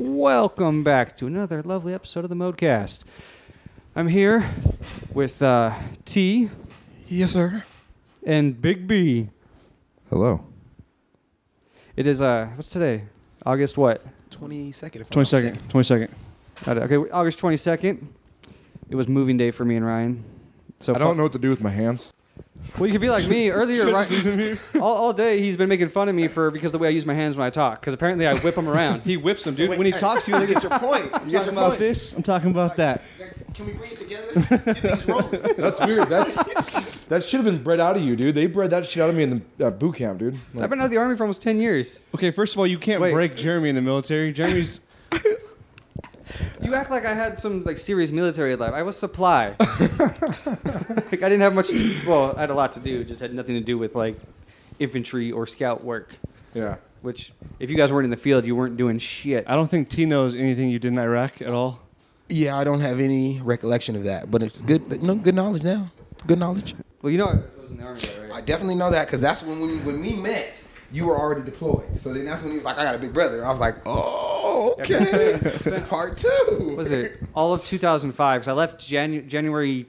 Welcome back to another lovely episode of the ModeCast. I'm here with T. Yes, sir. And Big B. Hello. It is, what's today? August what? 22nd. 22nd. Okay, August 22nd. It was moving day for me and Ryan. So I don't know what to do with my hands. Well, you could be like me earlier. Ryan, all day he's been making fun of me because of the way I use my hands when I talk. Because apparently I whip him around. He whips them, dude. Wait, when he talks to you, get your point. I'm talking about this. I'm talking about that. Can we bring it together? Get these rolling. That's weird. That should have been bred out of you, dude. They bred that shit out of me in the boot camp, dude. Like, I've been out of the Army for almost 10 years. Okay, first of all, you can't break Jeremy in the military. Jeremy's... You act like I had some serious military life. I was supply. I didn't have much. Well, I had a lot to do. Just had nothing to do with infantry or scout work. Yeah. Which, if you guys weren't in the field, you weren't doing shit. I don't think T knows anything you did in Iraq at all. Yeah, I don't have any recollection of that, but it's good. Good knowledge now. Good knowledge. Well, you know I was in the Army, right? I definitely know that because that's when we met. You were already deployed. So then that's when he was like, I got a big brother. I was like, oh, okay. This is part two. Was it all of 2005? Because I left January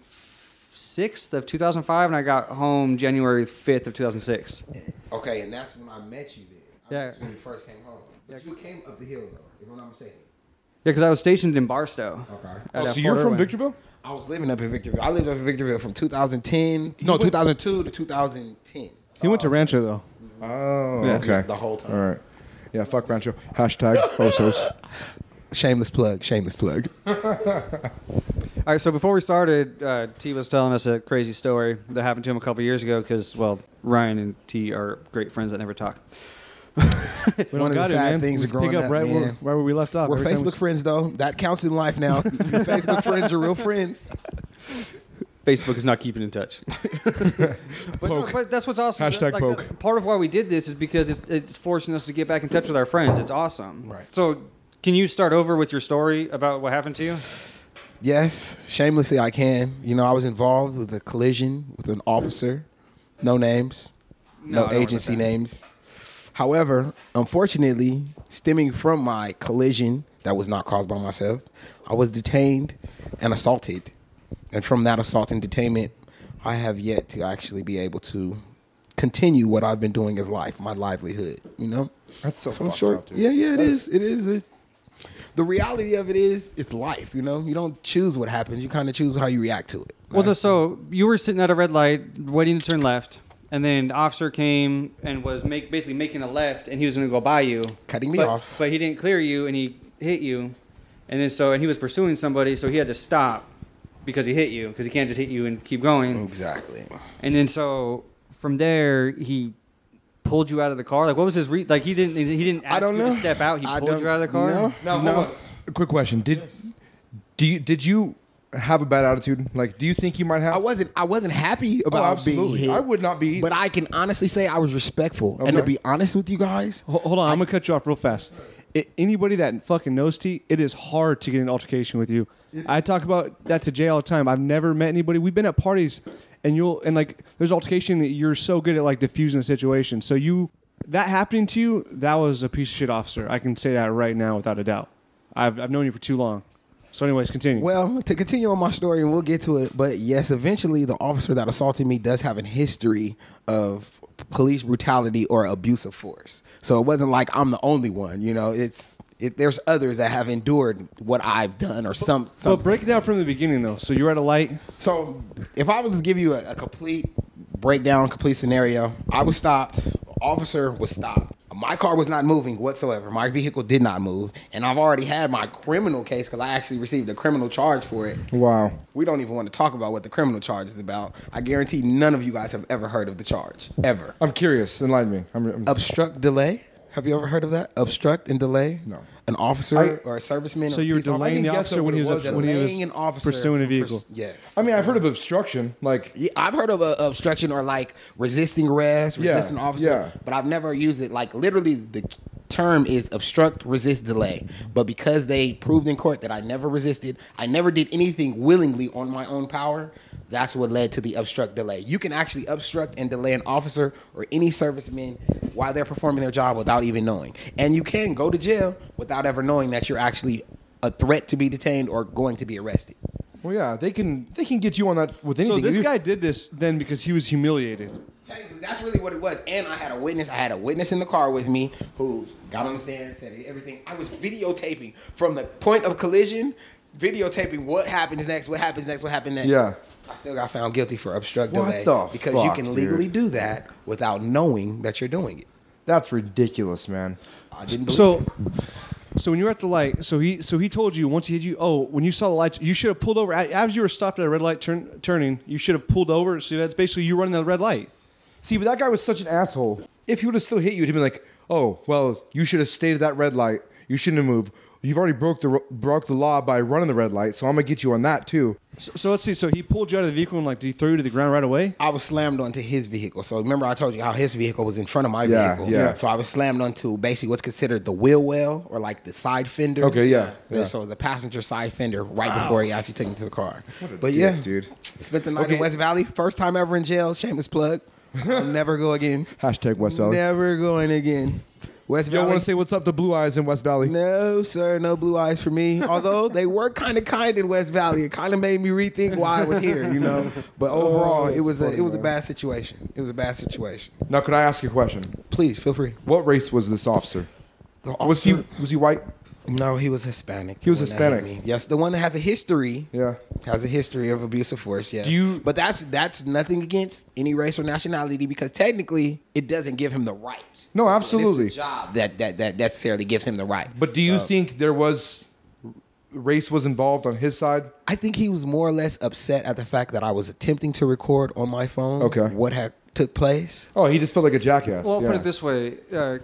6th of 2005, and I got home January 5th of 2006. Okay, and that's when I met you there. Yeah. That's when you first came home. But you came up the hill, though, if I'm not mistaken. Yeah, because I was stationed in Barstow. Okay. So you're from Victorville? I was living up in Victorville. I lived up in Victorville from 2002 to 2010. He went to Rancho, though. Oh, yeah. Okay. The whole time. All right. Yeah, fuck Rancho. Hashtag Osos. Shameless plug. All right, so before we started, T was telling us a crazy story that happened to him a couple years ago because, well, Ryan and T are great friends that never talk. One of the sad things of growing up, right man. where we left off. We're Facebook friends, though. That counts in life now. If you're Facebook friends, you're real friends. Facebook is not keeping in touch. but that's what's awesome. Hashtag poke. Part of why we did this is because it's forcing us to get back in touch with our friends. It's awesome. Right. So can you start over with your story about what happened to you? Yes, shamelessly I can. I was involved with a collision with an officer. No names. No agency names. However, unfortunately, stemming from my collision that was not caused by myself, I was detained and assaulted. And from that assault and detainment, I have yet to actually be able to continue what I've been doing as life, my livelihood, That's so I'm fucked sure. up, dude. Yeah, it is. It is. The reality of it is, it's life, You don't choose what happens. You kind of choose how you react to it. Well, so you were sitting at a red light, waiting to turn left, and then the officer came and was basically making a left, and he was going to go by you. Cutting me off. But he didn't clear you, and he hit you. And then he was pursuing somebody, so he had to stop. Because he hit you, because he can't just hit you and keep going. Exactly. And then so from there he pulled you out of the car. Like what was his he didn't ask you to step out. He pulled you out of the car. No. Hold on. A quick question. Did you have a bad attitude? Do you think you might have? I wasn't happy about being hit. I would not be. But I can honestly say I was respectful. Okay. And to be honest with you guys, hold on, I'm gonna cut you off real fast. Anybody that fucking knows T, it is hard to get an altercation with you. I talk about that to Jay all the time. I've never met anybody. We've been at parties, and there's altercation that you're so good at diffusing a situation. So that happening to you, that was a piece of shit officer. I can say that right now without a doubt. I've known you for too long. So, anyways, continue. Well, to continue on my story, and we'll get to it, but yes, eventually the officer that assaulted me does have a history of police brutality or abuse of force. So it wasn't like I'm the only one. You know, there's others that have endured what I've done or some. So break it down from the beginning, though. So you're at a light. So if I was to give you a complete breakdown, complete scenario, I was stopped. Officer was stopped. My car was not moving whatsoever. My vehicle did not move. And I've already had my criminal case because I actually received a criminal charge for it. Wow. We don't even want to talk about what the criminal charge is about. I guarantee none of you guys have ever heard of the charge. Ever. I'm curious. Enlighten me. I'm Obstruct delay. Have you ever heard of that? Obstruct and delay? No. An officer or a serviceman. So or you were police officer? delaying the officer when he was Delaying an officer pursuing a from vehicle. yes. I mean, I've heard of obstruction. Like, Yeah, I've heard of obstruction or like resisting arrest, Yeah, resisting officer, yeah. but I've never used it. Like literally, the term is obstruct, resist, delay. But because they proved in court that I never resisted, I never did anything willingly on my own power. That's what led to the obstruct delay. You can actually obstruct and delay an officer or any serviceman while they're performing their job without even knowing. And you can go to jail without ever knowing that you're actually a threat to be detained or going to be arrested. well, yeah, they can get you on that with anything. So this guy did this then because he was humiliated. Technically, that's really what it was. And I had a witness. I had a witness in the car with me who got on the stand, said everything. I was videotaping from the point of collision, videotaping what happens next, what happens next, what happened next. Yeah. I still got found guilty for obstruct What delay the because you fuck, can legally dude? do that without knowing that you're doing it. That's ridiculous, man. I didn't believe it. So when you were at the light, so he told you once he hit you, oh, when you saw the lights, you should have pulled over. As you were stopped at a red light turning, you should have pulled over. So that's basically you running the red light. See, but that guy was such an asshole. If he would have still hit you, he'd be like, "Oh, well, you should have stayed at that red light. You shouldn't have moved. You've already broke the law by running the red light, so I'm gonna get you on that too." So let's see. So he pulled you out of the vehicle and like, did he throw you to the ground right away? I was slammed onto his vehicle. So remember I told you how his vehicle was in front of my Yeah, vehicle. yeah. So I was slammed onto basically what's considered the wheel well or like the side fender. Okay, yeah, yeah. So the passenger side fender right before he actually took me to the car. But dick, yeah, dude. Spent the night Okay. in West Valley. First time ever in jail. Shameless plug. I'll never go again. Hashtag West Valley. Never going again. West You don't Valley. want to say what's up to Blue Eyes in West Valley? No, sir, no blue eyes for me. Although they were kind in West Valley. It kind of made me rethink why I was here, you know. But overall, it was a bad situation. It was a bad situation. Now, could I ask you a question? Please feel free. What race was this officer? The Was he white? No, he was Hispanic. He was The one that hit Hispanic. me. Yes, the one that has a history. Yeah. Has a history of abuse of force. Yes. Do you- But that's nothing against any race or nationality because technically it doesn't give him the right. No, absolutely. It's the job that necessarily gives him the right. But do you think there was race was involved on his side? I think he was more or less upset at the fact that I was attempting to record on my phone. Okay. What had took place. Oh, he just felt like a jackass. Well, I'll yeah. put it this way,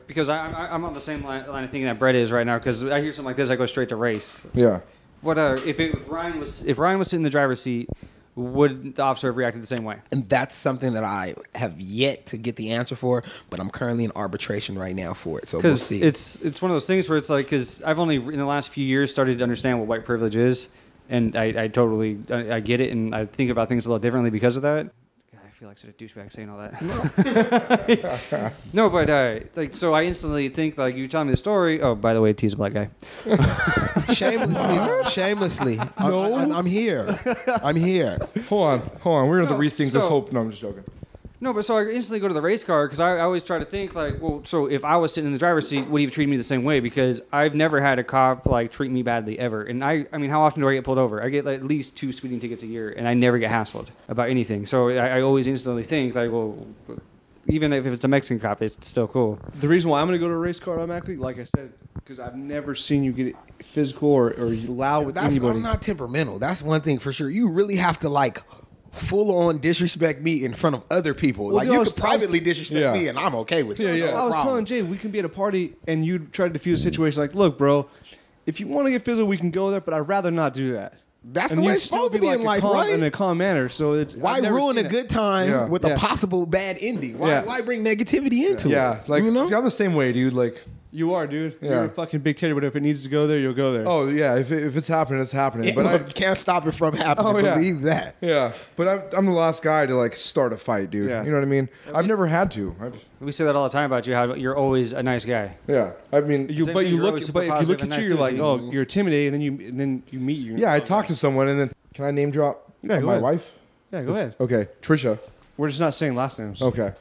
because I'm on the same line of thinking that Brett is right now. Because I hear something like this, I go straight to race. Yeah. What if Ryan was sitting in the driver's seat, would the officer have reacted the same way? And that's something that I have yet to get the answer for, but I'm currently in arbitration right now for it. So we'll see. It's one of those things where it's like, because I've only in the last few years started to understand what white privilege is, and I totally get it, and I think about things a little differently because of that. God, I feel like such a douchebag saying all that. No, but like, so I instantly think like you telling me the story. Oh, by the way, T's a black guy. Shamelessly. No. I'm here. I'm here. Hold on. We're going to No, rethink this so- whole... No, I'm just joking. No, but so I instantly go to the race car because I always try to think like, well, so if I was sitting in the driver's seat, would he have treated me the same way? Because I've never had a cop like treat me badly ever. And I mean, how often do I get pulled over? I get like, at least 2 speeding tickets a year, and I never get hassled about anything. So I always instantly think like, well, even if it's a Mexican cop, it's still cool. The reason why I'm going to go to a race car automatically, like I said, because I've never seen you get physical or loud with anybody. I'm not temperamental. That's one thing for sure. You really have to like full on disrespect me in front of other people. Well, like dude, you I was- could privately disrespect Yeah. me, and I'm okay with it. Yeah. No I was problem. telling Jay, we can be at a party and you try to defuse the situation. Like, look, bro, if you want to get physical, we can go there, but I'd rather not do that. That's And the way you'd it's still supposed to be in life, right? in a calm manner. So it's Why I've never ruin a seen it. good time Yeah. with Yeah. a possible bad ending? Why, Yeah. why bring negativity into it? Yeah, like you know? I'm the same way, dude. Like You are, dude. Yeah. You're a fucking big teddy, but if it needs to go there, you'll go there. Oh yeah, if it's happening, it's happening. But You can't stop it from happening. Oh, yeah. Believe that. yeah, but I'm the last guy to like start a fight, dude. Yeah. You know what I mean? I've never had to. We say that all the time about you. How you're always a nice guy. Yeah, I mean, Same But thing, you you're look, always but super if you look positive at and you, nice you're to like, the team. oh, you're intimidated, and then you meet you. yeah, I talk to someone, and then can I name drop Yeah, go my ahead. wife? Yeah, go ahead. Okay, Trisha. We're just not saying last names. Okay.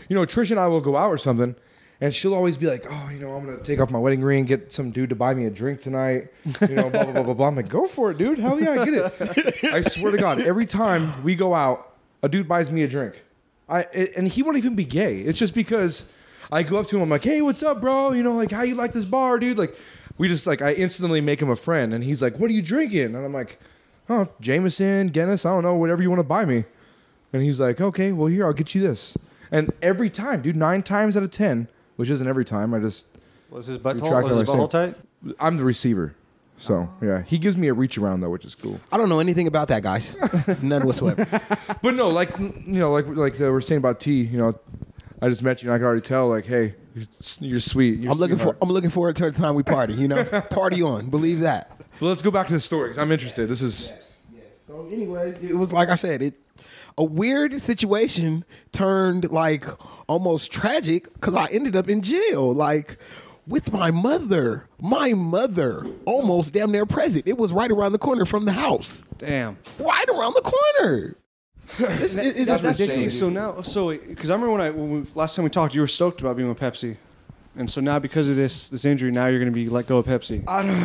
You know, Trish and I will go out or something, and she'll always be like, oh, you know, I'm going to take off my wedding ring, get some dude to buy me a drink tonight, you know, blah, blah, blah, blah, blah. I'm like, go for it, dude. Hell yeah, I get it. I swear to God, every time we go out, a dude buys me a drink. And he won't even be gay. It's just because I go up to him, I'm like, hey, what's up, bro? You know, like, how you like this bar, dude? Like, we just, like, I instantly make him a friend, and he's like, what are you drinking? And I'm like, oh, Jameson, Guinness, I don't know, whatever you want to buy me. And he's like, okay, well, here, I'll get you this. And every time, dude, 9 times out of 10, which isn't every time, I just... Was his butthole? Retract Was his what I butthole tight? I'm the receiver. So, yeah. He gives me a reach around, though, which is cool. I don't know anything about that, guys. None whatsoever. But no, like, you know, like they were saying about T, you know, I just met you and I can already tell, like, hey, you're sweet. You're I'm looking forward to the time we party. You know, party on. Believe that. Well, let's go back to the story because I'm interested. This is... Yes. So, anyways, it was like I said, a weird situation turned like almost tragic because I ended up in jail, like with my mother. My mother almost damn near present. It was right around the corner from the house. Damn. Right around the corner. It's just ridiculous. So now, because I remember last time we talked, you were stoked about being with Pepsi, and so now because of this injury, now you're going to be let go of Pepsi.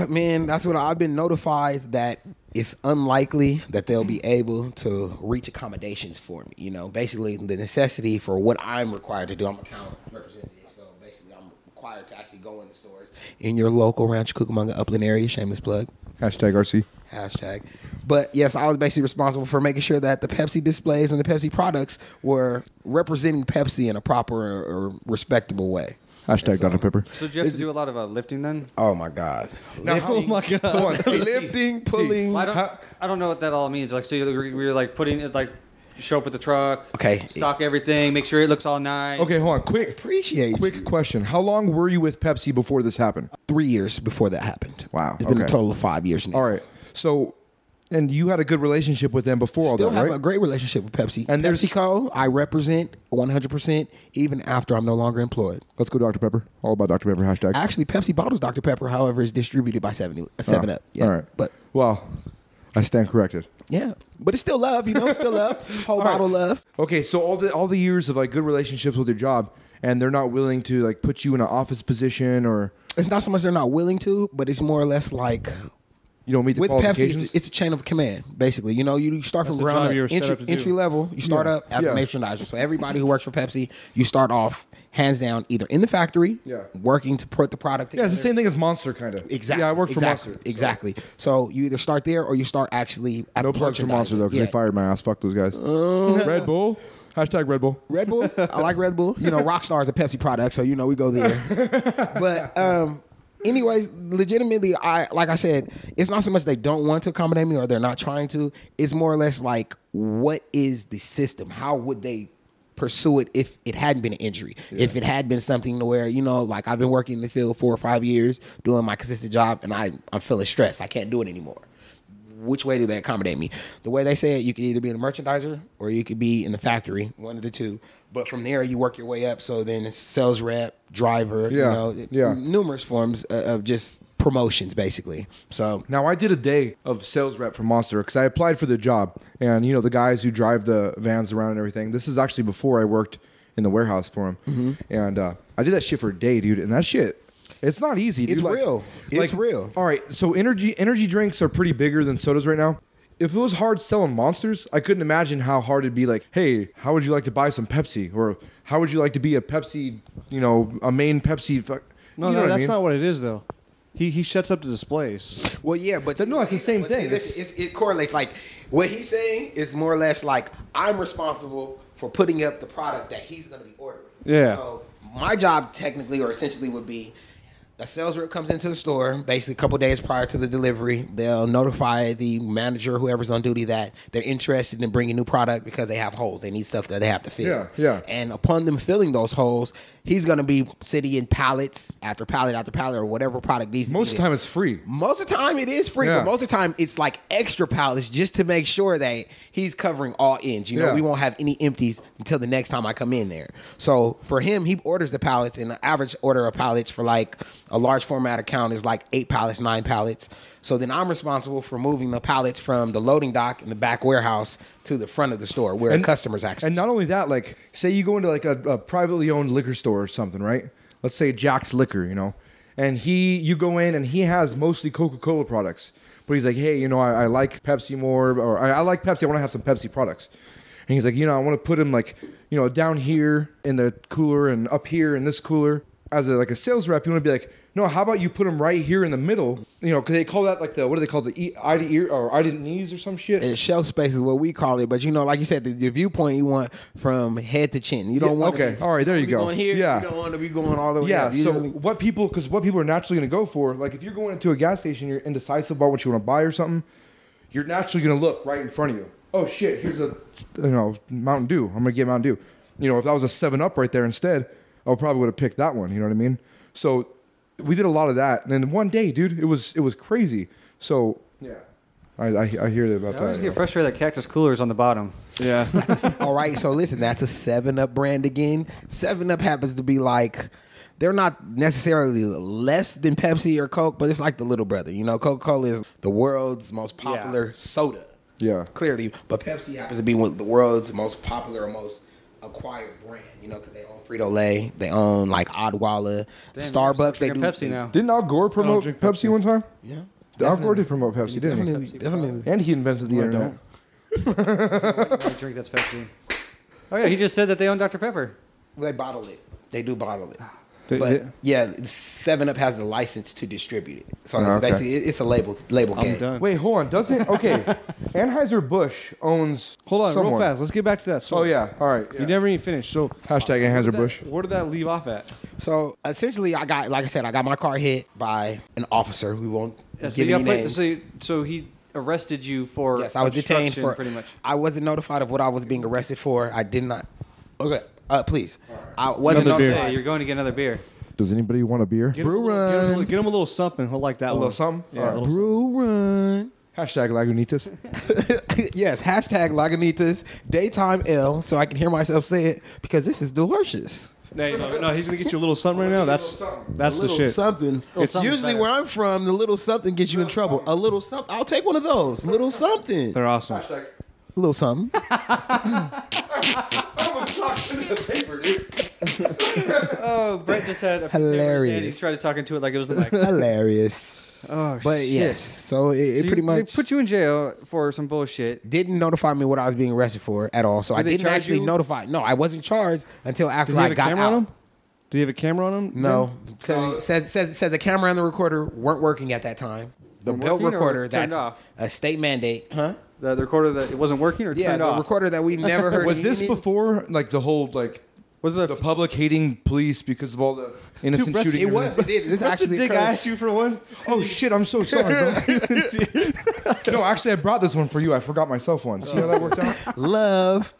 Man, that's what I've been notified that it's unlikely that they'll be able to reach accommodations for me. You know, basically the necessity for what I'm required to do. I'm an account representative, so basically I'm required to actually go in the stores in your local Rancho Cucamonga Upland area. Shameless plug. Hashtag RC. Hashtag. But yes, I was basically responsible for making sure that the Pepsi displays and the Pepsi products were representing Pepsi in a proper or respectable way. Hashtag Dr. Pepper. So did you have to do a lot of lifting then? Oh my God. Oh my god. Hold on. Lifting, pulling. Well, I don't know what that all means. Like, so you're like putting it, like, show up with the truck. Okay. Stock everything. Make sure it looks all nice. Okay, hold on. Quick Appreciate question. How long were you with Pepsi before this happened? 3 years before that happened. Wow, It's been a okay. total of 5 years now. All right. So, and you had a good relationship with them before Still all that, have right? a great relationship with Pepsi. And there's- PepsiCo, I represent 100% even after I'm no longer employed. Let's go Dr. Pepper. All about Dr. Pepper. Hashtag. Actually, Pepsi bottles Dr. Pepper, however, is distributed by 7-Up. Yeah. All right. But Well, I stand corrected. yeah. But it's still love, you know, still love. Whole bottle love. Okay, so all the years of like good relationships with your job, and they're not willing to like put you in an office position, or It's not so much they're not willing to, but it's more or less like you don't meet the with Pepsi, qualifications. it's a chain of command, basically. You know, you start That's from the ground job you were up, set up to do. entry level. You start Yeah. up as Yeah. a merchandiser. So everybody who works for Pepsi, you start off hands down either in the factory, Yeah. working to put the product Yeah, together. it's the same thing as Monster, kind of. Exactly. Yeah, I work for exactly, Monster. Exactly. So you either start there or you start actually as No a plugs for merchandiser. Monster though, because Yeah. they fired my ass. Fuck those guys. Red Bull. Hashtag Red Bull. Red Bull. I like Red Bull. You know, Rockstar is a Pepsi product, so you know we go there. But anyways, legitimately, like I said, it's not so much they don't want to accommodate me or they're not trying to. It's more or less like, what is the system? How would they pursue it if it hadn't been an injury? Yeah. If it had been something to where, you know, like I've been working in the field 4 or 5 years doing my consistent job and I'm feeling stressed. I can't do it anymore. Which way do they accommodate me? The way they say it, you could either be in a merchandiser or you could be in the factory, one of the two. But from there, you work your way up. So then it's sales rep, driver, numerous forms of just promotions, basically. So Now, I did a day of sales rep for Monster because I applied for the job. And, you know, the guys who drive the vans around and everything, this is actually before I worked in the warehouse for them. Mm-hmm. And I did that shit for a day, dude. And that shit, it's not easy, dude. it's real. It's real. All right, so energy drinks are pretty bigger than sodas right now. If it was hard selling Monsters, I couldn't imagine how hard it'd be like, hey, how would you like to buy some Pepsi? Or how would you like to be a Pepsi, you know, a main Pepsi? No, you know what I that's mean? not what it is, though. He shuts up the displays. Well, yeah, but No, it's the same thing. It correlates. Like what he's saying is more or less like I'm responsible for putting up the product that he's going to be ordering. Yeah. So my job technically or essentially would be A sales rep comes into the store, basically a couple days prior to the delivery. They'll notify the manager, whoever's on duty, that they're interested in bringing new product because they have holes. They need stuff that they have to fill. Yeah, yeah. And upon them filling those holes, he's going to be sitting in pallets after pallet after pallet or whatever product needs to be. Most of the time it's free. Most of the time it is free, Yeah. but most of the time it's like extra pallets just to make sure that he's covering all ends. You know, Yeah. we won't have any empties until the next time I come in there. So for him, he orders the pallets, and the average order of pallets for like a large format account is like 8 pallets, 9 pallets. So then I'm responsible for moving the pallets from the loading dock in the back warehouse to the front of the store where customers actually. And not only that, like, say you go into like a privately owned liquor store or something, right? Let's say Jack's Liquor, you know, and you go in and he has mostly Coca-Cola products, but he's like, hey, you know, I like Pepsi more, or I like Pepsi. I want to have some Pepsi products. And he's like, you know, I want to put them like, you know, down here in the cooler and up here in this cooler. As a sales rep, you want to be like, no, how about you put them right here in the middle? You know, because they call that like what do they call it? Eye to ear or eye to knees or some shit. And shelf space is what we call it, but you know, like you said, the viewpoint you want from head to chin. You don't want. Okay, all right, there you go. Going here, yeah, you don't want to be going all the way. yeah. up. So Usually- what people are naturally going to go for, like if you're going into a gas station, you're indecisive about what you want to buy or something, you're naturally going to look right in front of you. Oh shit, here's a Mountain Dew. I'm going to get Mountain Dew. You know, if that was a 7-Up right there instead, I probably would have picked that one. You know what I mean? So we did a lot of that, and then one day, dude, it was crazy. So yeah, I hear about that. I always get frustrated that Cactus Cooler is on the bottom. Yeah. all right, so listen, that's a 7-Up brand again. 7-Up happens to be like, they're not necessarily less than Pepsi or Coke, but it's like the little brother. You know, Coca-Cola is the world's most popular soda. Yeah. Clearly, but Pepsi happens to be one of the world's most popular or most acquired brand. You know, because they own Frito-Lay, they own like Odwalla, Starbucks. They do Pepsi now. Didn't Al Gore promote drink Pepsi one time? Yeah, Al Gore did promote Pepsi, didn't he? Definitely. And he invented the internet. What drink that's Pepsi? Oh yeah, he just said that they own Dr Pepper. They bottle it. They do bottle it. They- But they- yeah, 7-Up has the license to distribute it. So it's Okay. basically it's a label I'm game. done. Wait, hold on. Doesn't Anheuser-Busch owns Hold on, someone. real fast. Let's get back to that. So Oh yeah. All right. You never even finished. So Hashtag Anheuser-Busch. where did that leave off at? So essentially, I got, like I said, I got my car hit by an officer. We won't Yeah, so give you any got put, names. so he arrested you for Yes, I was detained obstruction, for. pretty much. I wasn't notified of what I was being arrested for. I did not. Okay, please. I wasn't Another beer. notified. Hey, you're going to get another beer. Does anybody want a beer? Get him a little- Get him a little something. He'll like that A one. little something? Yeah, All right. a little something. Brew run. Hashtag Lagunitas. Yes, hashtag Lagunitas Daytime L, so I can hear myself say it because this is delicious. No, he's gonna get you a little something right now. That's the Little shit. something. It's something's usually better. where I'm from. The little something gets you in trouble. A little something. I'll take one of those. Little something. They're awesome. A little something. Oh, Brett just had a piece of paper in his hand. He Hilarious. tried to talk into it like it was the mic. Hilarious. Oh, But shit. yes, so it So pretty they much put you in jail for some bullshit. didn't notify me what I was being arrested for at all. So I Did they didn't charge actually you? notify. No, I wasn't charged until after Did he I have a got camera out. on him? Did he have a camera on him? No, said the camera and the recorder weren't working at that time. The Weren't belt working or recorder, turned that's off? a state mandate, huh? The recorder that it wasn't working or Yeah, turned the off. recorder that we never heard. Was this any- before like the whole like Was it the public hating police because of all the innocent Dude, shooting? it was. It did. This That's a actually dig I occurred. asked you for one. Oh shit! I'm so sorry, bro. No, actually, I brought this one for you. I forgot myself one. See how that worked out? Love.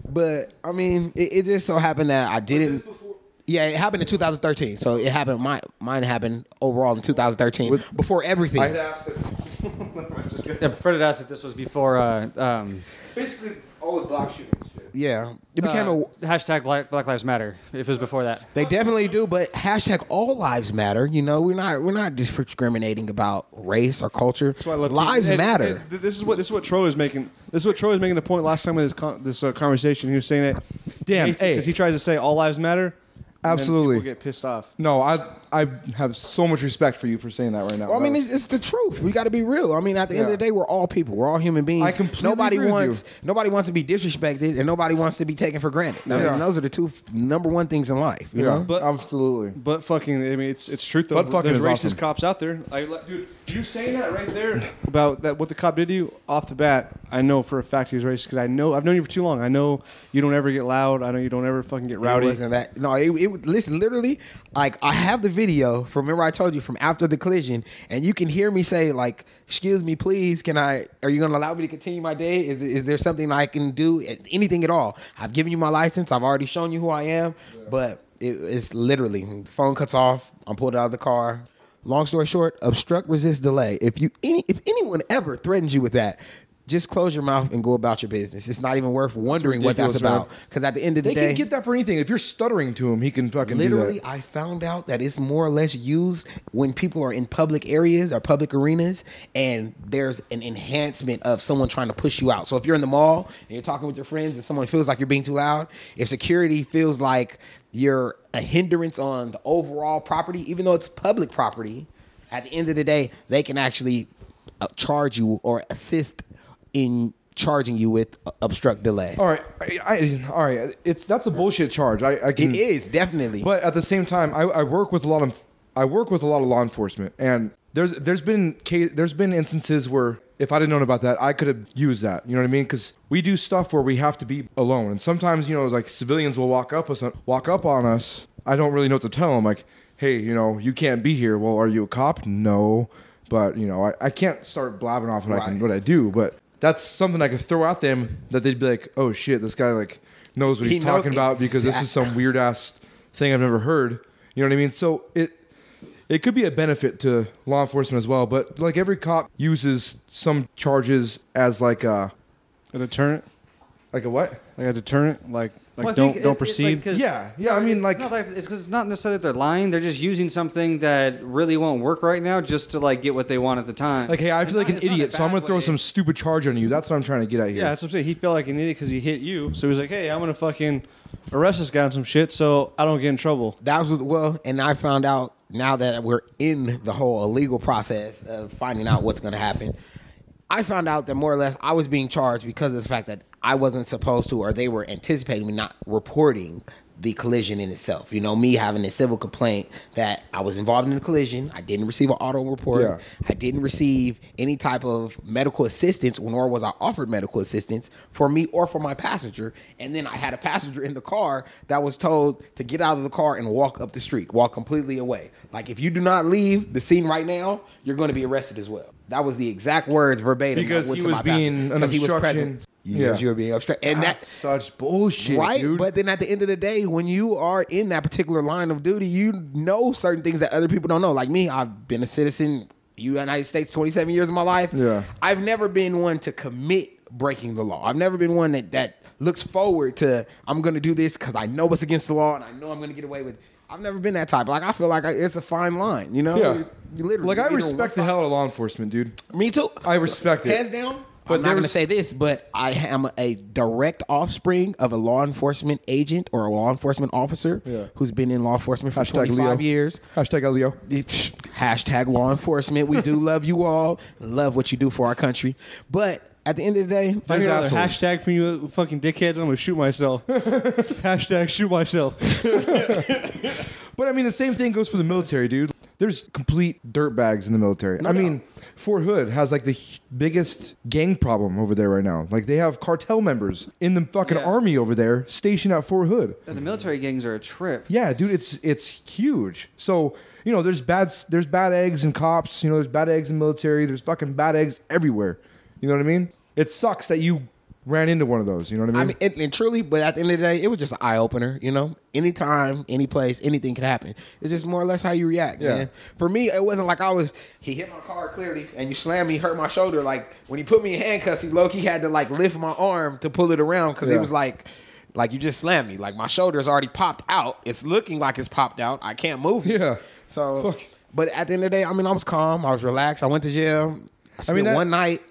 But I mean, it just so happened that I didn't. Yeah, it happened in 2013. So it happened. Mine happened overall in 2013 before everything. I had asked it. Yeah, Brett had asked if this was before Basically, all the black shootings. Shit. Yeah, it became a. hashtag Black Lives Matter. If it was before that. They definitely do, but hashtag all lives matter. You know, we're not just discriminating about race or culture. That's why I love Lives and matter. this is what Troy was making. This is what Troy was making the point last time with this conversation. He was saying that Damn, hey. because he tries to say all lives matter. and then Absolutely. people get pissed off. No, I have so much respect for you for saying that right now. Well, I mean, it's the truth. We got to be real. I mean, at the end of the day, we're all people. We're all human beings. I completely agree with Nobody wants to be disrespected, and nobody wants to be taken for granted. I Yeah. mean, those are the two number one things in life. You know. But- absolutely. But fucking, I mean, it's truth though. But fucking There's is racist awesome. cops out there. Dude, you saying that right there about that what the cop did to you off the bat, I know for a fact he was racist because I've known you for too long. I know you don't ever get loud. I know you don't ever fucking get It rowdy. wasn't that. No, it listen, literally, like I have the video from, remember I told you, from after the collision, and you can hear me say like, "Excuse me, please, are you going to allow me to continue my day? Is there something I can do? Anything at all? I've given you my license. I've already shown you who I am." But it's literally, the phone cuts off. I'm pulled out of the car. Long story short, obstruct, resist, delay. If anyone ever threatens you with that, just close your mouth and go about your business. It's not even worth wondering what that's about. Because at the end of the day, they can get that for anything. If you're stuttering to him, he can fucking literally, do that. I found out that it's more or less used when people are in public areas or public arenas, and there's an enhancement of someone trying to push you out. So if you're in the mall and you're talking with your friends and someone feels like you're being too loud, if security feels like you're a hindrance on the overall property, even though it's public property, at the end of the day, they can actually charge you or assist in charging you with obstruct, delay. All right, all right. That's a bullshit charge. I can, It is definitely. but at the same time, I work with a lot of law enforcement, and there's been instances where if I didn't know about that, I could have used that. You know what I mean? Because we do stuff where we have to be alone, and sometimes like civilians will walk up on us. I don't really know what to tell them. Like, hey, you can't be here. Well, are you a cop? No, but I can't start blabbing off what I do, but. That's something I could throw at them that they'd be like, "Oh shit, this guy like knows what he's talking about because this is some weird ass thing I've never heard." You know what I mean? So it could be a benefit to law enforcement as well. But like every cop uses some charges as like a deterrent. Like a what? Like a deterrent. Like Well, don't proceed. Yeah. I mean, it's not it's because it's not necessarily that they're lying. They're just using something that really won't work right now just to like get what they want at the time. like, hey, I feel like an It's not idiot, a so I'm gonna bad throw way. some stupid charge on you. That's what I'm trying to get at here. Yeah, that's what I'm saying. He felt like an idiot because he hit you. So he was like, "Hey, I'm gonna fucking arrest this guy on some shit so I don't get in trouble." That was and I found out now that we're in the whole illegal process of finding out what's going to happen. I found out that more or less I was being charged because of the fact that I wasn't supposed to, or they were anticipating me not reporting the collision in itself. Me having a civil complaint that I was involved in a collision. I didn't receive an auto report. Yeah. I didn't receive any type of medical assistance, nor was I offered medical assistance for me or for my passenger. And then I had a passenger in the car that was told to get out of the car and walk up the street, walk completely away. Like, if you do not leave the scene right now, you're going to be arrested as well. That was the exact words verbatim. Because that went he to was my being passenger, an because he was obstruction. present. Because you were being obstructed. And That's such bullshit, right, dude. but then at the end of the day, when you are in that particular line of duty, you know certain things that other people don't know. Like me, I've been a citizen, United States, 27 years of my life. Yeah. I've never been one to commit breaking the law. I've never been one that looks forward to, I'm going to do this because I know what's against the law and I know I'm going to get away with it. I've never been that type. Like, I feel like it's a fine line, Yeah. You literally, Like, I either respect the one hell out of law enforcement, dude. side- Me too. I respect it. Hands down. But I'm not going to there's- say this, but I am a direct offspring of a law enforcement agent or a law enforcement officer who's been in law enforcement for Hashtag 25 Leo. years. Hashtag Leo. Hashtag law enforcement. We do love you all. Love what you do for our country. But at the end of the day, If I hear another assholes. hashtag from you fucking dickheads, I'm gonna shoot myself. Hashtag shoot myself. But I mean, the same thing goes for the military, dude. There's complete dirtbags in the military. I mean, Fort Hood has like the biggest gang problem over there right now. Like, they have cartel members in the fucking army over there stationed at Fort Hood. And the military gangs are a trip. Yeah, dude, it's huge. So, there's bad eggs in cops. There's bad eggs in military. There's fucking bad eggs everywhere. You know what I mean? It sucks that you ran into one of those. You know what I mean? and truly, but at the end of the day, it was just an eye opener. Anytime, any place, anything could happen. It's just more or less how you react, Yeah. man. For me, it wasn't like he hit my car clearly, and you slammed me, hurt my shoulder. Like, when he put me in handcuffs, he low-key had to like lift my arm to pull it around because it was like you just slammed me. Like, my shoulder's already popped out. It's looking like it's popped out. I can't move it. Yeah. So, Fuck. but at the end of the day, I was calm. I was relaxed. I went to jail. I spent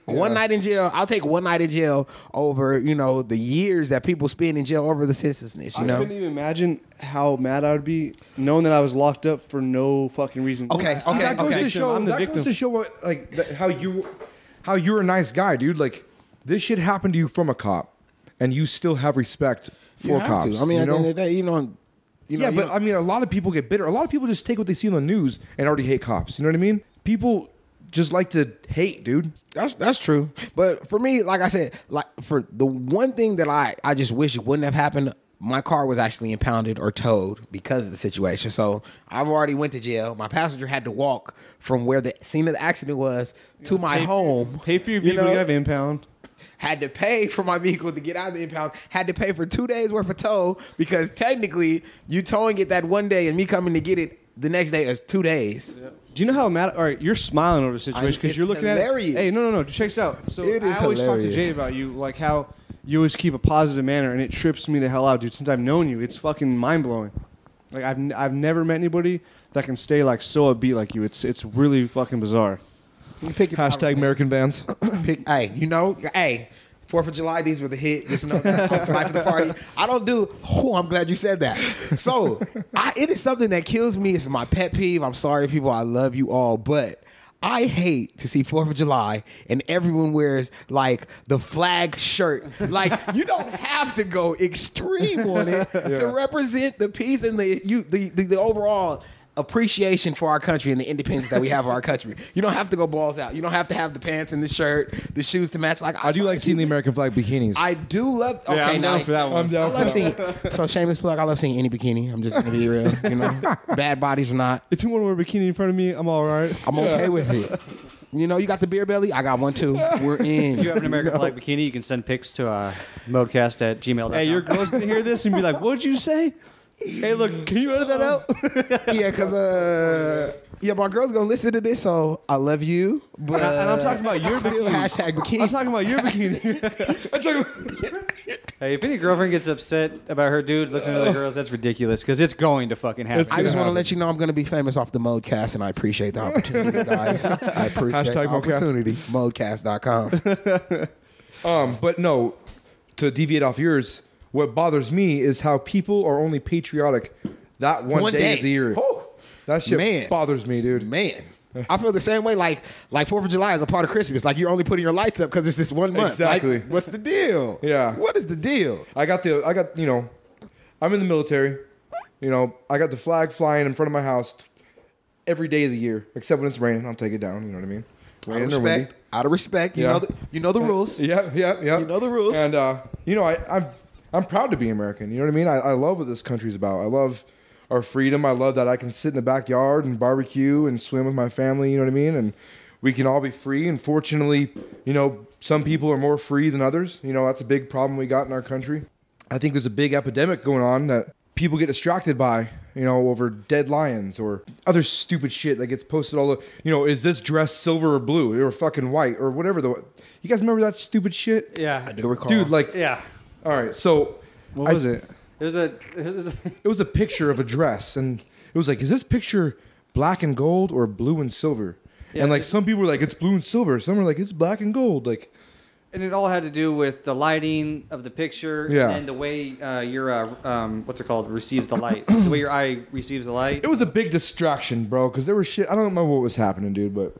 one night in jail. I'll take one night in jail over, the years that people spend in jail over the senselessness, I couldn't even imagine how mad I would be knowing that I was locked up for no fucking reason. Okay, See, that goes okay. to show. I'm the That victim. goes to show what, how you're a nice guy, dude. Like, this shit happened to you from a cop, and you still have respect You for have cops. to. At the end of the day, Yeah, but I mean, a lot of people get bitter. A lot of people just take what they see on the news and already hate cops. You know what I mean? People just like to hate, dude. That's true. But for me, like I said, like for the one thing that I just wish it wouldn't have happened my car was actually impounded or towed because of the situation. So I've already went to jail. My passenger had to walk from where the scene of the accident was to my home. Pay for your vehicle, you have impound. Had to pay for my vehicle to get out of the impound. Had to pay for 2 days worth of tow because technically you towing it that one day and me coming to get it the next day is 2 days. Yeah. Do you know how mad? All right, you're smiling over the situation because you're looking hilarious. at it. Hey, no. Check this out. So It is I always hilarious. talk to Jay about you, like how you always keep a positive manner, and it trips me the hell out, dude. Since I've known you, it's fucking mind blowing. Like I've never met anybody that can stay like so upbeat like you. It's really fucking bizarre. You pick your Hashtag American Vans. Hey, 4th of July, these were the hit. Just know that. Life of the party. I don't do. Oh, I'm glad you said that. So, it is something that kills me. It's my pet peeve. I'm sorry, people. I love you all, but I hate to see 4th of July and everyone wears like the flag shirt. Like you don't have to go extreme on it to represent the peace and the overall appreciation for our country and the independence that we have of our country. You don't have to go balls out. You don't have to have the pants and the shirt, the shoes to match. Like I do like seeing the American flag bikinis. I do love. Okay, I'm down for that one. I'm down I for love that. seeing. So shameless plug. I love seeing any bikini. I'm just gonna be real. You know, bad bodies or not, If you want to wear a bikini in front of me, I'm all right. I'm okay with it. You know, you got the beer belly. I got one too. We're in. If you have an American flag bikini, you can send pics to ModeCast@gmail.com. Hey, your girl's gonna hear this and be like, "What'd you say?" Hey, look, can you edit that out? Yeah, because my girl's gonna listen to this, so I love you. But And I'm talking about your still bikini. hashtag bikini. I'm talking about your bikini. Hey, if any girlfriend gets upset about her dude looking at other girls, that's ridiculous because it's going to fucking happen. I just want to let you know I'm going to be famous off the ModeCast, and I appreciate the opportunity, guys. I appreciate Hashtag the ModeCast. opportunity. Modecast.com. But no, to deviate off yours, what bothers me is how people are only patriotic that one day of the year. Oh, That shit Man. bothers me, dude. man. I feel the same way. Like 4th of July is a part of Christmas. Like you're only putting your lights up because it's this 1 month. Exactly. Like, what's the deal? Yeah. What is the deal? I got, I'm in the military. I got the flag flying in front of my house every day of the year, except when it's raining. I'll take it down. You know what I mean? Raining or windy. Out of respect. You Yeah. know the rules. Yeah. You know the rules. And I'm proud to be American. You know what I mean? I love what this country's about. I love our freedom. I love that I can sit in the backyard and barbecue and swim with my family. You know what I mean? And we can all be free. And fortunately, some people are more free than others. That's a big problem we got in our country. I think there's a big epidemic going on that people get distracted by, over dead lions or other stupid shit that gets posted all over. Is this dress silver or blue or fucking white or whatever? You guys remember that stupid shit? Yeah. I do recall. Dude, like, Yeah. all right, so What was it? it was a picture of a dress, and it was like, is this picture black and gold or blue and silver? Yeah, and like some people were like, it's blue and silver. Some were like, it's black and gold. Like, And it all had to do with the lighting of the picture Yeah. and the way your what's it called, receives the light. The way your eye receives the light. it was a big distraction, bro, because there was shit. I don't know what was happening, dude, but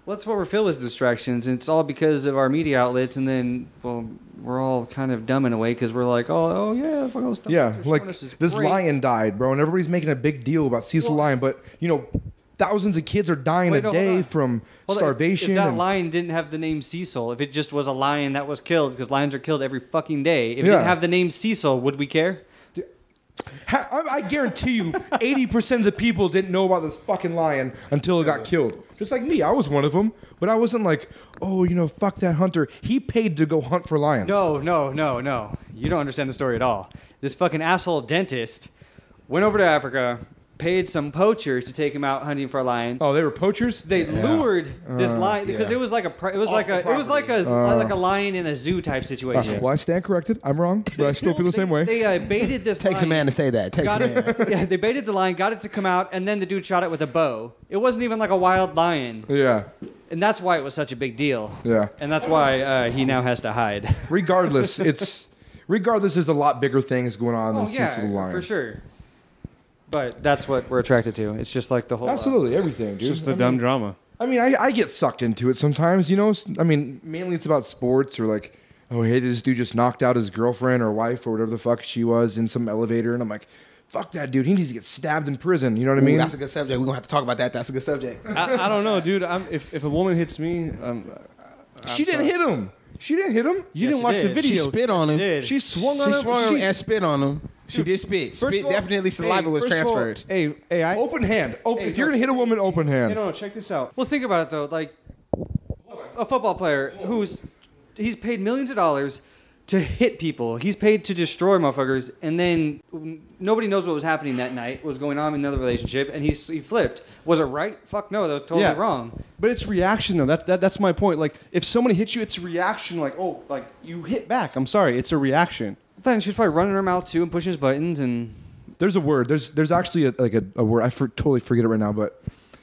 Well, that's what we're filled with, distractions, and it's all because of our media outlets. And then, well, we're all kind of dumb in a way because we're like, oh yeah, fuck all stuff. yeah, They're like showing us is this great. lion died, bro, and everybody's making a big deal about Cecil Lion, but thousands of kids are dying Wait, a no, hold day on. from Hold on, starvation. If that and- lion didn't have the name Cecil, if it just was a lion that was killed, because lions are killed every fucking day, if it Yeah. didn't have the name Cecil, would we care? I guarantee you, 80% of the people didn't know about this fucking lion until it got killed. Just like me, I was one of them, but I wasn't like, oh, fuck that hunter. He paid to go hunt for lions. No. You don't understand the story at all. This fucking asshole dentist went over to Africa, paid some poachers to take him out hunting for a lion. Oh, they were poachers? They lured this lion because yeah. it was like a lion in a zoo type situation. Well, I stand corrected. I'm wrong, but I still feel the same way. They baited this. Takes a lion, man to say that. Takes a got man. it. Yeah, they baited the lion, got it to come out, and then the dude shot it with a bow. It wasn't even like a wild lion, Yeah, and that's why it was such a big deal. yeah. And that's why he now has to hide. Regardless, there's a lot bigger things going on than Cecil the Lion. for sure. But that's what we're attracted to. It's just like the whole. Absolutely, everything, dude. It's just the dumb drama. I mean, I get sucked into it sometimes, mainly it's about sports or like, oh, hey, this dude just knocked out his girlfriend or wife or whatever the fuck she was in some elevator. And I'm like, fuck that dude. He needs to get stabbed in prison. You know what I mean? Ooh, that's a good subject. We're going to have to talk about that. That's a good subject. I don't know, dude. If a woman hits me, She didn't hit him. She didn't hit him. You Yes, didn't she watch the did. video. She spit on him. did. She swung She on him. swung him and spit on him. She did spit. First Spit of all- definitely saliva was first of all, transferred. hey, Open hand. Hey, If you're no, gonna hit a woman, open hand. Hey, no, check this out. Well, think about it though. Like a football player he's paid millions of dollars to hit people. He's paid to destroy motherfuckers, and then nobody knows what was happening that night, what was going on in another relationship, and he flipped. Was it right? Fuck no, that was totally wrong. But it's reaction though. That's my point. Like if somebody hits you, it's a reaction. Like like you hit back. I'm sorry, it's a reaction. Then she was probably running her mouth too and pushing his buttons and. There's a word. There's actually a word. I totally forget it right now, but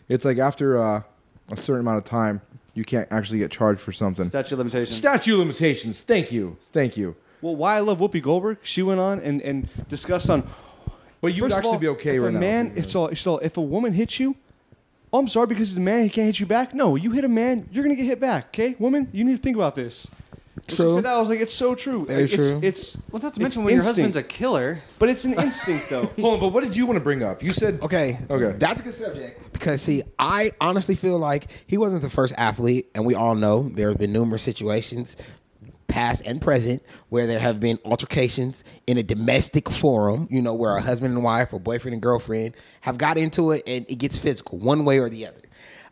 it's like after a certain amount of time, you can't actually get charged for something. Statute of limitations. Statute of limitations. Thank you. Well, why I love Whoopi Goldberg? She went on and discussed on. But you would First of actually all, be okay if right a now. man, it's all. If a woman hits you, oh, I'm sorry because he's a man, he can't hit you back. No, you hit a man, you're gonna get hit back. Okay, woman, you need to think about this. When True. she said that, I was like, it's so true. Very true. It's Well, not to it's mention when your instinct. husband's a killer. But it's an instinct though. Hold on, but what did you want to bring up? You said Okay. That's a good subject because see, I honestly feel like he wasn't the first athlete, and we all know there have been numerous situations, past and present, where there have been altercations in a domestic forum. You know, where a husband and wife or boyfriend and girlfriend have got into it, and it gets physical one way or the other.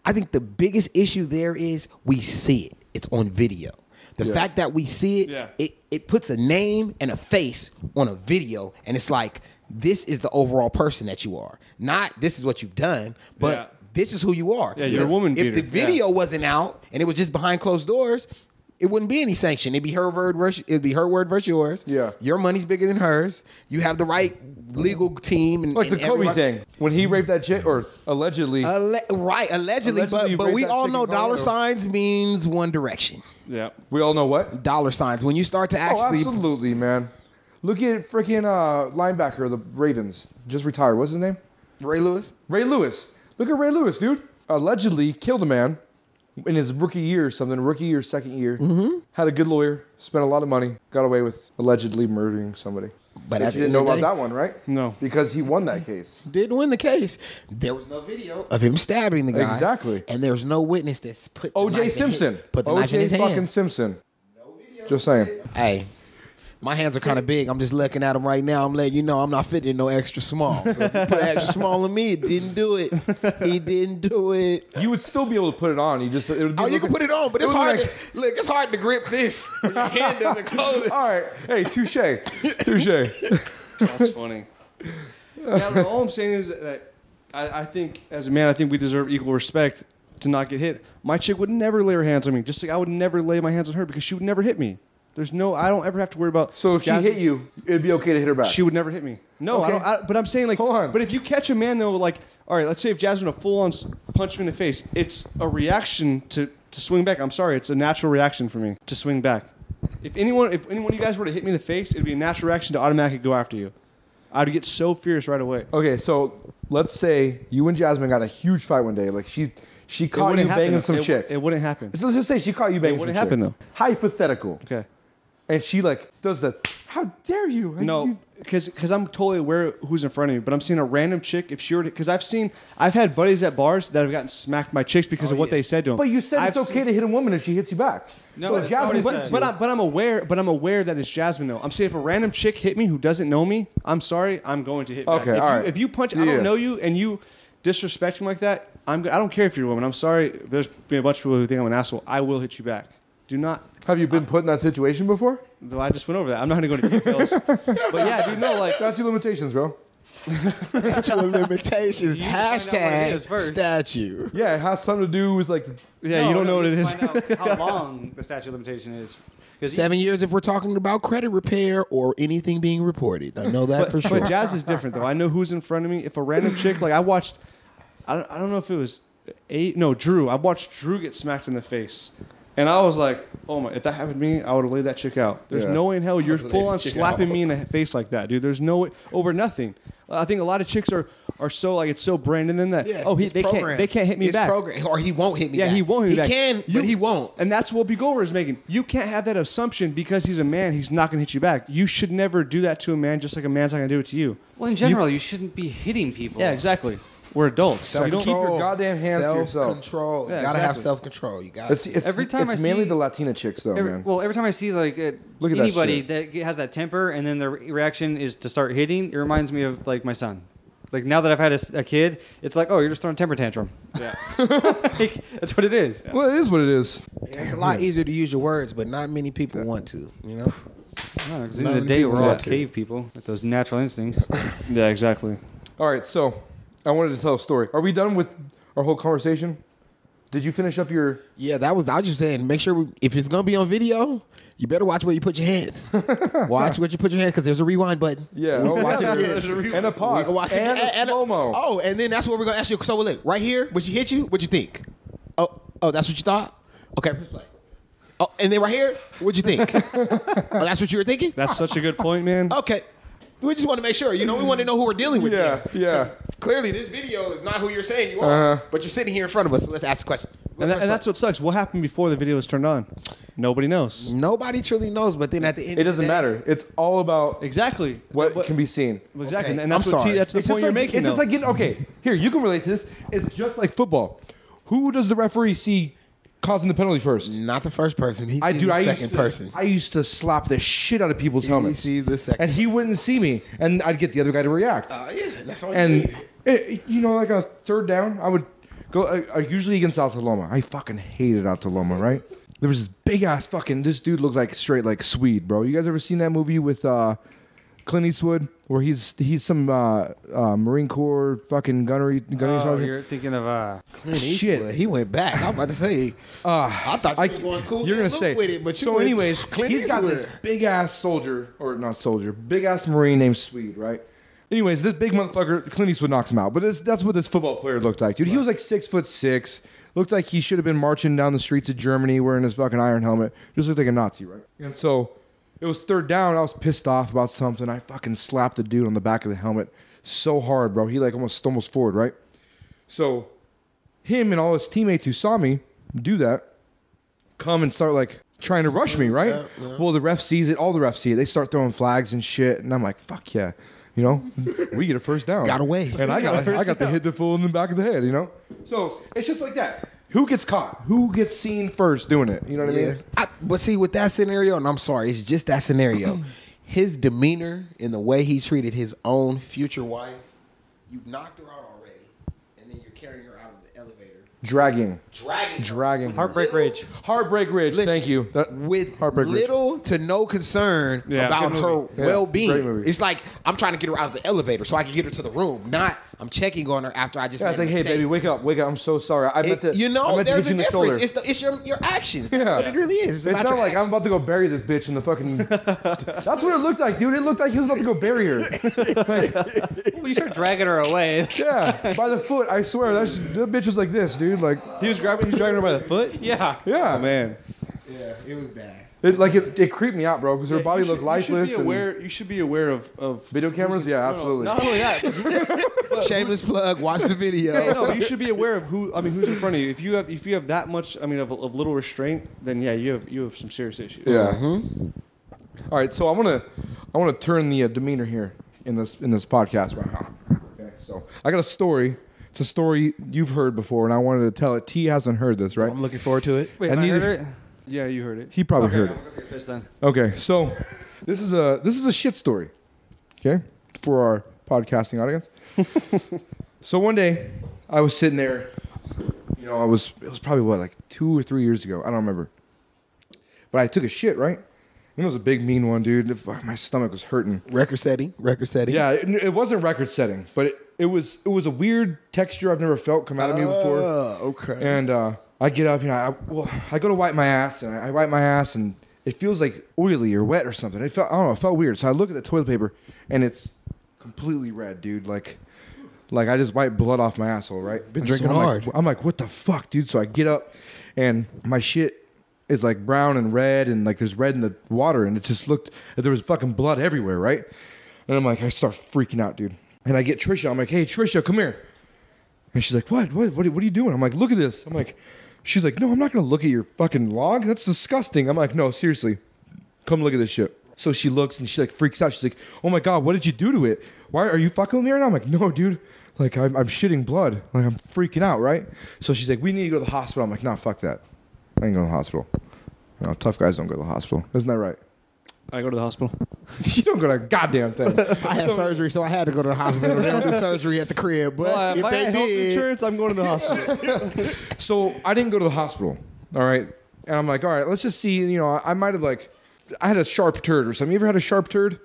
I think the biggest issue there is we see it. It's on video. The fact that we see it, it puts a name and a face on a video, and it's like, this is the overall person that you are. Not this is what you've done, but this is who you are. Yeah, you're a woman If the beater. video wasn't out and it was just behind closed doors, it wouldn't be any sanction. It'd be her word versus yours. Yeah. Your money's bigger than hers. You have the right legal team. And, like the and Kobe everyone- thing when he raped that chick, or allegedly. Right, allegedly, Allegedly but raped we that all chick know in dollar Colorado. signs means one direction. Yeah. We all know what? Dollar signs. When you start to Oh, actually absolutely, man. Look at freaking linebacker of the Ravens, just retired. What's his name? Ray Lewis. Ray Lewis. Look at Ray Lewis, dude. Allegedly killed a man in his rookie year or something. Rookie year, second year. Mm-hmm. Had a good lawyer. Spent a lot of money. Got away with allegedly murdering somebody. But But at you the didn't end know of the about day- that one, right? No. Because he won that case. Didn't win the case. There was no video of him stabbing the guy. Exactly. And there's no witness that's put the knife O.J. in Simpson. his- put the knife in O.J. his fucking hand. Simpson. Just saying. Hey, my hands are kind of big. I'm just looking at them right now. I'm letting you know I'm not fitting no extra small. So if you put extra small on me, it didn't do it. He didn't do it. You would still be able to put it on. You just it would be Oh, you can put it on, but it's would hard. look Look, it's hard to grip this when your hand doesn't close. All right. Hey, touche. Touche. That's funny. Yeah, look, all I'm saying is that I think, as a man, I think we deserve equal respect to not get hit. My chick would never lay her hands on me, just like I would never lay my hands on her because she would never hit me. I don't ever have to worry about. So if she Jasmine- hit you, it'd be okay to hit her back. she would never hit me. No, Okay. I don't. But I'm saying like, Hold on. But if you catch a man though, like, all right, let's say if Jasmine a full-on punch me in the face, it's a reaction to swing back. I'm sorry, it's a natural reaction for me to swing back. If anyone of you guys were to hit me in the face, it'd be a natural reaction to automatically go after you. I'd get so fierce right away. Okay, so let's say you and Jasmine got a huge fight one day. Like she caught you wouldn't happen, banging though. some chick. It wouldn't happen. Let's just say she caught you banging some wouldn't chick. happen, though. Hypothetical. Okay. And she like does the, how dare you? And No, you- because I'm totally aware who's in front of me. But I'm seeing a random chick. If she were, because I've had buddies at bars that have gotten smacked by chicks because of what they said to them. But you said it's I've okay to hit a woman if she hits you back. No, so that's Jasmine, not what he said. But I'm aware that it's Jasmine though. I'm saying if a random chick hit me who doesn't know me, I'm sorry, I'm going to hit back. Okay, all right. If you punch, I Yeah. don't know you, and you disrespect me like that, I don't care if you're a woman. I'm sorry. There's been a bunch of people who think I'm an asshole. I will hit you back. Do not. have you been put in that situation before? Though I just went over that. I'm not going to go into details. But yeah, dude, no, like. Statute of limitations, bro. Statute of limitations. You find out what it Hashtag is first. statue. Yeah, it has something to do with like. Yeah, you don't know what it is. Find out how long the statute of limitation is. 'Cause 7 years if we're talking about credit repair or anything being reported. I know that for sure. But Jazz is different though. I know who's in front of me. If a random chick, like I watched, I don't know if it was Drew. I watched Drew get smacked in the face, and I was like, oh my! If that happened to me, I would have laid that chick out. There's Yeah. no way in hell you're I'd lay full on that chick slapping out. me in the face like that, dude. There's no way over nothing. I think a lot of chicks are so like it's so branded in them that it's they programmed. can't hit me It's back. programmed. Or he won't hit me Yeah, back. he won't hit me back. He can, but he won't. And that's what Whoopi Goldberg is making. You can't have that assumption because he's a man, he's not going to hit you back. You should never do that to a man just like a man's not going to do it to you. Well, in general, you shouldn't be hitting people. Yeah, exactly. We're adults. You don't Keep your goddamn hands to yourself. Self-control. Yeah, You gotta have exactly. self-control. You got Every time it's I mainly see- the Latina chicks though, man. Well, every time I see like Look at that anybody shit. that has that temper and then their reaction is to start hitting, it reminds me of like my son. Like now that I've had a kid, it's like, oh, you're just throwing a temper tantrum. Yeah. Like, that's what it is. Well, it is what it is. It's a lot easier to use your words, but not many people want to. You know. No, 'cause at the end of the day, we're all cave people with those natural instincts. Yeah, exactly. All right, so I wanted to tell a story. Are we done with our whole conversation? Did you finish up your? Yeah, I was just saying, make sure if it's gonna be on video, you better watch where you put your hands. Watch where you put your hands because there's a rewind button. Yeah, We can watch it there's again. and a pause, We can watch it and again. a slow mo. Oh, and then that's what we're gonna ask you. So look, right here, when she hit you, what'd you think? Oh, that's what you thought? Okay, press play. Oh, and then right here, what'd you think? Oh, that's what you were thinking? That's such a good point, man. Okay. We just want to make sure, we want to know who we're dealing with. Yeah, here. yeah. 'Cause clearly, this video is not who you're saying you are, but you're sitting here in front of us. So let's ask the question. And that's what sucks. What happened before the video was turned on? Nobody knows. Nobody truly knows, but then at the end, It doesn't matter. It's all about Exactly. what can be seen. Exactly. Okay, And that's I'm what sorry. that's the It's point just you're like, making. It's just though. like getting okay. Here, you can relate to this. It's just like football. Who does the referee see causing the penalty first? not the first person. He sees the second person. I used to slap the shit out of people's He helmets, sees the second and he wouldn't see me, and I'd get the other guy to react. Yeah, that's all. And like a third down, I would go usually against Altaloma. I fucking hated Altaloma, right? There was this big ass fucking. This dude looked like straight like Swede, bro. You guys ever seen that movie with Clint Eastwood where he's some Marine Corps fucking gunnery Oh, sergeant? you're thinking of Clint shit. Eastwood, he went back. I'm about to say. I thought you were going cool. You're gonna look say with it, but you so. went Anyways, Clint he's got Eastwood. this big ass soldier, or not soldier, big ass Marine named Swede, right? Anyways, this big motherfucker, Clint Eastwood knocks him out. But that's what this football player looked like, dude. He was like 6'6". Looked like he should have been marching down the streets of Germany wearing his fucking iron helmet. Just looked like a Nazi, right? And so it was third down. I was pissed off about something. I fucking slapped the dude on the back of the helmet so hard, bro. He like almost stumbles forward, right? So him and all his teammates who saw me do that come and start like trying to rush me, right? Yeah. Well, the ref sees it. All the refs see it. They start throwing flags and shit, and I'm like, fuck yeah. You know, we get a first down. Got away. And I got to hit the fool in the back of the head, you know? So it's just like that. Who gets caught? Who gets seen first doing it? You know what I mean? But see, with that scenario, and I'm sorry, it's just that scenario. His demeanor and the way he treated his own future wife, you knocked her out already, and then you're carrying her out of the elevator. Dragging. Dragging. Heartbreak Ridge. Heartbreak Ridge. Listen, Thank you. With Heartbreak Ridge. little to no concern Yeah. about Good her movie. Yeah, well-being. great movie. It's like I'm trying to get her out of the elevator so I can get her to the room. Not I'm checking on her after I just Yeah, made it's a like, hey, mistake. baby, wake up. I'm so sorry. I meant to. You I know, meant to there's hit you a in the shoulder. difference. It's your action. That's Yeah. what it really is. It's about not your like I'm action. about to go bury this bitch in the fucking. That's what it looked like, dude. It looked like he was about to go bury her. Well, you start dragging her away. Yeah, by the foot. I swear, that bitch was like this, dude. Like, He was dragging her by the foot. Yeah. yeah, Oh man. Yeah, it was bad. It creeped me out, bro, because her body looked lifeless. You should be aware of Video cameras, yeah, absolutely. Not only that, Shameless plug. Watch the video. yeah, no, you should be aware of who's in front of you. If you have that much, of little restraint, then yeah, you have some serious issues. Yeah. All right, so I want to turn the demeanor here in this podcast right now. Okay, so I got a story. It's a story you've heard before, and I wanted to tell it. T hasn't heard this, right? I'm looking forward to it. Wait, And have I neither- heard it? Yeah, you heard it. He probably Okay, heard I'm it. gonna take this then. Okay, so this is a shit story. Okay, for our podcasting audience. So one day, I was sitting there. You know, it was probably like 2 or 3 years ago. I don't remember. But I took a shit, right? And it was a big mean one, dude. My stomach was hurting. Record setting. Yeah, it wasn't record setting, but it was a weird texture I've never felt come out of me before. Okay. And I get up, you know, I go to wipe my ass, and I wipe my ass, and it feels like oily or wet or something. It felt weird. So I look at the toilet paper, and it's completely red, dude. Like I just wiped blood off my asshole, right? Been And drinking I'm like- hard. I'm like, what the fuck, dude? So I get up, and my shit is like brown and red, and like there's red in the water, and it just looked like there was fucking blood everywhere, right? And I'm like, I start freaking out, dude. And I get Trisha. I'm like, hey, Trisha, come here. And she's like, what are you doing? I'm like, look at this. I'm like, she's like, no, I'm not going to look at your fucking log. That's disgusting. I'm like, no, seriously. Come look at this shit. So she looks and she like freaks out. She's like, oh my God, what did you do to it? Why are you fucking with me right now? I'm like, no, dude. Like, I'm shitting blood. Like, I'm freaking out, right? So she's like, we need to go to the hospital. I'm like, nah, fuck that. I ain't going to the hospital. You know, tough guys don't go to the hospital. Isn't that right? I go to the hospital. You don't go to a goddamn thing. I had surgery, so I had to go to the hospital. They don't do surgery at the crib, but if my they health did, insurance, I'm going to the hospital. So I didn't go to the hospital, all right? And I'm like, all right, let's just see. You know, I might have I had a sharp turd or something. You ever had a sharp turd?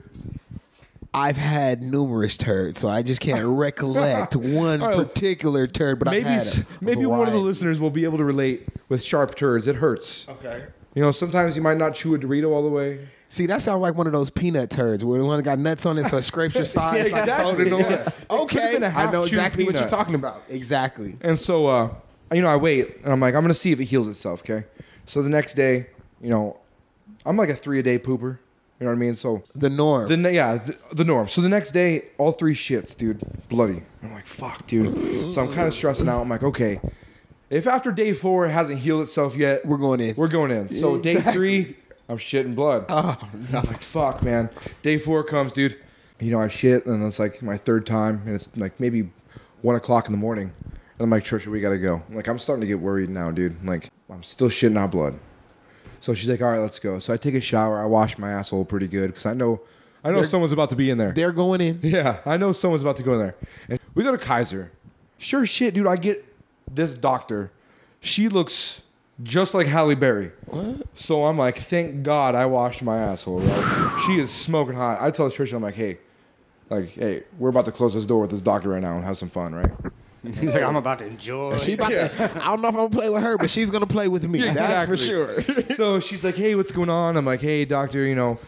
I've had numerous turds, so I just can't recollect one particular turd. But maybe I've had maybe one of the listeners will be able to relate with sharp turds. It hurts. Okay. You know, sometimes you might not chew a Dorito all the way. See, that sounds like one of those peanut turds where the one that got nuts on it, so it scrapes your sides. Yeah, exactly. Yeah. Okay, I know exactly what you're peanut. talking about. Exactly. And so, you know, I wait, and I'm like, I'm going to see if it heals itself, okay? So the next day, you know, I'm like a 3-a-day pooper. You know what I mean? So The norm. the norm. So the next day, all 3 shits, dude, bloody. I'm like, fuck, dude. So I'm kind of stressing out. I'm like, okay, if after day 4 it hasn't healed itself yet, We're going in. We're going in. So day 3, I'm shitting blood. Oh, no. I'm like, fuck, man. Day 4 comes, dude. You know, I shit, and it's like my 3rd time, and it's like maybe 1 o'clock in the morning. And I'm like, Trisha, we gotta go. Like, I'm starting to get worried now, dude. Like, I'm still shitting out blood. So she's like, all right, let's go. So I take a shower. I wash my asshole pretty good because I know someone's about to be in there. They're going in. Yeah, I know someone's about to go in there. And we go to Kaiser. Sure shit, dude. I get this doctor. She looks just like Halle Berry. What? So I'm like, thank God I washed my asshole, right? She is smoking hot. I tell Trisha, I'm like, hey, we're about to close this door with this doctor right now and have some fun, right? He's like, I'm about to enjoy. She about to, I don't know if I'm going to play with her, but she's going to play with me. Yeah, That's for exactly. sure. So she's like, hey, what's going on? I'm like, hey, doctor, you know,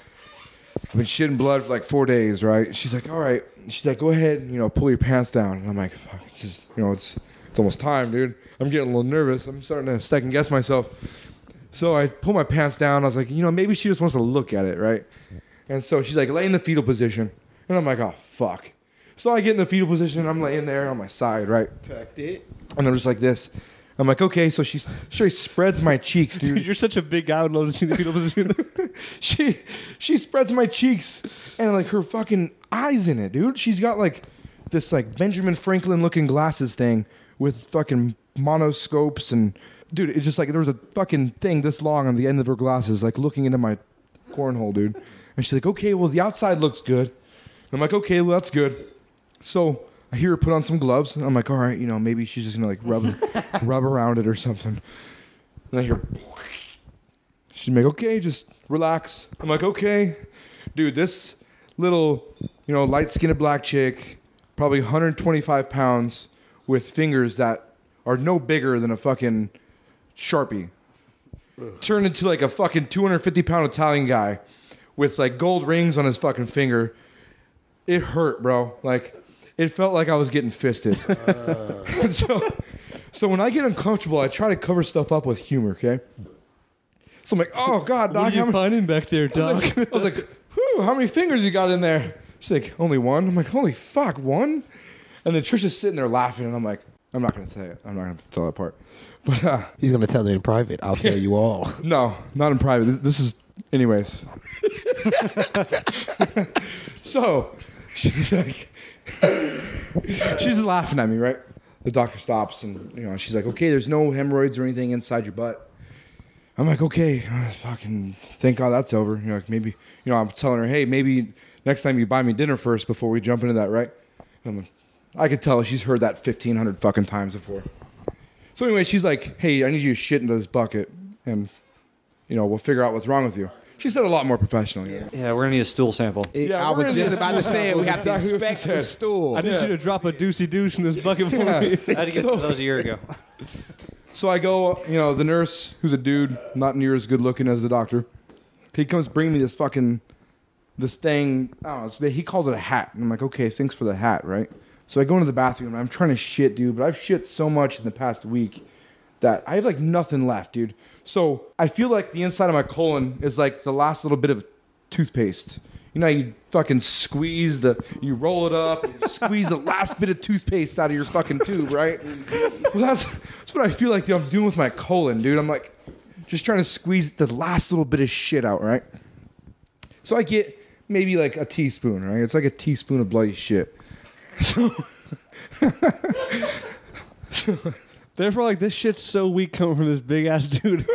I've been shitting blood for like 4 days, right? She's like, all right. She's like, go ahead, you know, pull your pants down. And I'm like, fuck, it's just, you know, it's almost time, dude. I'm getting a little nervous. I'm starting to second guess myself. So I pull my pants down. I was like, you know, maybe she just wants to look at it, right? And so she's like, lay in the fetal position. And I'm like, oh, fuck. So I get in the fetal position, and I'm laying there on my side, right? Tucked it. And I'm just like this. I'm like, okay, so she spreads my cheeks, dude. Dude, you're such a big guy. I would love to see the fetal position. She spreads my cheeks, and like her fucking eyes in it, dude. She's got like this like Benjamin Franklin looking glasses thing with fucking monoscopes, and dude, it's just like there was a fucking thing this long on the end of her glasses, like looking into my cornhole, dude. And she's like, okay, well the outside looks good. And I'm like, okay, well that's good. So I hear her put on some gloves. And I'm like, all right, you know, maybe she's just gonna like rub around it or something. And I hear, she's like, okay, just relax. I'm like, okay, dude, this little, you know, light-skinned black chick, probably 125 pounds, with fingers that are no bigger than a fucking Sharpie, turned into like a fucking 250-pound Italian guy with like gold rings on his fucking finger. It hurt, bro. Like, it felt like I was getting fisted. And so when I get uncomfortable, I try to cover stuff up with humor, okay? So I'm like, oh, God, Doc. What are you finding back there, Doc? I was like, whew, how many fingers you got in there? She's like, only one. I'm like, holy fuck, one? And then Trisha's sitting there laughing, and I'm like, I'm not going to say it. I'm not going to tell that part. But He's going to tell it in private. I'll tell you all. no, not in private. This is, anyways. So she's like, she's laughing at me, right? The doctor stops, and you know, she's like, okay, there's no hemorrhoids or anything inside your butt. I'm like, okay, fucking thank God that's over. You know, like maybe, you know, I'm telling her, hey, maybe next time you buy me dinner first before we jump into that, right? And I could tell she's heard that 1,500 fucking times before. So anyway, she's like, hey, I need you to shit into this bucket, and you know, we'll figure out what's wrong with you. She said a lot more professionally. Yeah, we're gonna need a stool sample. Yeah, I we're was in just this about to say it. We have to exactly what she inspect the said. stool. I need you to drop a doozy douche in this bucket for Yeah. me. I had to get those a year ago. So I go, you know, the nurse, who's a dude, not near as good looking as the doctor, he comes bring me this thing, I don't know, so he called it a hat. And I'm like, okay, thanks for the hat, right? So I go into the bathroom, and I'm trying to shit, dude, but I've shit so much in the past week that I have like nothing left, dude. So I feel like the inside of my colon is like the last little bit of toothpaste. You know, you fucking you roll it up, and you squeeze the last bit of toothpaste out of your fucking tube, right? Well, that's what I feel like, dude, I'm doing with my colon, dude. I'm like, just trying to squeeze the last little bit of shit out, right? So I get maybe like a teaspoon, right? It's like a teaspoon of bloody shit. So Therefore, like, this shit's so weak coming from this big ass dude.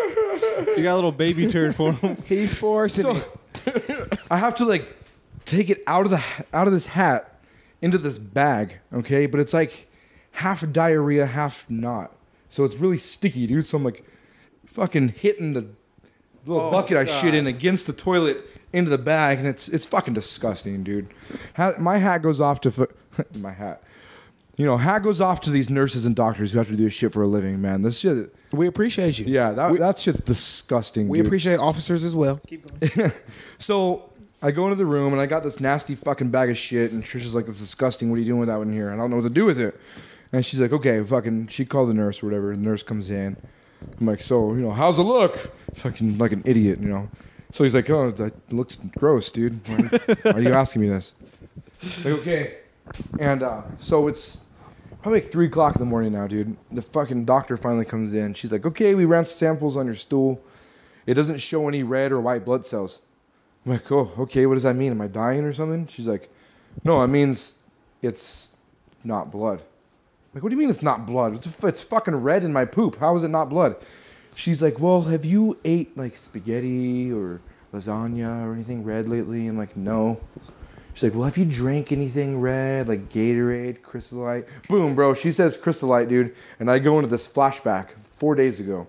You got a little baby turd for him. He's forcing it. I have to like take it out of this hat into this bag, okay? But it's like half diarrhea, half not. So it's really sticky, dude. So I'm like fucking hitting the little bucket I shit in against the toilet into the bag, and it's fucking disgusting, dude. My hat goes off to my hat. You know, hat goes off to these nurses and doctors who have to do this shit for a living, man. This shit. We appreciate you. Yeah, that shit's disgusting. We dude. appreciate officers as well. Keep going. So I go into the room and I got this nasty fucking bag of shit, and Trisha's like, "That's disgusting. What are you doing with that one in here?" I don't know what to do with it. And she's like, "Okay, fucking." She called the nurse or whatever. The nurse comes in. I'm like, "So, you know, how's it look?" Fucking like an idiot, you know. So he's like, "Oh, that looks gross, dude. Why are you asking me this?" Like, okay. And so it's probably like 3 o'clock in the morning now, dude. The fucking doctor finally comes in. She's like, "Okay, we ran samples on your stool. It doesn't show any red or white blood cells." I'm like, "Oh, okay, what does that mean? Am I dying or something?" She's like, "No, it means it's not blood." I'm like, "What do you mean it's not blood? It's fucking red in my poop. How is it not blood?" She's like, "Well, have you ate like spaghetti or lasagna or anything red lately?" I'm like, "No." She's like, "Well, have you drank anything red, like Gatorade, Crystal Light?" Boom, bro. She says Crystal Light, dude. And I go into this flashback 4 days ago.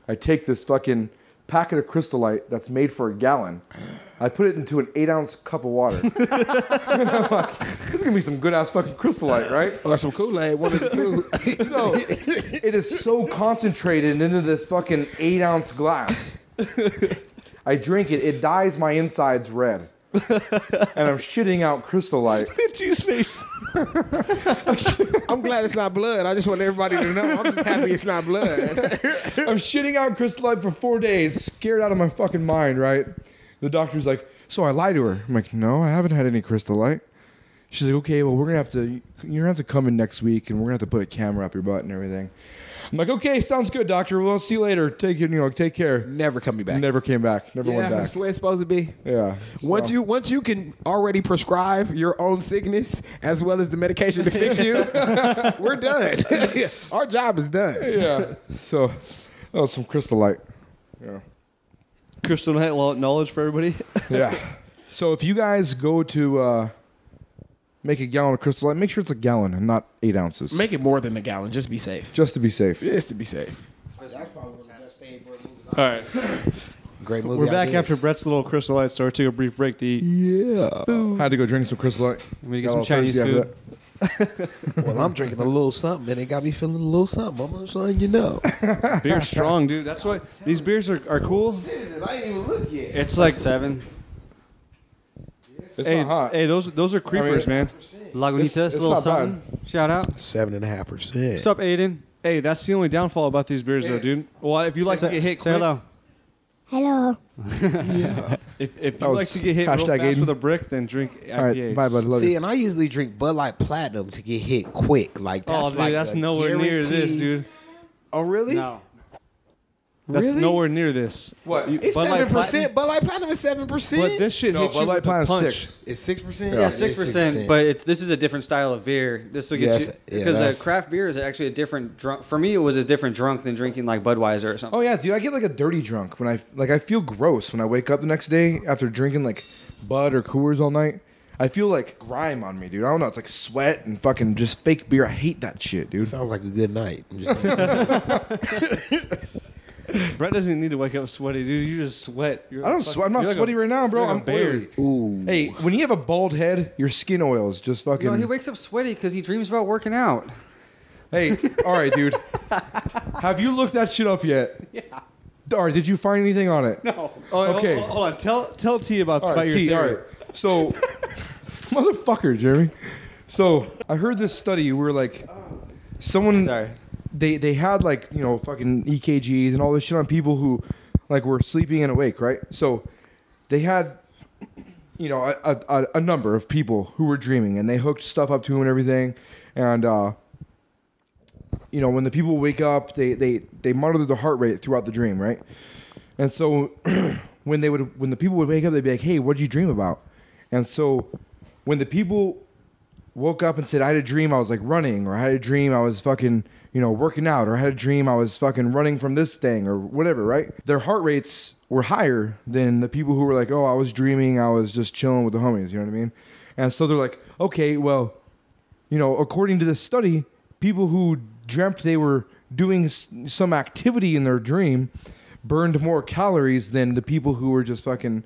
I take this fucking packet of Crystal Light that's made for a gallon. I put it into an 8-ounce cup of water. And I'm like, this is going to be some good-ass fucking Crystal Light, right? Or some Kool-Aid, one of the two. So, it is so concentrated into this fucking 8-ounce glass. I drink it. It dyes my insides red. And I'm shitting out Crystal Light. Into his face. I'm glad it's not blood. I just want everybody to know. I'm just happy it's not blood. I'm shitting out Crystal Light for 4 days, scared out of my fucking mind, right? The doctor's like, "So I lied to her." I'm like, "No, I haven't had any Crystal Light." She's like, "Okay, well, you're gonna have to come in next week, and we're gonna have to put a camera up your butt and everything." I'm like, "Okay, sounds good, doctor. Well, I'll see you later. Take care." Never coming back. Never came back. Never went back. That's the way it's supposed to be. Yeah. Once you can already prescribe your own sickness as well as the medication to fix you, we're done. Our job is done. Yeah. So, that was some Crystal Light. Yeah. Crystal Light knowledge for everybody. Yeah. So if you guys go to make a gallon of Crystal Light, make sure it's a gallon and not 8 ounces. Make it more than a gallon. Just be safe. Just to be safe. Just to be safe. All right. Great movie. We're back ideas. after Brett's little Crystal Light store. Took a brief break to eat. Yeah. Had to go drink some Crystal Light. I'm gonna get Got some all Chinese thirsty after food. Well, I'm drinking a little something, and it got me feeling a little something. I'm just letting you know. Beer's strong, dude. That's why these beers are cool. I ain't even look yet. It's like 7. It's hey, not hot. hey, those are creepers, man. Lagunitas, it's a little not something. Shout out. 7.5%. What's up, Aiden? Hey, that's the only downfall about these beers, though, dude. Well, if you like to get hit Say quick, hello. Hello. if you was like to get hit real hashtag fast Aiden. with a brick, then drink IPAs. All right, bye, bud. Love See, you. and I usually drink Bud Light Platinum to get hit quick. Like that's Oh, dude, like that's a nowhere near this, guarantee. dude. Oh, really? No. That's Really? nowhere near this. What? It's Bud Light 7%. Bud Light Platinum is 7%. But this shit No, hits Bud you Light with a Platinum's punch. 6. It's 6%. Yeah, It's 6%. But this is a different style of beer. This will get Yes, you yeah, because that's- craft beer is actually a different drunk. For me, it was a different drunk than drinking like Budweiser or something. Oh yeah, dude, I get like a dirty drunk when I feel gross when I wake up the next day after drinking like Bud or Coors all night. I feel like grime on me, dude. I don't know. It's like sweat and fucking just fake beer. I hate that shit, dude. Sounds like a good night. I'm just Brett doesn't need to wake up sweaty, dude. You just sweat. I don't sweat. I'm not sweaty right now, bro. you're like I'm a bear. oily. Ooh. Hey, when you have a bald head, your skin oils just fucking. No, he wakes up sweaty because he dreams about working out. Hey, all right, dude. Have you looked that shit up yet? Yeah. All right, did you find anything on it? No. Oh, Okay. Hold on. Tell T about, All about right, your T. theory. All right. So, motherfucker, Jeremy. So I heard this study where like someone Sorry. they had like, you know, fucking EKGs and all this shit on people who like were sleeping and awake, right? So they had, you know, a number of people who were dreaming, and they hooked stuff up to them and everything, and you know, when the people wake up, they monitor the heart rate throughout the dream, right? And so when the people would wake up, they'd be like, "Hey, what'd you dream about?" And so when the people woke up and said, I had a dream I was like running, or I had a dream I was fucking, working out, or I had a dream I was fucking running from this thing or whatever, right? Their heart rates were higher than the people who were like, oh, I was dreaming, I was just chilling with the homies, you know what I mean? And so they're like, okay, well, according to this study, people who dreamt they were doing some activity in their dream burned more calories than the people who were just fucking,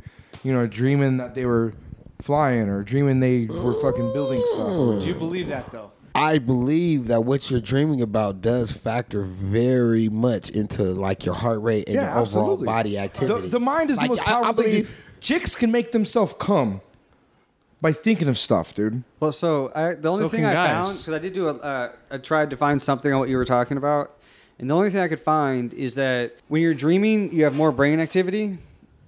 dreaming that they were flying or dreaming they were fucking building stuff. Do you believe that though? I believe that what you're dreaming about does factor very much into like your heart rate and your overall absolutely. body activity. The mind is Like, the most powerful I thing. believe- Dude. Chicks can make themselves come by thinking of stuff, dude. Well, so the only So thing can I guys. found, because I did do I tried to find something on what you were talking about, and the only thing I could find is that when you're dreaming, you have more brain activity.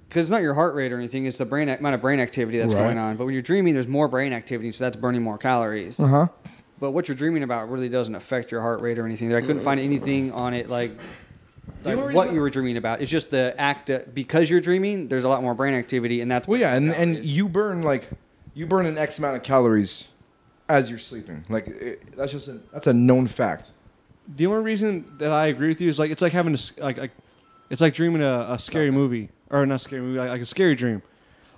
Because it's not your heart rate or anything; it's the amount of brain activity that's Right. going on. But when you're dreaming, there's more brain activity, so that's burning more calories. Uh-huh. But what you're dreaming about really doesn't affect your heart rate or anything. I couldn't find anything on it like what you were dreaming about. It's just the act because you're dreaming. There's a lot more brain activity, and that's Well, yeah, and calories. you burn an X amount of calories as you're sleeping. That's a known fact. The only reason that I agree with you is like it's like having it's like dreaming a scary movie, or not scary movie, like a scary dream.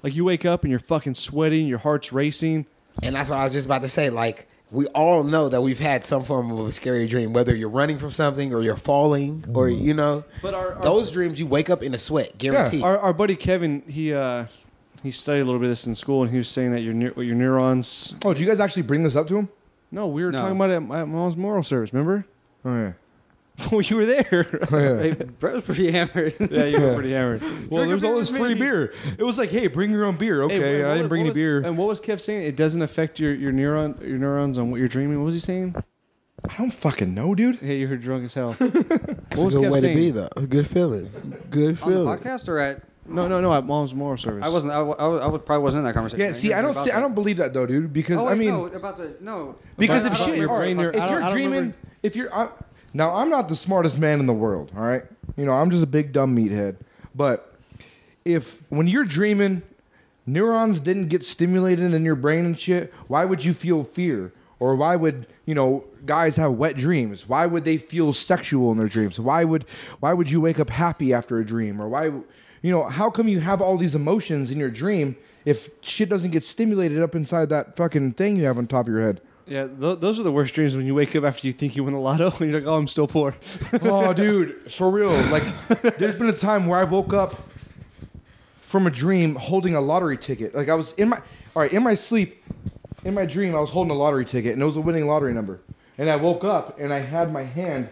Like you wake up and you're fucking sweating, your heart's racing. And that's what I was just about to say. Like, we all know that we've had some form of a scary dream, whether you're running from something or you're falling or, But those dreams, you wake up in a sweat, guaranteed. Our buddy Kevin, he studied a little bit of this in school, and he was saying that your neurons. Oh, did you guys actually bring this up to him? No, we were No. talking about it at my mom's memorial service. Remember? Oh yeah. Oh, you were there. Oh, yeah. Hey, Brett was pretty hammered. Yeah, you were pretty hammered. Well, there's all beer this with free me. beer. It was like, hey, bring your own beer. Okay, Hey, I didn't bring any beer. And what was Kev saying? It doesn't affect your neurons on what you're dreaming. What was he saying? I don't fucking know, dude. Hey, you were drunk as hell. That's a was good Kev way saying? to be, though. A good feeling. Good On the feeling. podcast or at? No, at mom's memorial service. I wasn't. Probably wasn't in that conversation. Yeah, see, I don't believe that though, dude. Because Oh, wait, I mean, no, about the no. because About- if about shit, your all right, brain, if you're dreaming, remember. if you're now, I'm not the smartest man in the world. All right, I'm just a big dumb meathead. But if when you're dreaming, neurons didn't get stimulated in your brain and shit, why would you feel fear? Or why would guys have wet dreams? Why would they feel sexual in their dreams? Why would you wake up happy after a dream? Or why, how come you have all these emotions in your dream if shit doesn't get stimulated up inside that fucking thing you have on top of your head? Yeah, those are the worst dreams when you wake up after you think you won the lotto and you're like, oh, I'm still poor. Oh, dude, for real. Like, there's been a time where I woke up from a dream holding a lottery ticket. Like, I was in my sleep, in my dream, I was holding a lottery ticket, and it was a winning lottery number. And I woke up, and I had my hand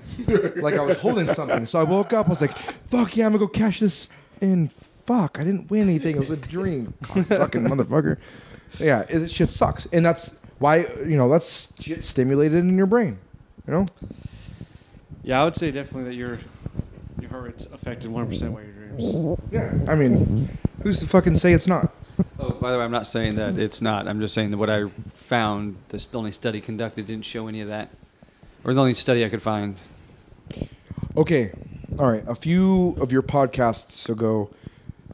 like I was holding something. So I woke up, I was like, fuck yeah, I'm gonna go cash this in. Fuck, I didn't win anything. It was a dream. Fucking motherfucker. Yeah, it shit sucks. And that's why, that's shit stimulated in your brain. Yeah, I would say definitely that your heart rate's affected 100% by your dreams. Yeah, I mean, who's to fucking say it's not? Oh, by the way, I'm not saying that it's not. I'm just saying that what I found, the only study conducted didn't show any of that, or the only study I could find. Okay, all right. A few of your podcasts ago,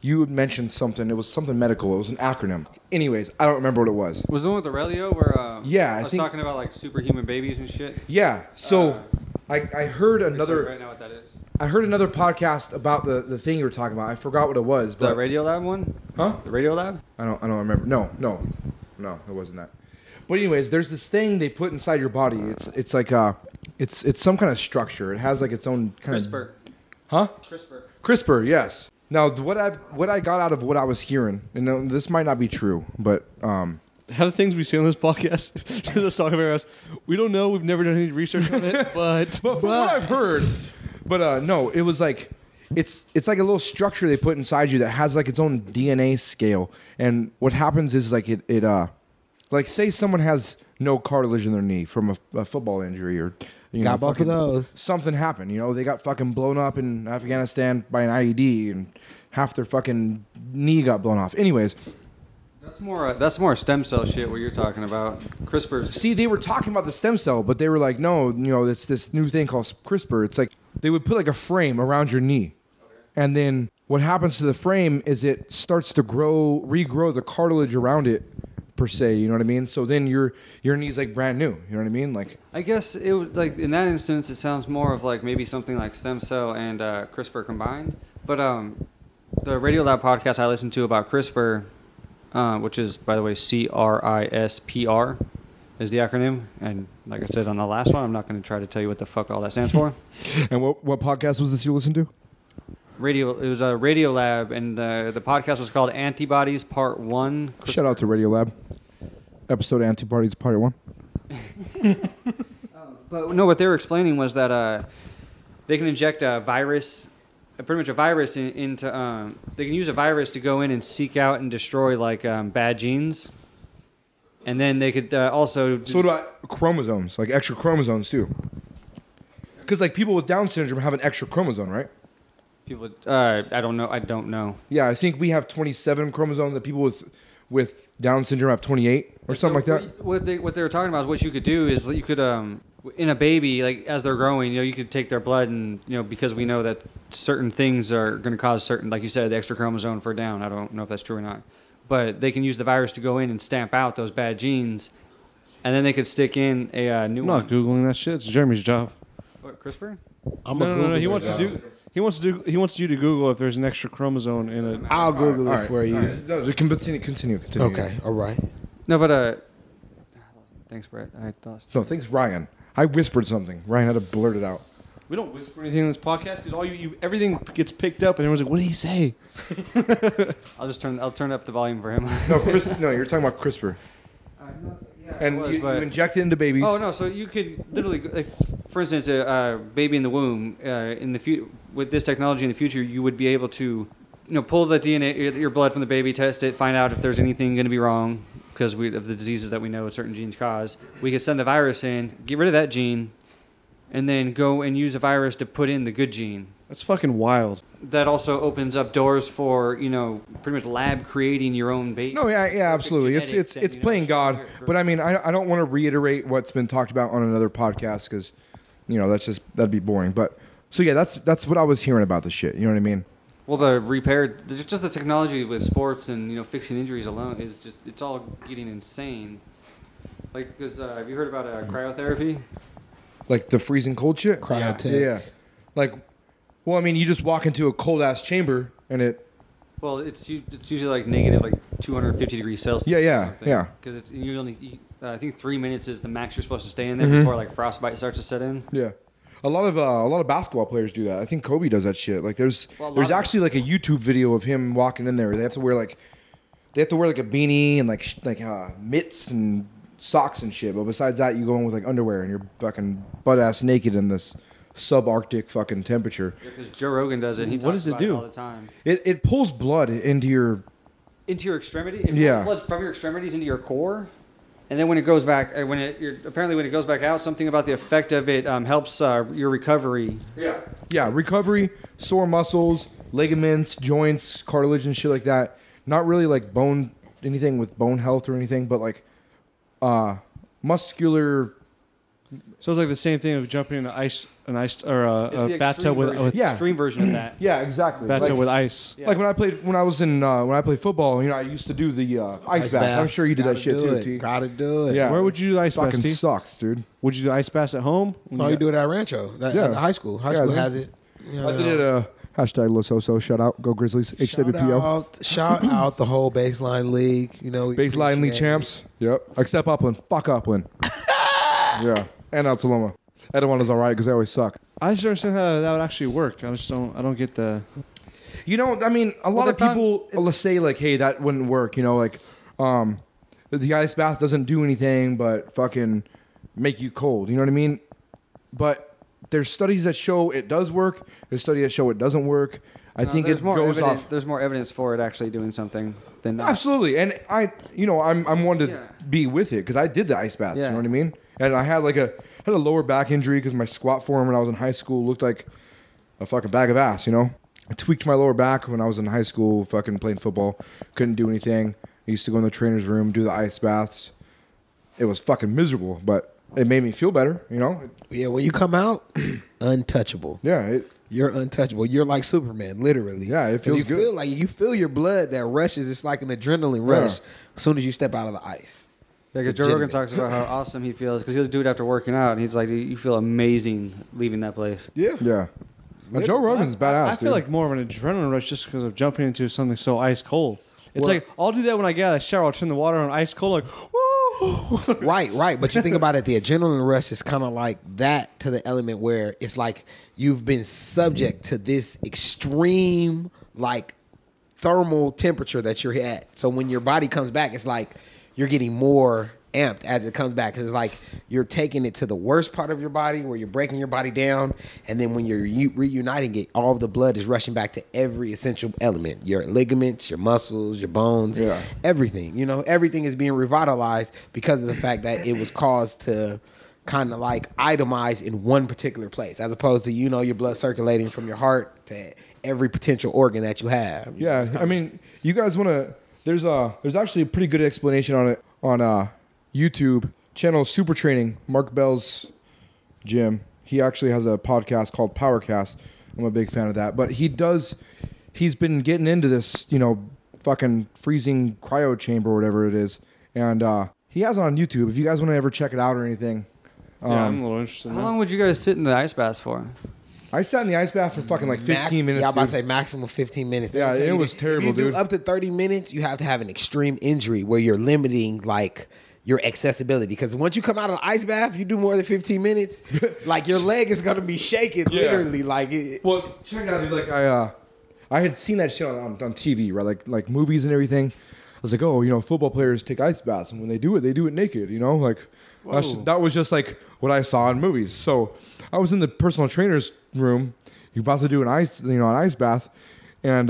you had mentioned something. It was something medical. It was an acronym. Anyways, I don't remember what it was. Was the one with Aurelio where Yeah, I I was think- talking about like superhuman babies and shit? Yeah. So I heard Can you tell me another. right now what that is? I heard another podcast about the thing you were talking about. I forgot what it was. The But Radio Lab one? huh? The Radio Lab? I don't remember. No, it wasn't that. But anyways, there's this thing they put inside your body. It's like it's some kind of structure. It has like its own kind CRISPR. of. Huh? CRISPR. CRISPR, yes. Now, what I got out of what I was hearing, and this might not be true, but How the things we say on this podcast, just us talking about us, we don't know. We've never done any research on it, but from what I've heard, but no, it was like it's like a little structure they put inside you that has like its own DNA scale, and what happens is like it like say someone has no cartilage in their knee from a football injury or Got both of those. something happened. They got fucking blown up in Afghanistan by an IED, and half their fucking knee got blown off. Anyways, That's more stem cell shit. What you're talking about? CRISPR's. see, they were talking about the stem cell, but they were like, no, it's this new thing called CRISPR. It's like they would put like a frame around your knee, and then what happens to the frame is it starts to regrow the cartilage around it per se. You know what I mean? So then your knee's like brand new. You know what I mean? Like I guess it would, like in that instance, it sounds more of like maybe something like stem cell and CRISPR combined. But the Radiolab podcast I listened to about CRISPR, which is by the way CRISPR, is the acronym. And like I said on the last one, I'm not going to try to tell you what the fuck all that stands for. And what podcast was this you listened to? It was a Radiolab, and the podcast was called Antibodies Part 1. Shout out to Radiolab. Episode Antibodies Part 1. But no, what they were explaining was that they can inject a virus, pretty much a virus into. They can use a virus to go in and seek out and destroy like bad genes, and then they could also. So what about chromosomes, like extra chromosomes too? Because like people with Down syndrome have an extra chromosome, right? People, I don't know. Yeah, I think we have 27 chromosomes. That people with Down syndrome have 28 or something like that. What they were talking about is what you could do is you could in a baby, like as they're growing, you could take their blood and because we know that certain things are going to cause certain, like you said, the extra chromosome for Down. I don't know if that's true or not, but they can use the virus to go in and stamp out those bad genes, and then they could stick in a new one. I'm not googling that shit. It's Jeremy's job. What, CRISPR? No. He wants to do. He wants you to Google if there's an extra chromosome in it. I'll Google it for you. Right. No, continue. Okay, all right. No, but thanks, Brett. I thought. No, thanks, Ryan. I whispered something. Ryan had to blurt it out. We don't whisper anything in this podcast because everything gets picked up and everyone's like, "What did he say?" I'll turn up the volume for him. No, you're talking about CRISPR. And you inject it into babies. Oh no! So you could literally, for instance, a baby in the womb, with this technology in the future, you would be able to, pull the DNA, your blood from the baby, test it, find out if there's anything going to be wrong because of the diseases that we know certain genes cause. We could send a virus in, get rid of that gene, and then go and use a virus to put in the good gene. That's fucking wild. That also opens up doors for pretty much lab creating your own baby. No, yeah, absolutely. It's playing God, but I mean, I don't want to reiterate what's been talked about on another podcast because, that'd be boring. But so yeah, that's what I was hearing about this shit. You know what I mean? Well, just the technology with sports and fixing injuries alone it's all getting insane. Like, because have you heard about cryotherapy? Like the freezing cold shit. Cryotech. Yeah. Like. Well, I mean, you just walk into a cold ass chamber and it. Well, it's usually like negative, like 250 degrees Celsius. Yeah. Because I think 3 minutes is the max you're supposed to stay in there before like frostbite starts to set in. Yeah, a lot of basketball players do that. I think Kobe does that shit. Like there's actually like a YouTube video of him walking in there. They have to wear like a beanie and like mitts and socks and shit. But besides that, you go in with like underwear and you're fucking butt ass naked in this subarctic fucking temperature. Because Joe Rogan does it. What does it do? All the time. It pulls blood into your extremity. It pulls blood from your extremities into your core, and then when it goes back, when it goes back out, something about the effect of it helps your recovery. Yeah, recovery, sore muscles, ligaments, joints, cartilage, and shit like that. Not really like anything with bone health or anything, but like muscular. So it's like the same thing of jumping in a bathtub with extreme version of that. Yeah, exactly. Bathtub with ice. Yeah. Like when I played football, I used to do the ice bath. I'm sure you did that shit too. T. Gotta do it. Yeah. Where would you do the ice bath? Fucking sucks, dude. Would you do ice baths at home? No, you do it at Rancho. At the high school. High school has it. I did it. Hashtag Lososo. Shout out. Go Grizzlies. HWPO. Shout out the whole Baseline League. Baseline League champs. Yep. Except Upland. Fuck Upland. Yeah. And Altaloma. Etiwanna's all right because they always suck. I just don't understand how that would actually work. I don't get the. I mean, a lot of people say like, "Hey, that wouldn't work." Like, the ice bath doesn't do anything but fucking make you cold. You know what I mean? But there's studies that show it does work. There's studies that show it doesn't work. I think it goes off. There's more evidence for it actually doing something than not. Absolutely, and I'm one to be with it because I did the ice baths. You know what I mean? And I had a lower back injury because my squat form when I was in high school looked like a fucking bag of ass. I tweaked my lower back when I was in high school, fucking playing football. Couldn't do anything. I used to go in the trainer's room, do the ice baths. It was fucking miserable, but it made me feel better. Yeah, when you come out, untouchable. Yeah, You're untouchable. You're like Superman, literally. Yeah, it feels you good. Feel like you feel your blood that rushes. It's like an adrenaline rush as soon as you step out of the ice. Yeah, because Joe Rogan talks about how awesome he feels because he'll do it after working out, and he's like, "You feel amazing leaving that place." Yeah. Yeah. Now, Joe Rogan's badass. I feel like more of an adrenaline rush just because of jumping into something so ice cold. It's like I'll do that when I get out of the shower. I'll turn the water on ice cold, like woo. Right. But you think about it, the adrenaline rush is kind of like that to the element where it's like you've been subject to this extreme like thermal temperature that you're at. So when your body comes back, it's like you're getting more amped as it comes back because it's like you're taking it to the worst part of your body where you're breaking your body down, and then when you're reuniting it, all of the blood is rushing back to every essential element, your ligaments, your muscles, your bones, everything. Everything is being revitalized because of the fact that it was caused to kind of like itemize in one particular place as opposed to your blood circulating from your heart to every potential organ that you have. Yeah, I mean, you guys want to... There's actually a pretty good explanation on it on YouTube channel Super Training, Mark Bell's gym. He actually has a podcast called PowerCast. I'm a big fan of that. But he's been getting into this, fucking freezing cryo chamber or whatever it is. And he has it on YouTube. If you guys want to ever check it out or anything. Yeah, I'm a little interested in How that. long would you guys sit in the ice bath for? I sat in the ice bath for fucking like 15 minutes. Yeah, I'm about to dude. say maximum 15 minutes. Yeah, it was terrible, if you dude. do up to 30 minutes, you have to have an extreme injury where you're limiting like your accessibility. Because once you come out of the ice bath, you do more than 15 minutes, like your leg is gonna be shaking, literally. Like, well, check it out, dude. Like I had seen that shit on TV, right? Like movies and everything. I was like, oh, football players take ice baths, and when they do it naked. Like that was just like what I saw in movies. So I was in the personal trainer's room. You're about to do an ice bath, and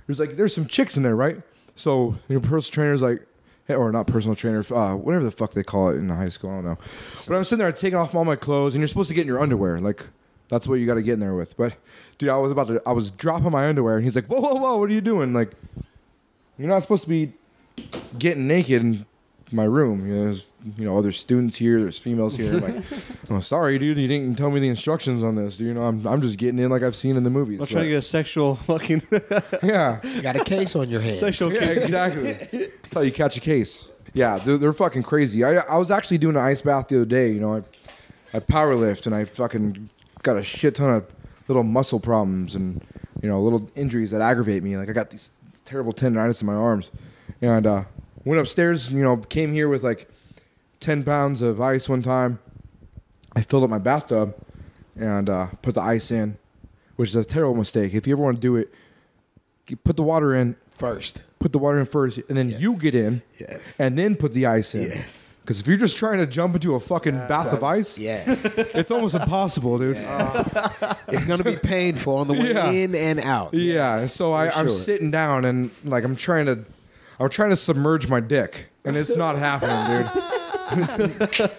there's some chicks in there, right? So personal trainer's like, or not personal trainer, whatever the fuck they call it in high school, I don't know. But I'm sitting there taking off all my clothes, and you're supposed to get in your underwear, like that's what you got to get in there with. But dude, I was dropping my underwear, and he's like, whoa, what are you doing? Like, you're not supposed to be getting naked in my room. There's other students here, there's females here. I'm like, oh, sorry, dude, you didn't tell me the instructions on this. Dude, I'm just getting in like I've seen in the movies. I'll try to get a sexual fucking yeah. you got a case on your hands. sexual Yeah, exactly. That's how you catch a case. Yeah, they're fucking crazy. I was actually doing an ice bath the other day. I power lift, and I fucking got a shit ton of little muscle problems and little injuries that aggravate me. Like I got these terrible tendonitis in my arms, and went upstairs. Came here with like 10 pounds of ice one time. I filled up my bathtub and put the ice in, which is a terrible mistake. If you ever want to do it, put the water in first. Put the water in first, and then you get in, and then put the ice in. Yes. Because if you're just trying to jump into a fucking bath of ice, Yes. it's almost impossible, dude. It's gonna be painful on the way in and out. Yeah. And so I'm sitting down, and like I'm trying to submerge my dick, and it's not happening, dude.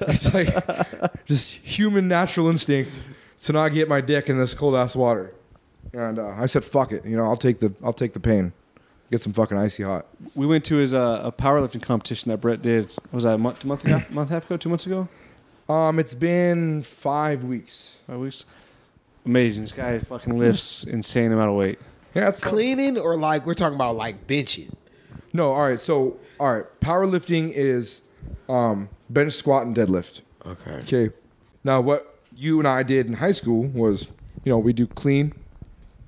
It's like just human natural instinct to not get my dick in this cold ass water. And I said, "Fuck it, I'll take the pain, get some fucking icy hot." We went to his a powerlifting competition that Brett did. Was that a month and a half ago? 2 months ago? It's been 5 weeks. 5 weeks. Amazing. This guy fucking lifts insane amount of weight. Yeah, it's Cleaning or like we're talking about like benching. No, all right. So, powerlifting is bench, squat, and deadlift. Okay. Now, what you and I did in high school was, we do clean,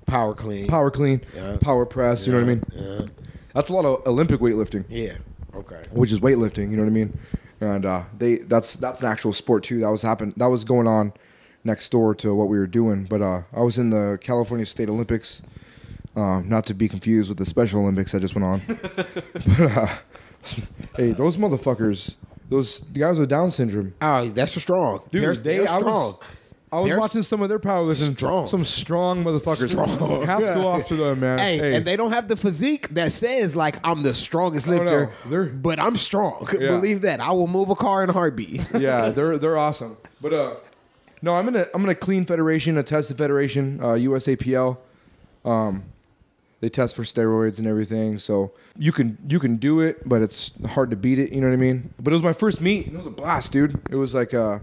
Power clean. yeah. Power press. You know what I mean? Yeah. That's a lot of Olympic weightlifting. Yeah. Okay. Which is weightlifting. You know what I mean? And that's an actual sport too. That was going on next door to what we were doing. But I was in the California State Olympics. Not to be confused with the Special Olympics that just went on. But, hey, those motherfuckers, the guys with Down syndrome. Oh, that's strong. Dude, they're strong. I was They're watching some of their powerlifting. strong. Some strong motherfuckers. Strong. Hats go off to them, man. Hey, and they don't have the physique that says like I'm the strongest lifter, but I'm strong. Yeah. Believe that. I will move a car in a heartbeat. Yeah, they're awesome. But no, I'm in a clean federation, a tested federation, USAPL. They test for steroids and everything, so you can do it, but it's hard to beat it. You know what I mean? But it was my first meet, and it was a blast, dude. It was like I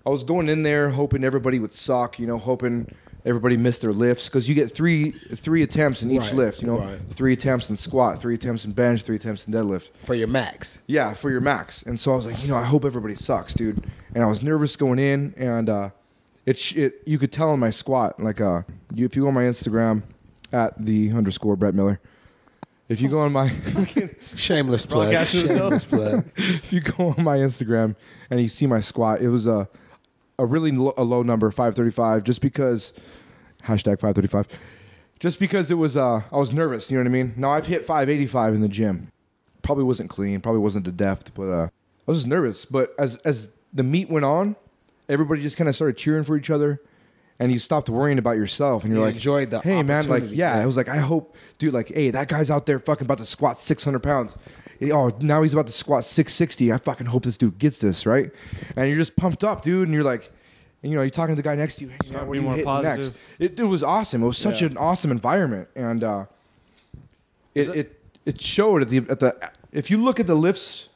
was going in there hoping everybody would suck, hoping everybody missed their lifts because you get three attempts in each lift. You know, right. 3 attempts in squat, 3 attempts in bench, 3 attempts in deadlift. For your max. Yeah, for your max. And so I was like, I hope everybody sucks, dude. And I was nervous going in, and you could tell in my squat, like if you go on my Instagram at _Brett Miller. If you go on my shameless plug. Shameless plug. If you go on my Instagram and you see my squat, it was a really low number, 535, just because #535. Just because it was I was nervous, you know what I mean? Now I've hit 585 in the gym. Probably wasn't clean, probably wasn't to depth, but I was just nervous. But as the meet went on, everybody just kind of started cheering for each other. And you stopped worrying about yourself, and you're like, enjoyed the hey, man, like, yeah. I was like, I hope, dude, like, hey, that guy's out there fucking about to squat 600 pounds. Oh, now he's about to squat 660. I fucking hope this dude gets this, right? And you're just pumped up, dude, and you're like, you're talking to the guy next to you, hey, man, what are you hitting next? It was awesome. It was such an awesome environment, and it showed at the if you look at the lifts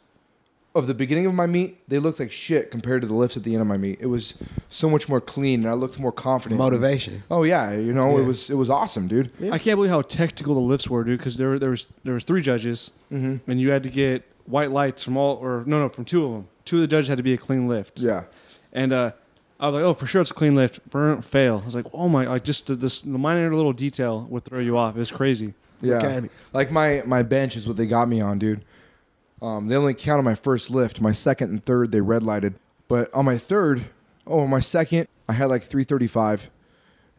of the beginning of my meet, they looked like shit compared to the lifts at the end of my meet. It was so much more clean, and I looked more confident. Motivation. Oh yeah, it was awesome, dude. I can't believe how technical the lifts were, dude. Because there was 3 judges, and you had to get white lights from from 2 of them. 2 of the judges had to be a clean lift. Yeah. And I was like, oh, for sure it's a clean lift. Burn, fail. I was like, oh my, like just the minor little detail would throw you off. It was crazy. Yeah. Mechanics. Like my bench is what they got me on, dude. They only counted my first lift. My second and third, they red lighted. But on my second, I had like 335.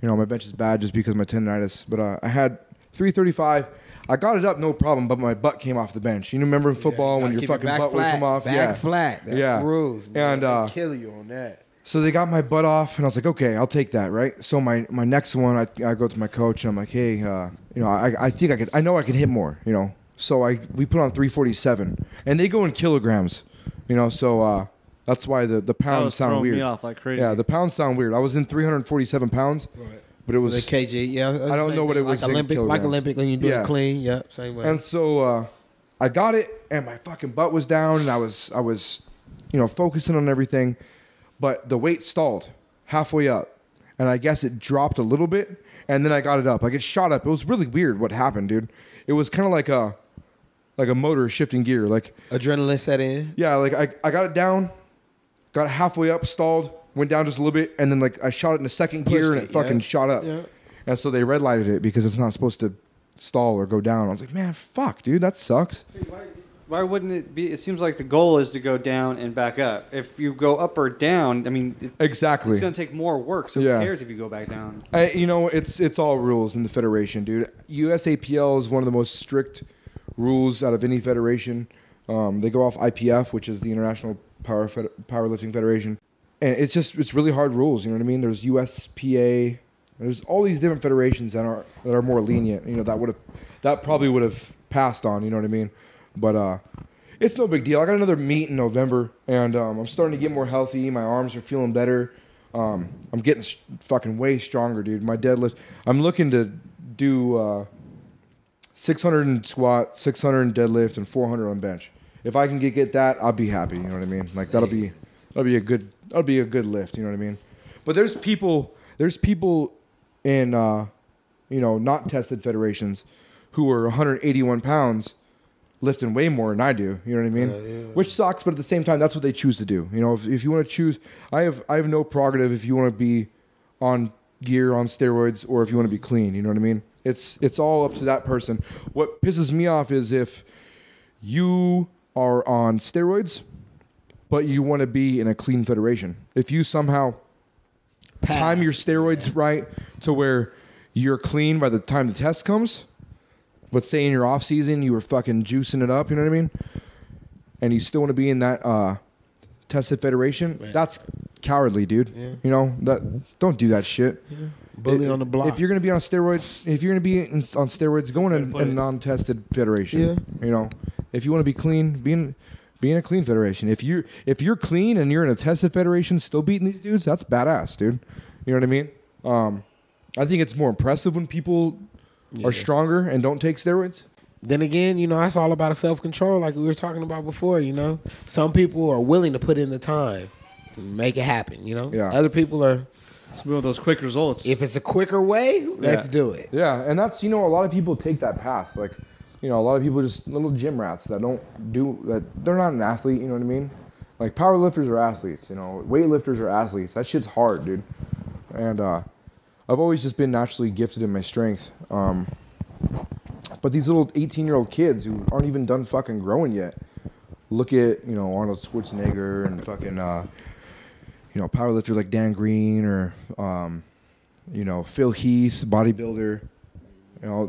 My bench is bad just because of my tendonitis. But I had 335. I got it up, no problem, but my butt came off the bench. You remember in football when your fucking butt would come off? Back flat. That's the rules, man. And they kill you on that. So they got my butt off, and I was like, okay, I'll take that, right? So my next one, I go to my coach, and I'm like, hey, I think I know I can hit more, So we put on 347, and they go in kilograms, So that's why the pounds sound weird. Me off like crazy. Yeah, the pounds sound weird. I was in 347 pounds, right. But it was the kg. Yeah, I don't know what it was. Like Olympic when you do it clean. Yeah, same way. And so I got it, and my fucking butt was down, and I was focusing on everything, but the weight stalled halfway up, and I guess it dropped a little bit, and then I got it up. I get shot up. It was really weird what happened, dude. It was kind of like a motor shifting gear, like adrenaline set in. Yeah, like I got it down, got it halfway up, stalled, went down just a little bit, and then like I shot it in the second gear, and it fucking shot up. Yeah. And so they red lighted it because it's not supposed to stall or go down. I was like, man, fuck, dude, that sucks. Why wouldn't it be? It seems like the goal is to go down and back up. If you go up or down, I mean, exactly, it's going to take more work. So who cares if you go back down? It's all rules in the federation, dude. USAPL is one of the most strict rules out of any federation. They go off IPF, which is the International Powerlifting Federation, and it's really hard rules. You know what I mean? There's USPA. There's all these different federations that are more lenient. That probably would have passed on. You know what I mean? But it's no big deal. I got another meet in November, and I'm starting to get more healthy. My arms are feeling better. I'm getting fucking way stronger, dude. My deadlift. I'm looking to do 600 in squat, 600 in deadlift, and 400 on bench. If I can get that, I'll be happy. You know what I mean? Like that'll be a good lift. You know what I mean? But there's people in not tested federations who are 181 pounds. Lifting way more than I do, you know what I mean? Yeah. Which sucks, but at the same time, that's what they choose to do. If you want to choose, I have no prerogative if you want to be on gear, on steroids, or if you want to be clean. You know what I mean? It's all up to that person. What pisses me off is if you are on steroids, but you want to be in a clean federation. If you somehow time your steroids right to where you're clean by the time the test comes. But say in your off season you were fucking juicing it up, you know what I mean? And you still want to be in that tested federation. Right. That's cowardly, dude. Yeah. Don't do that shit. Yeah. Bully on the block. If you're gonna be on steroids, on steroids, go in a non-tested federation. Yeah. If you want to be clean, be in a clean federation. If you're clean and you're in a tested federation, still beating these dudes, that's badass, dude. You know what I mean? I think it's more impressive when people are stronger and don't take steroids. Then again, that's all about self-control like we were talking about before, Some people are willing to put in the time to make it happen, Yeah. Other people are It's one of those quick results. If it's a quicker way, let's do it. Yeah, and that's, a lot of people take that path. Like, a lot of people just little gym rats that they're not an athlete, you know what I mean? Like, powerlifters are athletes, weightlifters are athletes. That shit's hard, dude. And I've always just been naturally gifted in my strength. But these little 18-year-old kids who aren't even done fucking growing yet, look at, Arnold Schwarzenegger and fucking, powerlifters like Dan Green or, Phil Heath, bodybuilder.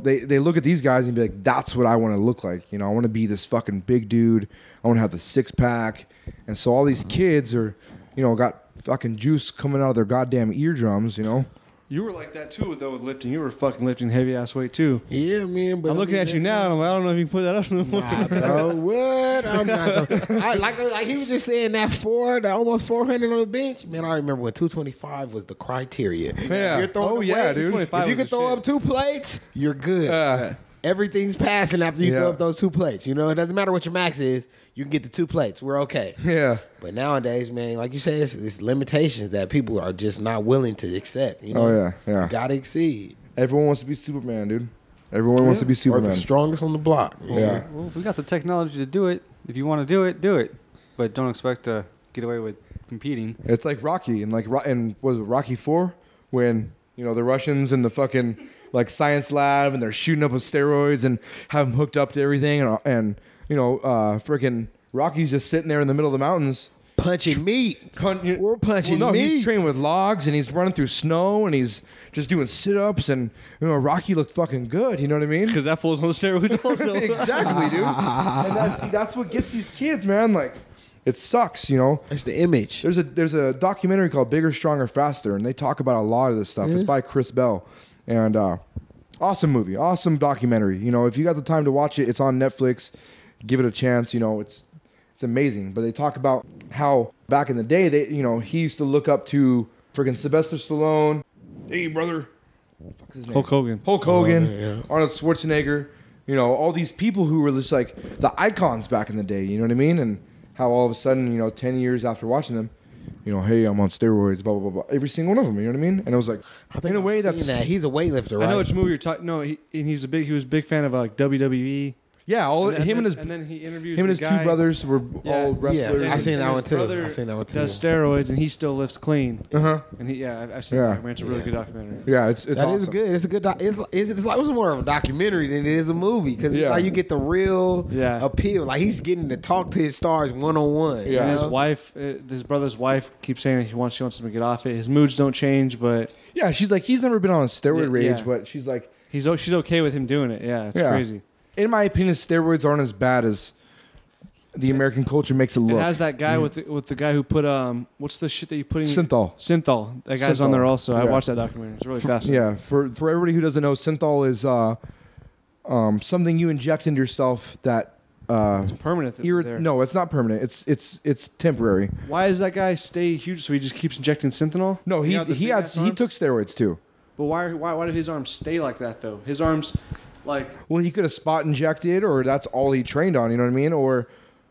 They look at these guys and be like, that's what I want to look like. I want to be this fucking big dude. I want to have the six-pack. And so all these kids are, got fucking juice coming out of their goddamn eardrums, You were like that too, though, with lifting. You were fucking lifting heavy ass weight too. Yeah, man. But I'm looking at you now, and I'm like, I don't know if you can put that up no more. Nah, bro, what? I'm not. Like he was just saying that almost 400 on the bench. Man, I remember when 225 was the criteria. Yeah. You're throwing yeah, dude. If you can throw up 2 plates, you're good. Everything's passing after you throw up those 2 plates. It doesn't matter what your max is. You can get the 2 plates. We're okay. Yeah. But nowadays, man, like you say, it's limitations that people are just not willing to accept. Oh, yeah. You gotta exceed. Everyone wants to be Superman, dude. Everyone wants to be Or Superman. the strongest on the block. Yeah. Well, we got the technology to do it. If you want to do it, do it. But don't expect to get away with competing. It's like Rocky and was it Rocky 4 when the Russians in the fucking science lab and they're shooting up with steroids and have them hooked up to everything and freaking Rocky's just sitting there in the middle of the mountains punching meat. We're punching meat. He's training with logs and he's running through snow and he's just doing sit-ups and Rocky looked fucking good. You know what I mean? Because that fool's on steroids also. Exactly, dude. And that's what gets these kids, man. Like, it sucks, It's the image. There's a documentary called Bigger, Stronger, Faster, and they talk about a lot of this stuff. It's by Chris Bell, and awesome movie, awesome documentary. If you got the time to watch it, it's on Netflix. Give it a chance. It's amazing. But they talk about how back in the day, he used to look up to friggin' Sylvester Stallone. Hey, brother. What the fuck's his name? Hulk Hogan. Arnold Schwarzenegger. All these people who were just like the icons back in the day. You know what I mean? And how all of a sudden, 10 years after watching them, hey, I'm on steroids, blah, blah, blah, blah. Every single one of them, you know what I mean? And it was like, in a way that's... that. He's a weightlifter, right? I know which movie you're talking... No, he was a big fan of WWE. Yeah, and then he interviews him and his guy. 2 brothers were all wrestlers. Yeah, I seen that one too. Does steroids and he still lifts clean. Uh-huh. And I've seen that. It's a really good documentary. Yeah, it's that awesome. is good. It's a good. It's like it was more of a documentary than it is a movie because like you get the real appeal. Like he's getting to talk to his stars one on one. Yeah, and his wife, his brother's wife, keeps saying that she wants him to get off it. His moods don't change, but yeah, she's like he's never been on a steroid rage, but she's like she's okay with him doing it. Yeah, it's crazy. In my opinion, steroids aren't as bad as the American culture makes it look. It has that guy with the guy who put what's the shit that you put in Synthol. That guy's on there also. I watched that documentary. It's really fascinating. Yeah, for everybody who doesn't know, Synthol is something you inject into yourself that it's permanent. No, it's not permanent. It's temporary. Why does that guy stay huge? So he just keeps injecting synthol? No, he took steroids too. But why do his arms stay like that though? His arms. Well, he could have spot injected, or that's all he trained on. You know what I mean? Or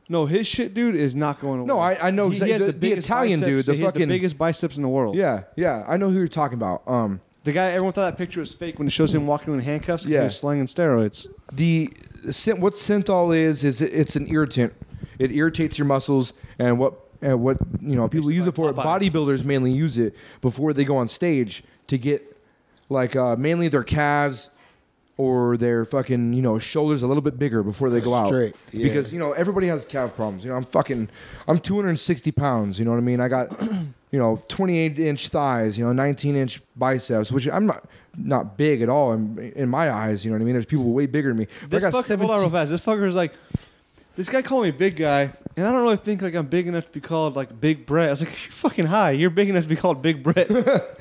no, his shit, dude, is not going away. No, I know. He has the Italian biceps, dude, he has the biggest biceps in the world. Yeah, I know who you're talking about. The guy, everyone thought that picture was fake when it shows him walking in handcuffs because he was slinging steroids. What synthol is it's an irritant. It irritates your muscles, and what people use it for. Bodybuilders mainly use it before they go on stage to get mainly their calves. Or their fucking, shoulders a little bit bigger before they go out. Yeah. Because, everybody has calf problems. I'm 260 pounds, you know what I mean? I got, 28-inch thighs, 19-inch biceps, which I'm not big at all in my eyes, you know what I mean? There's people way bigger than me. Hold on real fast. This fucker is like, this guy called me big guy, and I don't really think I'm big enough to be called Big Brett. I was like, you're fucking high. You're big enough to be called Big Brett.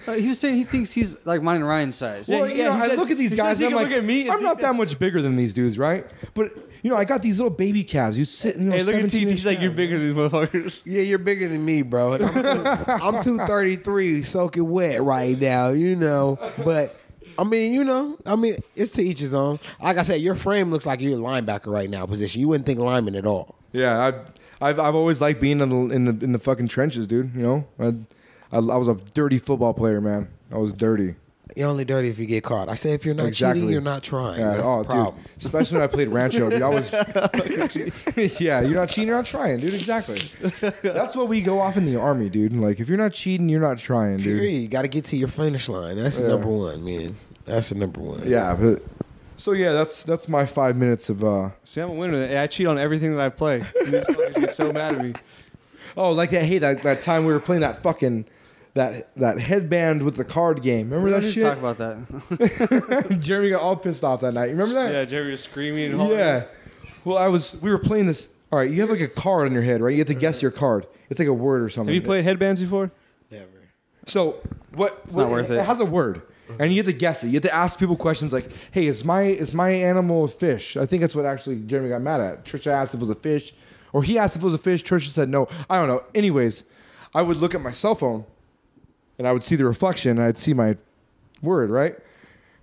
He was saying he thinks he's like mine and Ryan's size. Well, I look at these guys and I'm like, I'm not that much bigger than these dudes, right? But, I got these little baby calves. You sit in, hey, look at TT. He's like, you're bigger than these motherfuckers. Yeah, you're bigger than me, bro. And I'm 233 soaking wet right now, But... it's to each his own. Like I said, your frame looks like you're a linebacker right now position. You wouldn't think lineman at all. Yeah, I've always liked being in the fucking trenches, dude. I was a dirty football player, man. I was dirty. You're only dirty if you get caught. I say if you're not Exactly. cheating, you're not trying. Yeah, That's the problem. dude. Especially when I played Rancho. Dude, I was. Yeah, you're not cheating, you're not trying, dude. Exactly. That's what we go off in the Army, dude. Like, if you're not cheating, you're not trying, dude. Period. You got to get to your finish line. That's the number one, man. That's the number one. Yeah, but. So, yeah, that's my 5 minutes of. See, I'm a winner. I cheat on everything that I play. And these fuckers get so mad at me. Oh, like that. Hey, that time we were playing that fucking. That headband with the card game. Remember that shit? Talk about that. Jeremy got all pissed off that night. You remember that? Yeah, Jerry was screaming. And hollering. Yeah. Well, we were playing this. All right, you have like a card on your head, right? You have to guess your card. It's like a word or something. Have you played headbands before? Never. So what? It's not worth it. It has a word, and you have to guess it. You have to ask people questions like, "Hey, is my animal a fish?" I think that's what actually Jeremy got mad at. Trisha asked if it was a fish, or he asked if it was a fish. Trisha said no. I don't know. Anyways, I would look at my cell phone. And I would see the reflection, and I'd see my word, right?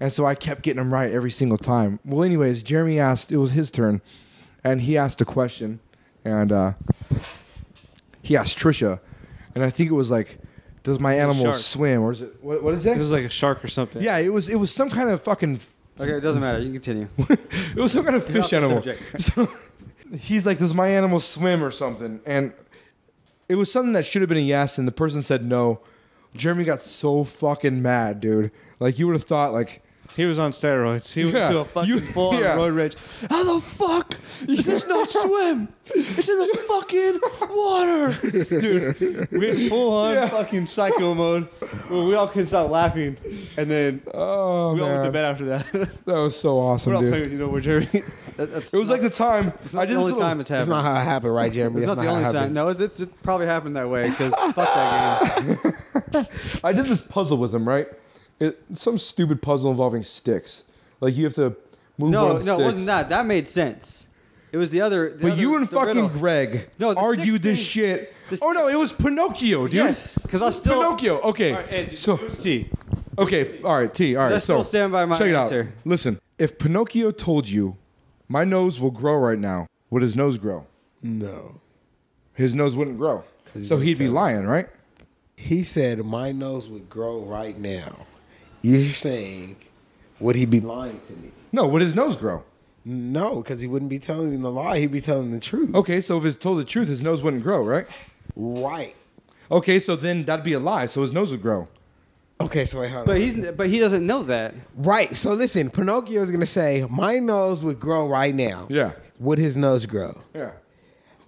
And so I kept getting them right every single time. Well, anyways, Jeremy asked, it was his turn, and he asked a question, and he asked Trisha, and I think it was like, does my animal shark. swim, or is it, what is It it? was like a shark or something. Yeah, it was some kind of fucking, Okay, it doesn't matter. You can continue. it was some kind of Get fish off the animal. subject. So he's like, does my animal swim or something? And it was something that should have been a yes, and the person said no. Jeremy got so fucking mad, dude. Like, you would have thought, like... He was on steroids. He went to a fucking full-on roid rage. How the fuck does this not swim? It's in the fucking water. Dude, we went full-on fucking psycho mode. Well, we all couldn't stop laughing. And then we all went to bed after that. That was so awesome, We're all dude. playing with you know where Jeremy. It was like the time... It's not the only time it's That's happened. not how it happened, right, Jeremy? It's That's not the how it only time. happened. No, it probably happened that way because fuck that game. I did this puzzle with him, right? Some stupid puzzle involving sticks. Like, you have to move one No, of the sticks. it wasn't that. That made sense. It was the other. But you and the fucking riddle. Greg No, the argued sticks this thing- shit. the Oh, no, it was Pinocchio, dude. Yes, because I still. Pinocchio. Okay. All right, Ed, so, T. okay. All right, T. All right. I still So, stand by my check it out. answer. Listen, if Pinocchio told you, my nose will grow right now, would his nose grow? No. His nose wouldn't grow. 'Cause he So wouldn't he'd be tell. lying, right? He said my nose would grow right now. You're saying, would he be lying to me? No, would his nose grow? No, because he wouldn't be telling the lie. He'd be telling the truth. Okay, so if he told the truth, his nose wouldn't grow, right? Right. Okay, so then that'd be a lie, so his nose would grow. Okay, so wait, hold on. But he doesn't know that. Right. So listen, Pinocchio's going to say, my nose would grow right now. Yeah. Would his nose grow? Yeah.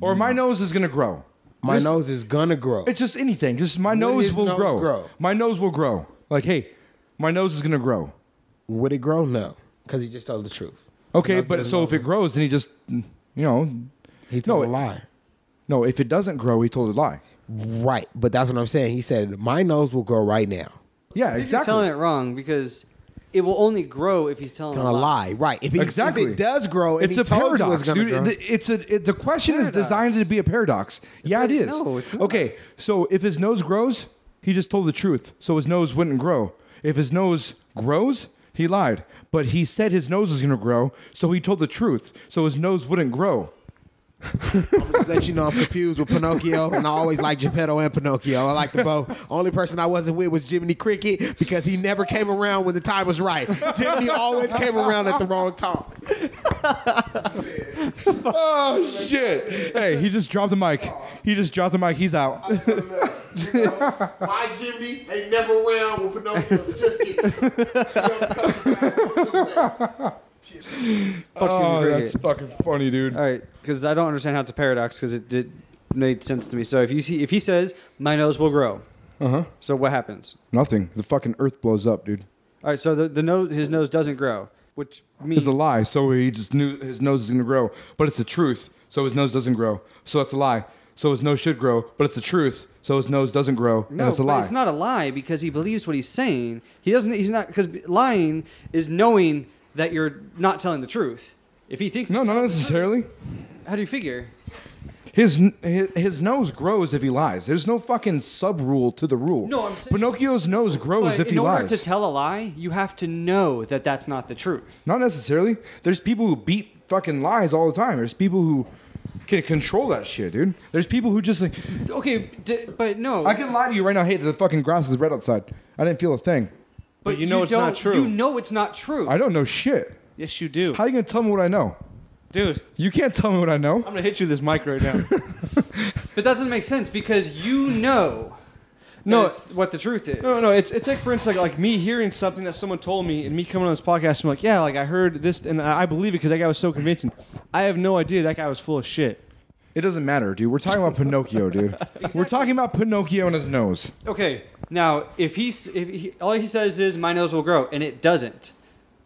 Or my nose is gonna grow. My Just- nose is going to grow. It's just anything. Just my Would nose his will nose grow. grow? My nose will grow. Like, hey, my nose is gonna grow. Would it grow? No, because he just told the truth. Okay, Pinocchio but doesn't so know. if it grows, then he just, He told No, a lie. no. If it doesn't grow, he told a lie. Right. But that's what I'm saying. He said, my nose will grow right now. Yeah, I think exactly. You're telling it wrong because it will only grow if he's telling Telling a lie. Right. If Exactly. If it does grow, and It's he a told you paradox, it's gonna dude. grow. The question is Paradox. designed to be a paradox. Yeah, it is. No, it's not. Okay, so if his nose grows, he just told the truth, so his nose wouldn't grow. If his nose grows, he lied. But he said his nose was going to grow, so he told the truth, so his nose wouldn't grow. I'm just let you know I'm confused with Pinocchio, and I always like Geppetto and Pinocchio. I like the both. Only person I wasn't with was Jiminy Cricket because he never came around when the time was right. Jiminy always came around at the wrong time. Oh, shit. Hey, he just dropped the mic. He's out. Why Jiminy ain't never around with Pinocchio? Just Oh, that's fucking funny, dude. All right, because I don't understand how it's a paradox because it did made sense to me. So if he says my nose will grow, so what happens? Nothing. The fucking earth blows up, dude. All right, so his nose doesn't grow, which means It's a lie, so he just knew his nose is going to grow. But it's the truth, so his nose doesn't grow. So it's a lie. So his nose should grow, but it's the truth, so his nose doesn't grow, and no, it's a but lie. it's not a lie because he believes what he's saying. He's not because lying is knowing that you're not telling the truth. If he thinks No, not necessarily. how do you figure? His nose grows if he lies. There's no fucking sub rule to the rule. No, I'm saying- Pinocchio's nose grows But if he in order lies. to tell a lie, you have to know that that's not the truth. Not necessarily. There's people who beat fucking lies all the time. There's people who can control that shit, dude. There's people who just like, Okay, but no. I can lie to you right now. Hey, the fucking grass is red outside. I didn't feel a thing. But you know it's not true. You know it's not true. I don't know shit. Yes, you do. How are you gonna tell me what I know? Dude, You can't tell me what I know. I'm going to hit you with this mic right now. But that doesn't make sense because you know. No, it's what the truth is. No, it's like, for instance, like me hearing something that someone told me and me coming on this podcast, I'm like, yeah, like I heard this and I believe it because that guy was so convincing. I have no idea that guy was full of shit. It doesn't matter, dude. We're talking about Pinocchio, dude. We're talking about Pinocchio and his nose. Okay, now if he all he says is my nose will grow, and it doesn't.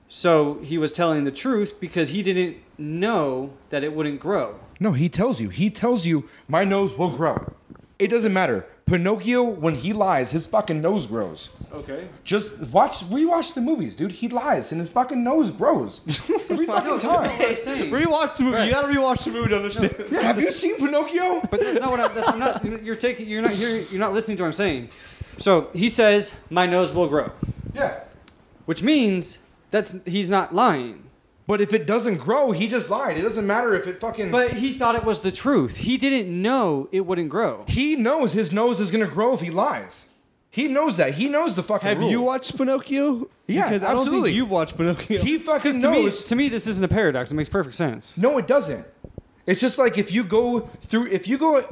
So he was telling the truth because he didn't know that it wouldn't grow. No, he tells you. He tells you my nose will grow. It doesn't matter. Pinocchio, when he lies, his fucking nose grows. Okay. Just rewatch the movies, dude. He lies and his fucking nose grows every fucking time. What I'm saying. Rewatch the movie. Right. You got to rewatch the movie to understand. Yeah, have you seen Pinocchio? But that's not what I'm not. You're not hearing. You're not listening to what I'm saying. So he says my nose will grow, Yeah. which means he's not lying. But if it doesn't grow, he just lied. It doesn't matter if it fucking... But he thought it was the truth. He didn't know it wouldn't grow. He knows his nose is going to grow if he lies. He knows that. He knows the fucking Have rule. you watched Pinocchio? Yeah, because I don't absolutely. think you've watched Pinocchio. He fucking To me, knows. to me, this isn't a paradox. It makes perfect sense. No, it doesn't. It's just like if you go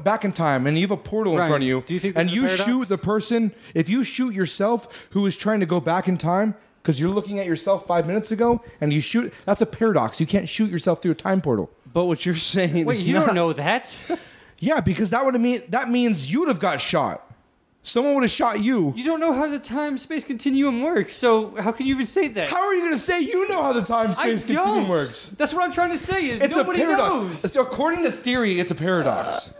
back in time and you have a portal in Ryan, front of you, do you think this and is a you paradox? shoot the person, if you shoot yourself who is trying to go back in time because you're looking at yourself 5 minutes ago and you shoot, that's a paradox. You can't shoot yourself through a time portal. But what you're saying Wait, is you not... don't know that? Yeah, because that means you'd have got shot. Someone would have shot you. You don't know how the time-space continuum works, so how can you even say that? How are you going to say you know how the time-space continuum works? That's what I'm trying to say. Is It's nobody a paradox. knows. According to theory, it's a paradox.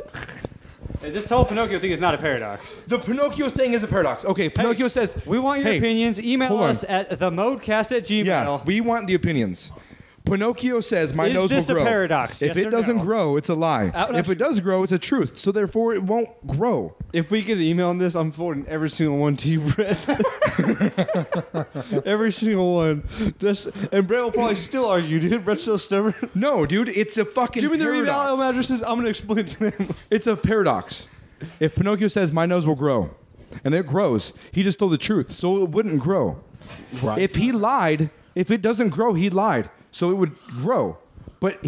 This whole Pinocchio thing is not a paradox. The Pinocchio thing is a paradox. Okay, Pinocchio says... We want your Hey, opinions. Email hold on. us at themodecast@gmail. Yeah, we want the opinions. Pinocchio says my Is nose this will a grow. paradox? If Yes it or doesn't no? grow, it's a lie. Out- If it does grow, it's a truth. So therefore, it won't grow. If we get an email on this, I'm forwarding every single one to you, Brett. Every single one. And Brett will probably still argue, dude. Brett's so stubborn. No, dude, it's a fucking Give me their paradox. email addresses. I'm going to explain to them. It's a paradox. If Pinocchio says my nose will grow, and it grows, he just told the truth, so it wouldn't grow. Right. If he lied, if it doesn't grow, he lied, so it would grow. But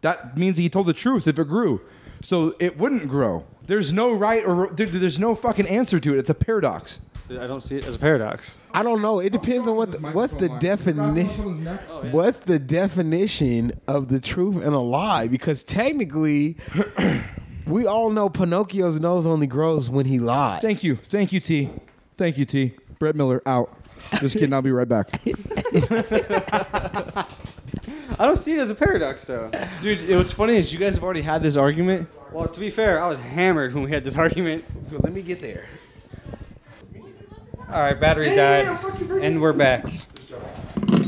that means he told the truth if it grew, so it wouldn't grow. There's no right or there's no fucking answer to it. It's a paradox. I don't see it as a paradox. I don't know. It depends on what's the definition. What's the definition of the truth and a lie? Because technically, we all know Pinocchio's nose only grows when he lies. Thank you, T. Thank you, T. Brett Miller out. Just kidding. I'll be right back. I don't see it as a paradox, though. Dude, what's funny is you guys have already had this argument. Well, to be fair, I was hammered when we had this argument. Let me get there. All right, battery died, and we're back.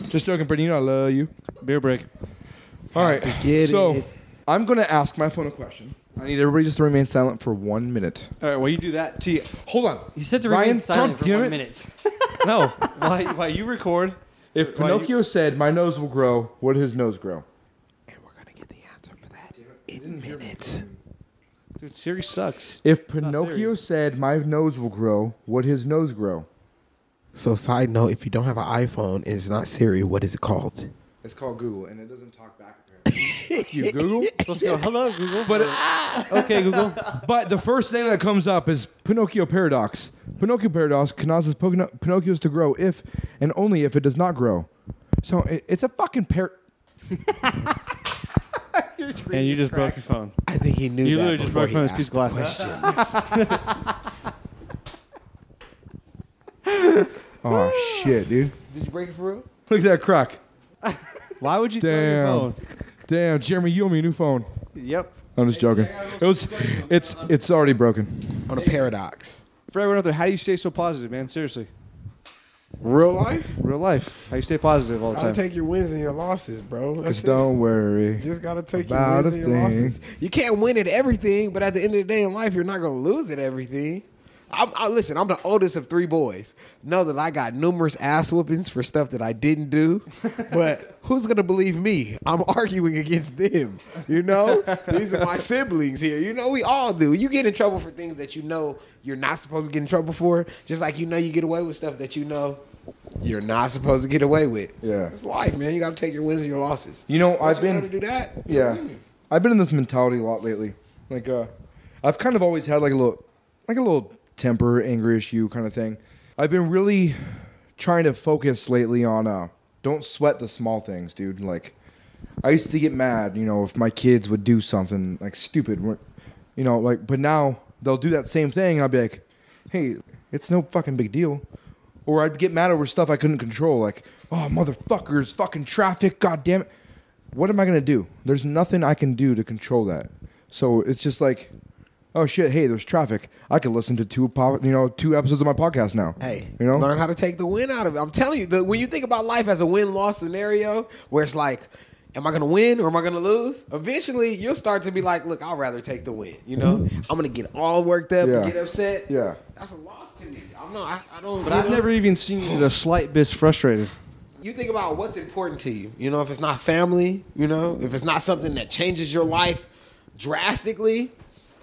Just joking, Brittany. You know I love you. Beer break. All right. get So it. I'm gonna ask my phone a question. I need everybody just to remain silent for 1 minute. All right, well, you do that. T. Hold on. You said to Ryan, remain silent God for damn 1 it. minute. No. Why you record? If Pinocchio said my nose will grow, would his nose grow? And we're gonna get the answer for that in minutes. Dude, Siri sucks. If Pinocchio said my nose will grow, would his nose grow? So, side note: if you don't have an iPhone and it's not Siri, what is it called? It's called Google, and it doesn't talk back apparently. You Google? Let's go. Hello, Google. But Okay, Google. but the first thing that comes up is Pinocchio Paradox. Pinocchio Paradox causes Pinocchios to grow if and only if it does not grow. So it's a fucking And you just broke your phone. I think he knew You that literally just before broke he Phone's asked piece of the question. Oh shit, dude! Did you break it for real? Look at that crack. Why would you throw your phone? Damn, Jeremy, you owe me a new phone. Yep. I'm just joking. It's already broken. On a paradox. For everyone out there, how do you stay so positive, man? Seriously. Real life? Real life. How you stay positive all the Gotta time? take your wins and your losses, bro. That's Just it. don't worry. You just gotta take your about wins a and your thing. losses. You can't win at everything, but at the end of the day in life, you're not gonna lose at everything. Listen, I'm the oldest of 3 boys. Know that I got numerous ass whoopings for stuff that I didn't do. But who's going to believe me? I'm arguing against them. You know? These are my siblings here. You know, we all do. You get in trouble for things that you know you're not supposed to get in trouble for. Just like you know you get away with stuff that you know you're not supposed to get away with. Yeah. It's life, man. You got to take your wins and your losses. You know, Once you know how to do that. Yeah. I've been in this mentality a lot lately. Like, I've kind of always had like a little temper, anger issue kind of thing. I've been really trying to focus lately on don't sweat the small things, dude. Like, I used to get mad, you know, if my kids would do something like stupid, you know, like, but now they'll do that same thing and I'll be like, hey, it's no fucking big deal. Or I'd get mad over stuff I couldn't control, like, oh, motherfuckers, fucking traffic, god damn it. What am I gonna do? There's nothing I can do to control that. So it's just like, oh shit, hey, there's traffic. I could listen to 2 episodes of my podcast now. Hey, you know, learn how to take the win out of it. I'm telling you, when you think about life as a win-loss scenario, where it's like, am I going to win or am I going to lose? Eventually, you'll start to be like, look, I'd rather take the win. You know, I'm going to get all worked up and get upset. Yeah, that's a loss to me. I don't. But I've never even seen you get a slight bit frustrated. You think about what's important to you. You know, if it's not family, you know, if it's not something that changes your life drastically,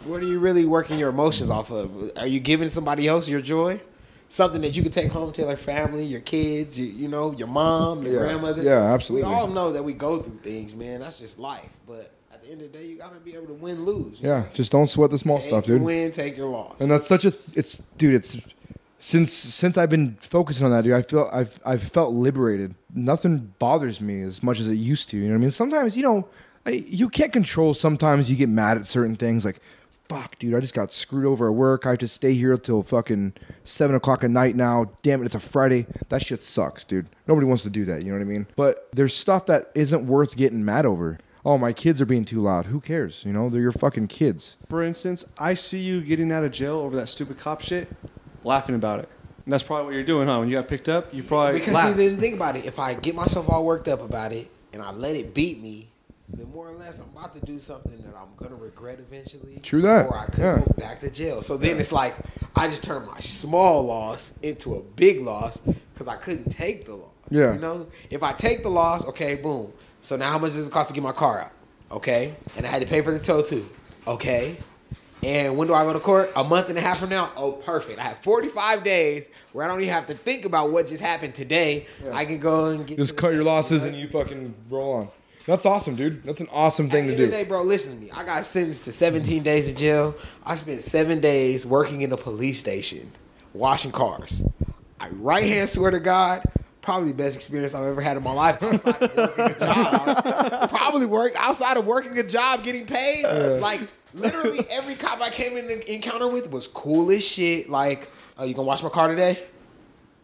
what are you really working your emotions off of? Are you giving somebody else your joy? Something that you can take home to your family, your kids, you know, your mom, your grandmother. Yeah, absolutely. We all know that we go through things, man. That's just life. But at the end of the day, you got to be able to win, lose. Yeah, know? Just don't sweat the small Take stuff, your dude. Win, take your loss. And that's it's since I've been focusing on that, dude, I've felt liberated. Nothing bothers me as much as it used to. You know what I mean? Sometimes, you know, you can't control. Sometimes you get mad at certain things, like, fuck, dude, I just got screwed over at work. I have to stay here till fucking 7 o'clock at night now. Damn it, it's a Friday. That shit sucks, dude. Nobody wants to do that, you know what I mean? But there's stuff that isn't worth getting mad over. Oh, my kids are being too loud. Who cares? You know, they're your fucking kids. For instance, I see you getting out of jail over that stupid cop shit, laughing about it. And that's probably what you're doing, huh? When you got picked up, you probably laugh. See, then think about it. If I get myself all worked up about it and I let it beat me, then more or less I'm about to do something that I'm going to regret eventually. True that. Or I could go back to jail. So then it's like I just turned my small loss into a big loss because I couldn't take the loss. Yeah. You know? If I take the loss, okay, boom. So now how much does it cost to get my car out? Okay. And I had to pay for the tow too. Okay. And when do I go to court? A month and a half from now? Oh, perfect. I have 45 days where I don't even have to think about what just happened today. Yeah. I can go and get... Just cut your losses and you fucking roll on. That's awesome, dude. That's an awesome thing to do. At the end of the day, bro, listen to me. I got sentenced to 17 days in jail. I spent 7 days working in a police station, washing cars. I right-hand swear to God, probably the best experience I've ever had in my life outside of working a job. Outside of working a job, getting paid. Yeah. Like, literally every cop I came in encounter with was cool as shit. Like, oh, you gonna wash my car today?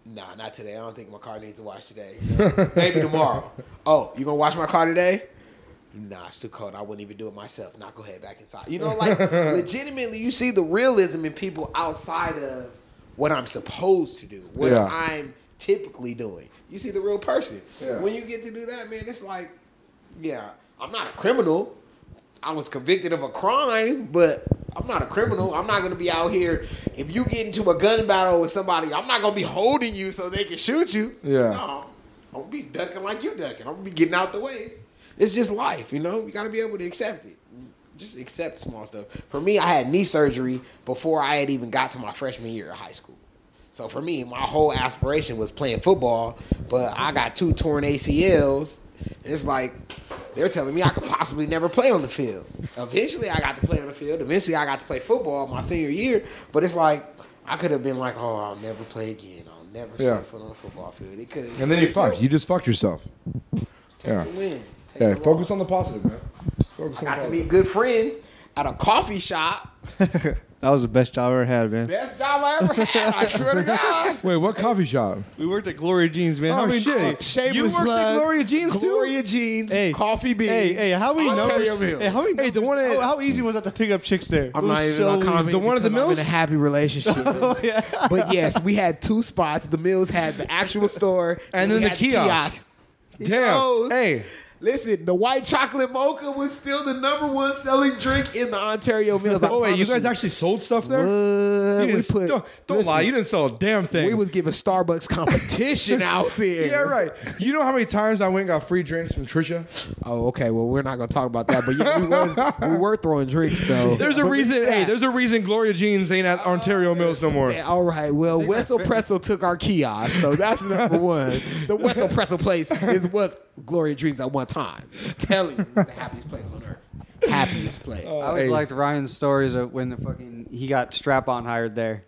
Nah, not today. I don't think my car needs to wash today. Maybe tomorrow. Oh, you gonna wash my car today? Nah, it's too cold. I wouldn't even do it myself. Nah, go ahead back inside. You know, like, legitimately, you see the realism in people outside of what I'm supposed to do, what I'm typically doing. You see the real person. Yeah. When you get to do that, man, it's like, yeah, I'm not a criminal. I was convicted of a crime, but I'm not a criminal. I'm not going to be out here. If you get into a gun battle with somebody, I'm not going to be holding you so they can shoot you. Yeah. No, I'm going to be ducking like you ducking. I'm going to be getting out the ways. It's just life, you know? You got to be able to accept it. Just accept small stuff. For me, I had knee surgery before I had even got to my freshman year of high school. So for me, my whole aspiration was playing football, but I got 2 torn ACLs. It's like they're telling me I could possibly never play on the field. Eventually, I got to play on the field. Eventually, I got to play football my senior year. But it's like I could have been like, oh, I'll never play again. I'll never set foot on the football field. It could. And then you fucked. You just fucked yourself. Take the win. Take the focus loss. on the positive, man. I got to meet good friends at a coffee shop. That was the best job I ever had, man. Best job I ever had, I swear to God. Wait, what coffee shop? We worked at Gloria Jeans, man. Oh, shit. Shameless You worked plug. at Gloria Jeans, too? Gloria Jeans, Coffee Bean. Hey, how many numbers? The one at... How easy was that to pick up chicks there? I'm not even gonna comment. The one at the Mills? I'm in a happy relationship. But yes, we had 2 spots. The Mills had the actual store. And then the kiosk. Damn. Hey. Listen, the white chocolate mocha was still the #1 selling drink in the Ontario Mills. Oh wait, you guys actually sold stuff there? What? You didn't, don't lie, you didn't sell a damn thing. We was giving Starbucks competition out there. Yeah, right. You know how many times I went and got free drinks from Trisha? Oh, okay. Well, we're not gonna talk about that, but yeah, we were throwing drinks though. There's a reason. Hey, there's a reason Gloria Jeans ain't at Ontario Mills no more. Yeah, all right. Well, Wetzel Pretzel took our kiosk, so that's #1. The Wetzel Pretzel place was Gloria Dreams at one time. I'm telling you, the happiest place on earth. Happiest place. I always liked Ryan's stories of when he got Strap-On hired there.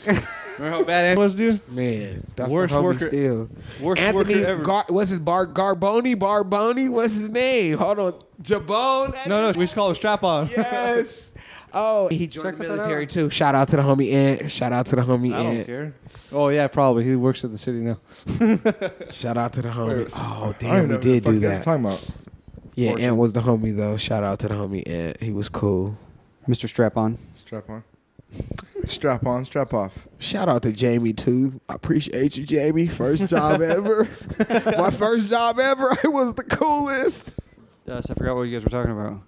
Remember how bad it was, dude? Man, that's Worst the homie worker- still. Worst Anthony, worker ever. what's his Barboni? What's his name? Hold on, Jabone. No, we just call him Strap On. Yes. Oh, he joined Check the that military out. too. Shout out to the homie Ant. Shout out to the homie I don't Ant. care. Oh yeah, probably. He works at the city now. Shout out to the homie. Oh I don't damn, we know did what the do fuck you're that. talking about. Yeah, Ant was the homie though. Shout out to the homie Ant. He was cool. Mr. Strap-On. Strap on. Strap on, strap off. Shout out to Jamie too. I appreciate you, Jamie. First job ever. My first job ever. It was the coolest. I forgot what you guys were talking about.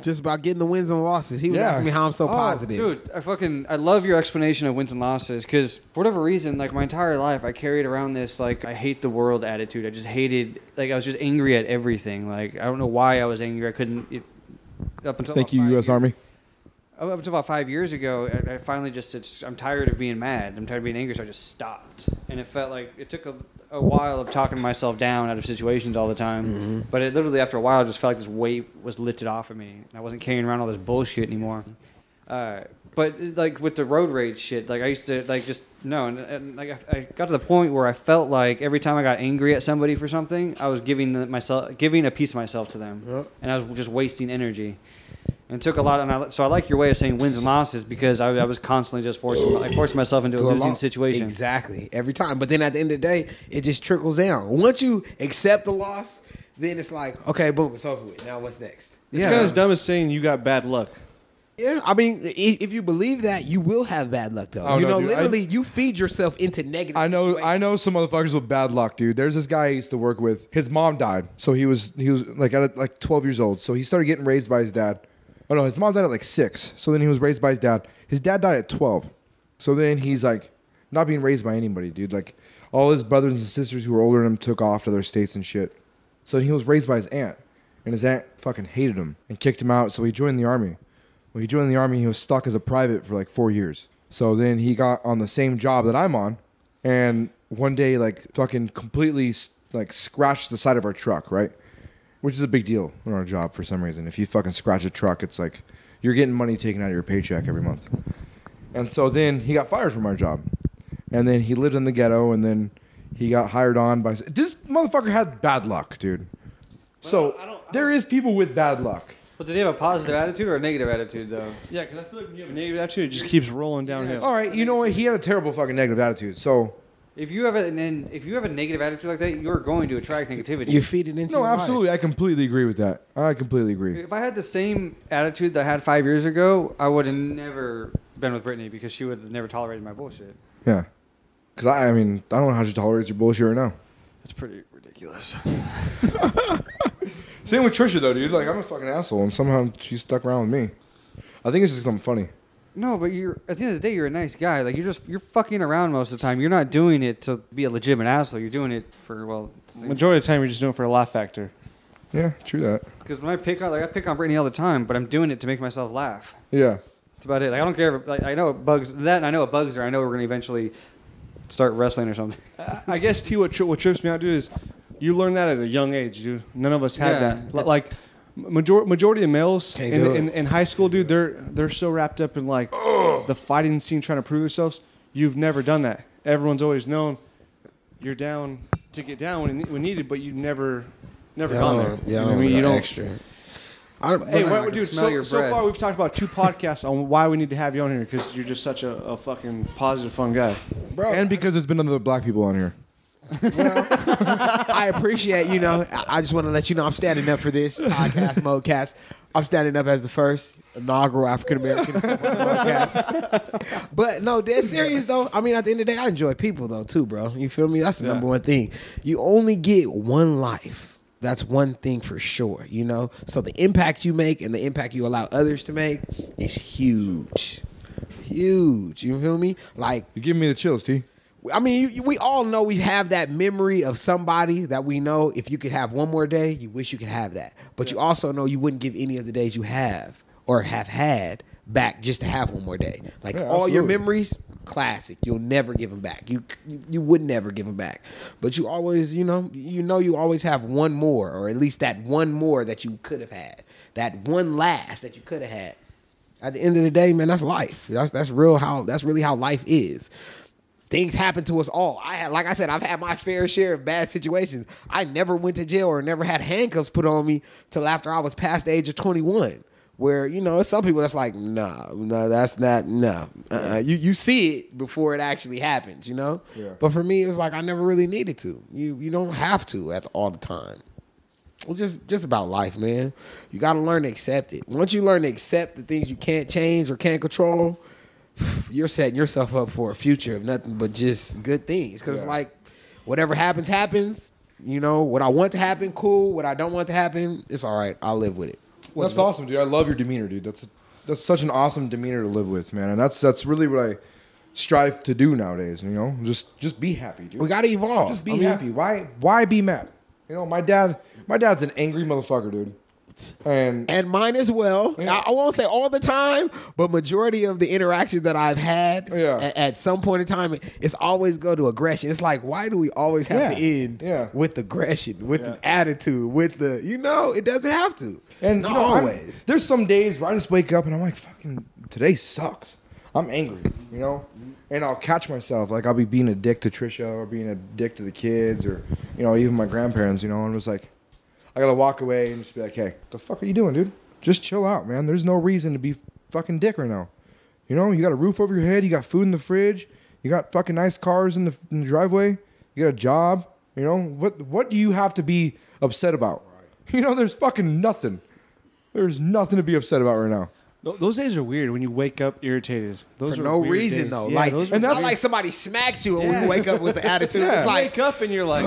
Just about getting the wins and losses. He was Yeah. asking me how I'm so positive. Dude, I love your explanation of wins and losses because for whatever reason, like my entire life, I carried around this like I hate the world attitude. I just hated, like I was just angry at everything. Like I don't know why I was angry. I couldn't. Up until Thank about you, 5 U.S. years- Army. Up until about 5 years ago, I finally just said, I'm tired of being mad. I'm tired of being angry, so I just stopped. And it felt like it took a while of talking myself down out of situations all the time. But it literally, after a while, it just felt like this weight was lifted off of me. And I wasn't carrying around all this bullshit anymore. But like with the road rage shit, like I used to like just no, and like I got to the point where I felt like every time I got angry at somebody for something, I was giving a piece of myself to them, and I was just wasting energy. And it took a lot, so I like your way of saying wins and losses because I was constantly just forcing myself into a losing situation. Exactly. Every time. But then at the end of the day, it just trickles down. Once you accept the loss, then it's like, okay, boom, it's over with. Now what's next? It's kind of as dumb as saying you got bad luck. Yeah, I mean, if you believe that, you will have bad luck, though. Oh, you no, know, dude, literally, you feed yourself into negative. I situations. know some motherfuckers with bad luck, dude. There's this guy I used to work with. His mom died, so he was like at like 12 years old. So he started getting raised by his dad. Oh no, his mom died at like 6. So then he was raised by his dad. His dad died at 12. So then he's like not being raised by anybody, dude. Like all his brothers and sisters who were older than him took off to their states and shit. So he was raised by his aunt, and his aunt fucking hated him and kicked him out. So he joined the army. When he joined the army, he was stuck as a private for like 4 years. So then he got on the same job that I'm on, and one day like fucking completely like scratched the side of our truck, right? Which is a big deal in our job for some reason. If you fucking scratch a truck, it's like you're getting money taken out of your paycheck every month. And so then he got fired from our job. And then he lived in the ghetto, and then he got hired on by... This motherfucker had bad luck, dude. So there is people with bad luck. But did he have a positive attitude or a negative attitude, though? Yeah, because I feel like when you have a negative attitude, it just keeps rolling downhill. All right, you know what? He had a terrible fucking negative attitude. So... If you have a negative attitude like that, you're going to attract negativity. You feed it into No, your life. absolutely. I completely agree with that. I completely agree. If I had the same attitude that I had 5 years ago, I would have never been with Brittany because she would have never tolerated my bullshit. Yeah. Because I mean, I don't know how she tolerates your bullshit right now. That's pretty ridiculous. Same with Trisha, though, dude. Like, I'm a fucking asshole, and somehow she's stuck around with me. I think it's just something funny. No, but at the end of the day, you're a nice guy. Like you're fucking around most of the time. You're not doing it to be a legitimate asshole. You're doing it for Majority of the time, you're just doing it for a laugh factor. Yeah, true that. Because when I pick on Brittany all the time, but I'm doing it to make myself laugh. Yeah. That's about it. Like I don't care. Like I know it bugs that, and I know it bugs her. I know we're gonna eventually start wrestling or something. I guess, T, what trips me out, dude, is you learn that at a young age, dude. None of us had that. Like, majority of males in high school, dude, they're so wrapped up in, like, the fighting scene trying to prove themselves. You've never done that. Everyone's always known you're down to get down when needed, but you've never gone there. Yeah, you know what I mean? You don't. Extra. Hey, dude, so far we've talked about 2 podcasts on why we need to have you on here because you're just such a fucking positive, fun guy. Bro. And because there's been other black people on here. Well, I appreciate, I just want to let you know I'm standing up for this podcast, ModeCast. I'm standing up as the first inaugural African-American podcast. But no, dead serious, though. I mean, at the end of the day, I enjoy people, though, too, bro. You feel me? That's the number one thing. You only get one life. That's one thing for sure, you know? So the impact you make and the impact you allow others to make is huge. Huge. You feel me? Like, You're giving me the chills, T. I mean, we all know we have that memory of somebody that we know if you could have one more day, you wish you could have that. But you also know you wouldn't give any of the days you have or have had back just to have one more day. Like all your memories, classic. You'll never give them back. You would never give them back. But you always, you always have one more, or at least that one more that you could have had. That one last that you could have had. At the end of the day, man, that's life. That's really how life is. Things happen to us all. Like I said, I've had my fair share of bad situations. I never went to jail or never had handcuffs put on me till after I was past the age of 21. Where, some people that's like, no, that's not, no. You see it before it actually happens, Yeah. But for me, it was like I never really needed to. You don't have to all the time. It's just about life, man. You got to learn to accept it. Once you learn to accept the things you can't change or can't control, you're setting yourself up for a future of nothing but just good things. Because, whatever happens, happens. What I want to happen, cool. What I don't want to happen, it's all right. I'll live with it. Well, that's awesome, dude. I love your demeanor, dude. That's such an awesome demeanor to live with, man. And that's really what I strive to do nowadays. Just be happy, dude. We gotta evolve. Just be happy. Why be mad? My dad's an angry motherfucker, dude. And mine as well. Yeah. I won't say all the time, but majority of the interactions that I've had at some point in time, it's always go to aggression. It's like, why do we always have to end with aggression, with an attitude, with the, it doesn't have to. And not always. There's some days where I just wake up and I'm like, fucking, today sucks. I'm angry, And I'll catch myself. Like, I'll be being a dick to Trisha or being a dick to the kids or, even my grandparents, and I'm just like, I gotta walk away and just be like, hey, what the fuck are you doing, dude? Just chill out, man. There's no reason to be fucking dick right now. You got a roof over your head. You got food in the fridge. You got fucking nice cars in the driveway. You got a job. What do you have to be upset about? Right. There's fucking nothing. There's nothing to be upset about right now. Those days are weird when you wake up irritated. Those for are no weird reason days. though. Yeah, It's not like somebody smacked you and when you wake up with the attitude. Yeah. It's like, wake up and you're like,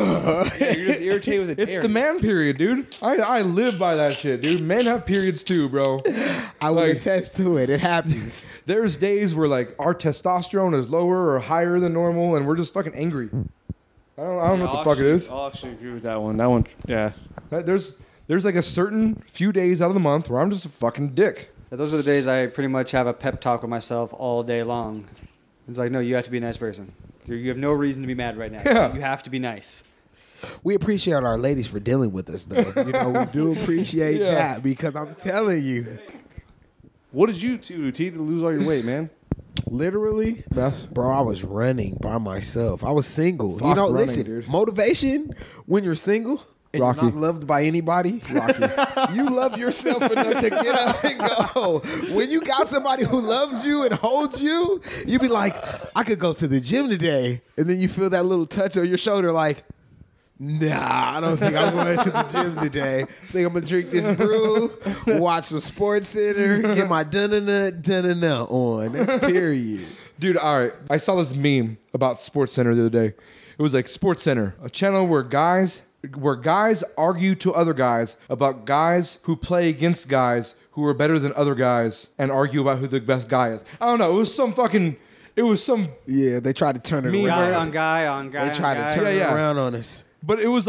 you're just irritated with it. It's the man period, dude. I live by that shit, dude. Men have periods too, bro. I will attest to it. It happens. There's days where our testosterone is lower or higher than normal, and we're just fucking angry. I don't know what the fuck it is. I'll actually agree with that one. That one, yeah. There's like a certain few days out of the month where I'm just a fucking dick. Those are the days I pretty much have a pep talk with myself all day long. It's like, no, you have to be a nice person. You have no reason to be mad right now. Yeah. You have to be nice. We appreciate our ladies for dealing with us, though. We do appreciate that because I'm telling you. What did you do, T, to lose all your weight, man? Literally, Beth? bro, I was running by myself. I was single. Fuck running, Listen, dude. Motivation when you're single and Rocky. you're not loved by anybody. Rocky. You love yourself enough to get up and go. When you got somebody who loves you and holds you, you be like, I could go to the gym today. And then you feel that little touch on your shoulder like, nah, I don't think I'm going to the gym today. I think I'm going to drink this brew, watch some Sports Center, get my dun-dun-dun on. That's period. Dude, all right. I saw this meme about Sports Center the other day. It was like Sports Center, a channel where guys argue to other guys about guys who play against guys who are better than other guys and argue about who the best guy is. I don't know. It was some Yeah, they tried to turn it Me around. Guy on guy on guy. They tried on to guy. turn it Yeah. around on us. But it was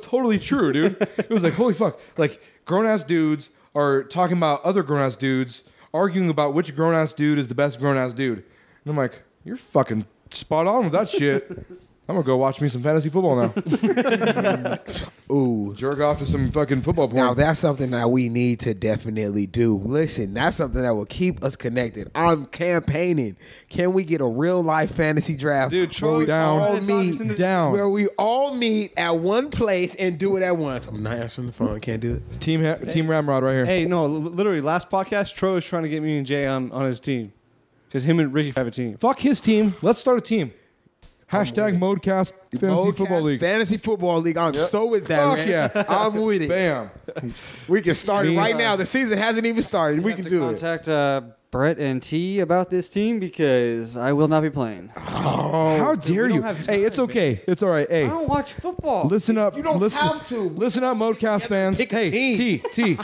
totally true, dude. It was like, holy fuck. Like, grown-ass dudes are talking about other grown-ass dudes, arguing about which grown-ass dude is the best grown-ass dude. And I'm like, you're fucking spot on with that shit. I'm going to go watch me some fantasy football now. Ooh. Jerk off to some fucking football porn. Now, that's something that we need to definitely do. Listen, that's something that will keep us connected. I'm campaigning. Can we get a real-life fantasy draft Dude, where we down. all meet, Down. where we all meet at one place and do it at once? I'm not answering the phone. Can't do it. Team Ramrod right here. Hey, no, literally, last podcast, Troy was trying to get me and Jay on his team. Because him and Ricky have a team. Fuck his team. Let's start a team. Hashtag ModeCast Fantasy Football League. Fantasy Football League. I'm so with that, Fuck man. yeah. I'm with it. Bam. We can start it right now. The season hasn't even started. We can do it. Contact Brett and T about this team because I will not be playing. How dare don't you? have Hey, it's okay. It's all right. Hey, I don't watch football. listen up. You don't listen, have to. Listen up, ModeCast fans. Pick a Hey, T.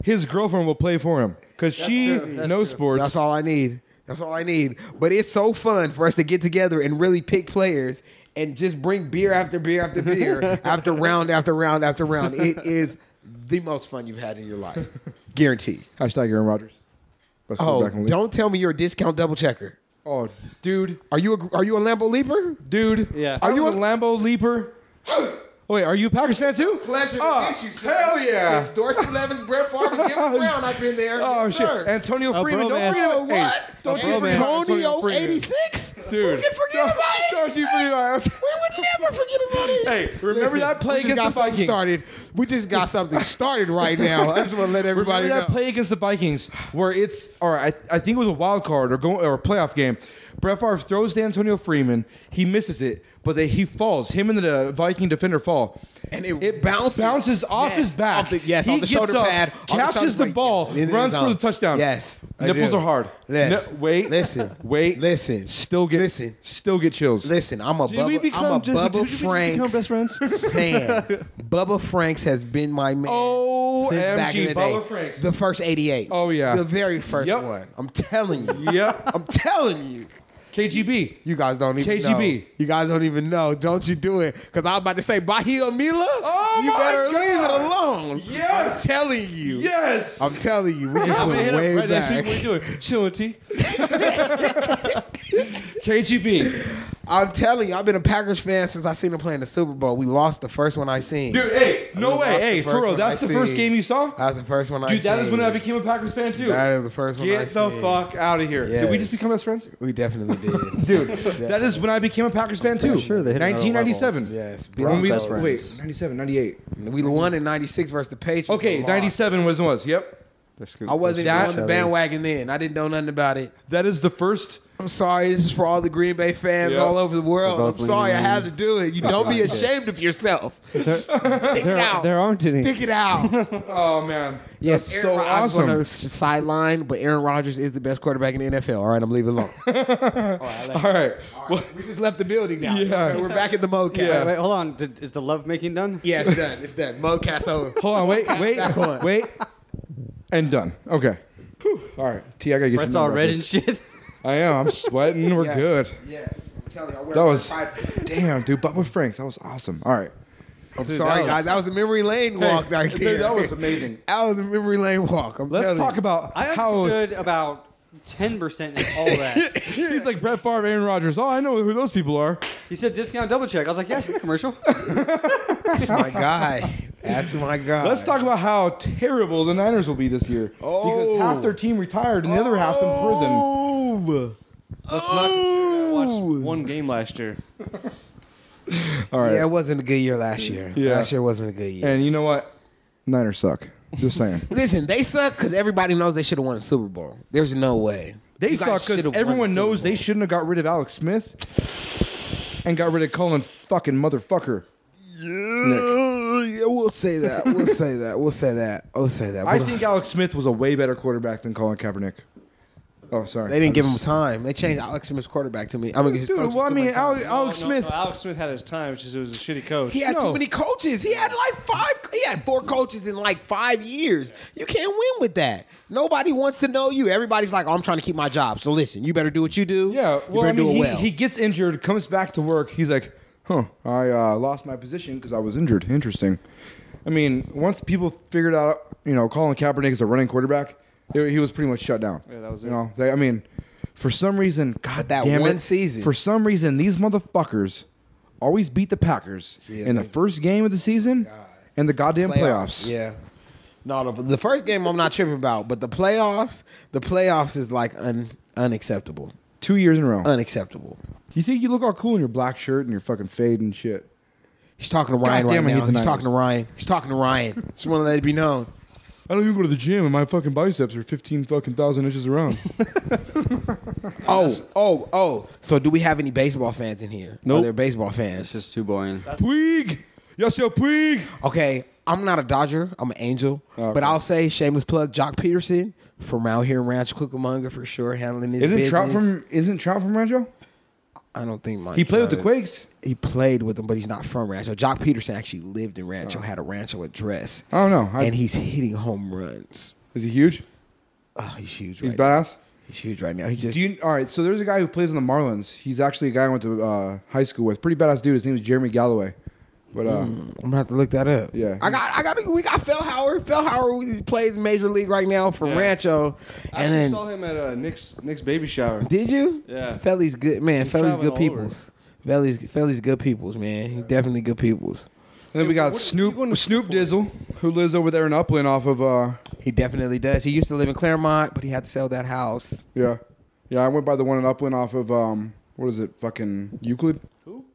His girlfriend will play for him because she true. That's knows true. sports. That's all I need. That's all I need. But it's so fun for us to get together and really pick players and just bring beer after beer after beer after round after round after round. It is the most fun you've had in your life. Guaranteed. Hashtag Aaron Rodgers. Best Oh, quarterback in the league. don't tell me you're a discount double checker. Oh, dude. Are you a Lambo leaper? Dude. Yeah. Are you a was- Lambo leaper? Wait, are you a Packers fan too? Pleasure to Oh, meet you, sir. hell yeah. It's Dorsey Levens, Brett Favre, and Jim Brown. I've been there. Oh, yes, shit. sir. Antonio A Freeman. Don't bromance. forget Oh, about what? Don't you And forget about Antonio Freeman. 86? Dude. Who can forget about it? Don't you forget about it. We would never forget about it. Hey, remember that play we just against got the something Vikings? started. We just got something started right now. I just want to let everybody Remember know. that play against the Vikings where it's, or I think it was a wild card or a playoff game. Brett Favre throws to Antonio Freeman. He misses it, but he falls. Him and the Viking defender fall. And it bounces off his back. Off the, yes, he off the gets shoulder up, pad. on catches the shoulder- ball, yeah, in runs the for the zone. touchdown. Yes. I Nipples do. are hard. Yes. Wait. Listen. Wait. Listen. Still get chills. Listen, I'm a Did we Bubba, become, I'm a did we Bubba just become Franks best friends? fan. Bubba Franks has been my man since back in the day. Bubba Franks. The first 88. Oh, yeah. The very first Yep. one. I'm telling you. Yep. I'm telling you. KGB. You guys don't even KGB. know. You guys don't even know. Don't you do it. Because I was about to say, Bahia Mila, Oh, you my better God. leave it alone. Yes. I'm telling you. Yes. I'm telling you. We just went way right next back. week, what are you doing? Chilling, T. KGB. I'm telling you, I've been a Packers fan since I seen them play in the Super Bowl. We lost the first one I seen. Dude, hey, no We way. lost Hey, the for first real, one that's I the first seen. game you saw? That was the first one I Dude, seen. that is when I became a Packers fan too. That is the first one I Get the seen. fuck out of here. Did we just Yes. become best friends? We definitely did. Dude, that is when I became a Packers fan too. sure, they hit another 1997. Yes. When we, Best friends. wait, 97, 98. We won in 96 versus the Patriots. Okay, and lost. 97 was. Yep. I wasn't even That- on the bandwagon then. I didn't know nothing about it. That is the first. I'm sorry. This is for all the Green Bay fans Yep. all over the world. both I'm sorry. I leaning had to do it. You don't be ashamed of yourself. Stick it out. there aren't any. Stick it out. Oh man. Yes, That's Aaron so Rodgers awesome. on the sideline, but Aaron Rodgers is the best quarterback in the NFL. All right, I'm leaving it alone. All right. Well, We just left the building now. Yeah. Okay, we're back in the ModeCast. Yeah. Wait, hold on. Is the love making done? Yeah, it's done. It's done. ModeCast over. hold on. Back on. Wait. And done. Okay. Whew. All right. T, I gotta get Brett's you. all red and shit. I am. I'm sweating. We're Yes. good. Yes. I'm telling you, I wear That my was. pride. Damn, dude. Bubba Franks. That was awesome. All right. I'm sorry, guys. That was a memory lane walk right dude, there. that was amazing. That was a memory lane walk. I'm Let's telling talk you. about I how understood about 10% of all that. he's like Brett Favre, Aaron Rodgers. Oh, I know who those people are. He said discount double check. I was like, yeah, I see the commercial. That's my guy. That's my guy. Let's talk about how terrible the Niners will be this year. Because half their team retired and the other half's in prison. Oh. Let's not consider I watched one game last year. All right. Yeah, it wasn't a good year last year. Yeah. Last year wasn't a good year. And you know what? Niners suck. Just saying. Listen, they suck because everybody knows they should have won a Super Bowl. There's no way. They You guys suck should've because won the everyone Super knows Bowl. they shouldn't have got rid of Alex Smith and got rid of Colin fucking motherfucker. Nick. Yeah, we'll say that. We'll say that. We'll say that. We'll say that. I think Alex Smith was a way better quarterback than Colin Kaepernick. Oh, sorry. they didn't give him time. They changed Alex Smith's quarterback to me. I mean, his Dude, coach well, I to mean, my time. Alex Smith. No, Alex Smith had his time. It's just it was a shitty coach. He had No. too many coaches. He had like He had 4 coaches in like 5 years. You can't win with that. Nobody wants to know you. Everybody's like, "Oh, I'm trying to keep my job." So listen, you better do what you do. Yeah, you well, better I mean, do it well. he gets injured, comes back to work. He's like, I lost my position because I was injured. Interesting. I mean, once people figured out, Colin Kaepernick is a running quarterback, he was pretty much shut down. Yeah, that was it. I mean, for some reason, God that damn one it, season. for some reason, these motherfuckers always beat the Packers in the first game of the season and the goddamn playoffs. Yeah. No, the first game I'm not tripping about, but the playoffs is like unacceptable. 2 years in a row. Unacceptable. You think you look all cool in your black shirt and your fucking fade and shit? He's talking to Ryan God damn, right I hate now. the He's Niners. talking to Ryan. He's talking to Ryan. Just want to let it be known. I don't even go to the gym, and my fucking biceps are 15 fucking thousand inches around. Oh. So do we have any baseball fans in here? Nope. Are there baseball fans? It's just too boring. Puig! Yes, yo, Puig! Okay, I'm not a Dodger. I'm an Angel. Okay. But I'll say, shameless plug, Jock Peterson from out here in Rancho Cucamonga for sure, handling his business. Isn't Trout from Rancho? I don't think Mike He played with the Trout- Quakes. He played with them, but he's not from Rancho. Jock Peterson actually lived in Rancho, had a Rancho address. I don't know. And he's hitting home runs. Is he huge? Oh, he's huge He's right now. badass? He's huge right now. He just All right, so there's a guy who plays on the Marlins. He's actually a guy I went to high school with. Pretty badass dude. His name is Jeremy Galloway. But I'm gonna have to look that up. Yeah. We got Fellhauer. Fellhauer plays Major League right now for Rancho. I And then saw him at Nick's baby shower. did you? Yeah. Felly's good, man. He's Felly's traveling good all peoples. Felly's good peoples, man. He definitely good peoples. and then we got Snoop Dizzle, who lives over there in Upland off of He definitely does. He used to live in Claremont, but he had to sell that house. yeah. I went by the one in Upland off of what is it? Fucking Euclid? Who?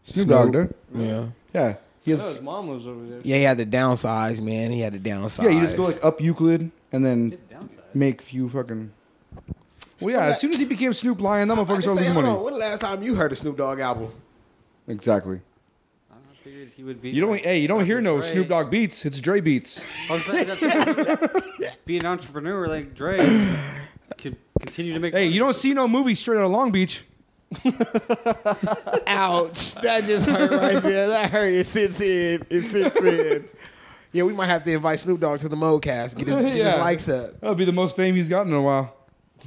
Snoop Dogg, dude. Yeah. Yeah. He Oh, has, his mom lives over there. Yeah, he had to downsize, man. He had to downsize. yeah, you just go like up Euclid and then make few fucking. Well, yeah. As soon as he became Snoop Lion, that motherfucker started losing money. When the last time you heard a Snoop Dogg album? Exactly. I figured he would be. You don't hear no Dre. Snoop Dogg beats. It's Dre beats. I was saying that's be an entrepreneur like Dre. Could continue to make. Hey, you don't see no movie straight out of Long Beach. Ouch. That just hurt right there. That hurt. It sits in. Yeah, we might have to invite Snoop Dogg to the ModeCast. Get his likes up. That'll be the most fame he's gotten in a while.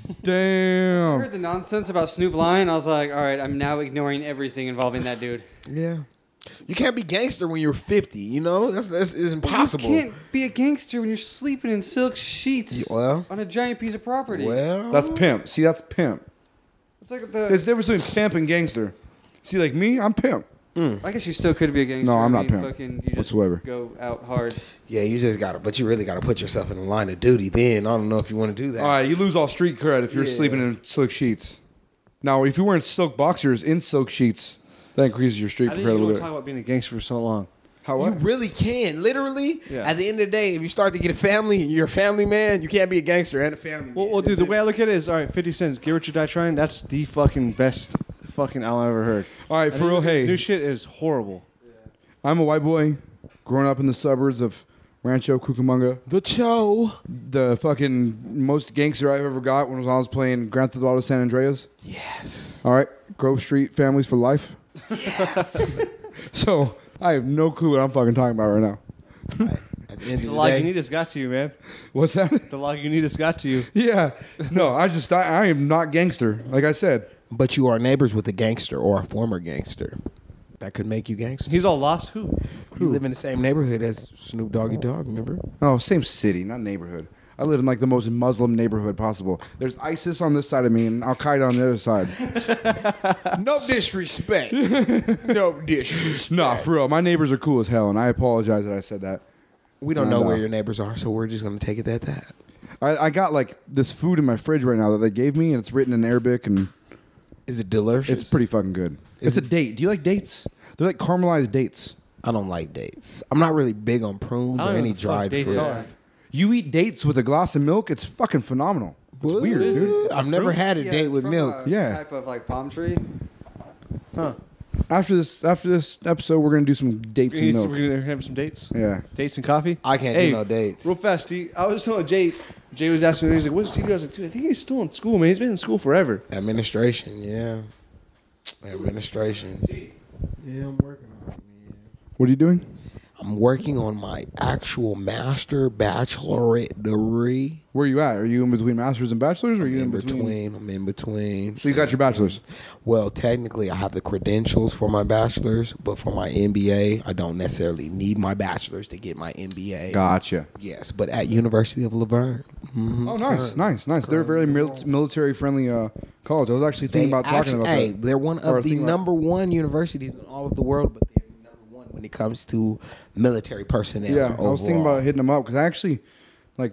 I Damn. heard the nonsense about Snoop lying. I was like, all right, I'm now ignoring everything involving that dude. Yeah. You can't be gangster when you're 50, you know? That's impossible. You can't be a gangster when you're sleeping in silk sheets Well. on a giant piece of property. Well, That's pimp. See, that's pimp. It's like There's a difference between pimp and gangster. See, like me, I'm pimp. I guess you still could be a gangster. No, I'm I not mean, pimp fucking, you just whatsoever. go out hard. yeah, you just got to, but you really got to put yourself in the line of duty then. I don't know if you want to do that. All right, you lose all street cred if you're Yeah. sleeping in silk sheets. Now, if you're wearing silk boxers in silk sheets, that increases your street I cred think a you little want bit. to talk about being a gangster for so long. How You what? really can. Literally, Yeah. at the end of the day, if you start to get a family and you're a family man, you can't be a gangster and a family man. Well, dude, the way I look at it is, all right, 50 Cent, Get Rich or Die Trying, that's the fucking best fucking album I ever heard. All right, And for then real, his hey, new shit is horrible. I'm a white boy growing up in the suburbs of Rancho Cucamonga. The Cho. The fucking most gangster I've ever got when I was playing Grand Theft Auto San Andreas. Yes. All right, Grove Street families for life. So I have no clue what I'm fucking talking about right now. At the end The of the Lagunitas got to you, man. What's that? The Lagunitas got to you. Yeah, no, I am not gangster. Like I said, but you are neighbors with a gangster or a former gangster. That could make you gangster. He's all lost. Who? You live in the same neighborhood as Snoop Doggy Dogg, remember? oh, same city, not neighborhood. I live in like the most Muslim neighborhood possible. There's ISIS on this side of me and Al Qaeda on the other side. No disrespect. No disrespect. Nah, for real, my neighbors are cool as hell, and I apologize that I said that. We don't No, know no. where your neighbors are, so we're just going to take it at that. I got like this food in my fridge right now that they gave me, and it's written in Arabic, and Is it delicious? it's pretty fucking good. It's a date. Do you like dates? They're like caramelized dates. I don't like dates. I'm not really big on prunes I or don't know any what the fuck dried dates fruits. are. You eat dates with a glass of milk, it's fucking phenomenal. It's weird, is dude. it? I've never had a Yeah, date it's with from milk. a Yeah. type of like palm tree. Huh. After this episode, we're gonna do some dates and milk. We're going to have some dates. Yeah. Dates and coffee. I can't Hey, do no dates. Real fast, I was telling Jay. Jay was asking me, he's like, "What's he do?" I was like, "Dude, I think he's still in school, man. He's been in school forever." Administration, yeah. Administration. Yeah, I'm working on it, man. What are you doing? I'm working on my actual master bachelorette degree. Where are you at? Are you in between masters and bachelors, or are you I'm in between. So you got your bachelor's. Well, technically, I have the credentials for my bachelor's, but for my MBA, I don't necessarily need my bachelor's to get my MBA. Gotcha. Yes, but at University of Laverne. Oh, nice. They're a very military-friendly college. I was actually thinking about talking about Hey, that. they're one Or of the thinking about- number one universities in all of the world, but they're number one when it comes to military personnel. Yeah, I was thinking overall. about hitting them up because I actually, like,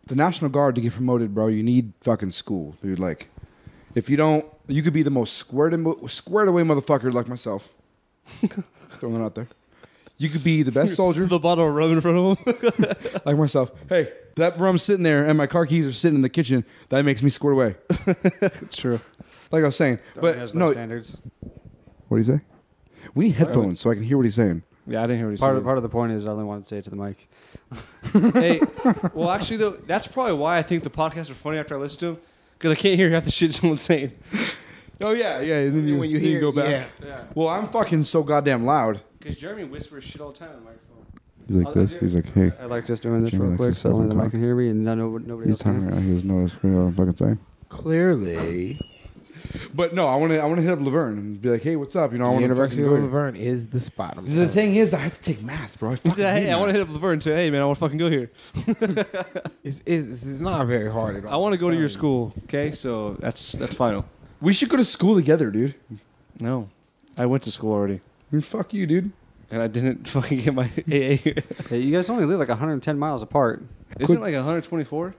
the National Guard to get promoted, bro. You need fucking school, dude. Like, if you don't, you could be the most squared away motherfucker like myself. Throwing it out there. You could be the best soldier. The bottle of rum in front of him. Like myself. Hey, that rum's sitting there and my car keys are sitting in the kitchen. That makes me squared away. True. Like I was saying. He has But no no. standards. What do you say? We need headphones so I can hear what he's saying. Yeah, I didn't hear what he Part said. of the point is I only wanted to say it to the mic. Hey, well, actually, though, that's probably why I think the podcasts are funny after I listen to them, because I can't hear half the shit someone's saying. Oh, yeah. And then When you then hear, go back. yeah. Yeah. Well, I'm fucking so goddamn loud. Because Jeremy whispers shit all the time on the microphone. He's like this. He's like, hey. I like just doing this Jimmy real likes quick to so only the talk. mic can hear me and nobody He's else can. talking. He doesn't know what I'm fucking saying. Clearly, But no, I want to hit up Laverne and be like, hey, what's up? You know, I the want to University of Laverne is the spot. I'm The telling thing is, I had to take math, bro. He said, hey, I want to hit up Laverne and say, hey, man, I want to fucking go here. you. It's not very hard at all. I want to go to your I'm school, okay? So that's final. We should go to school together, dude. No. I went to school already, I mean, fuck you, dude. and I didn't fucking get my AA. Hey, you guys only live like 110 miles apart. Isn't it like 124?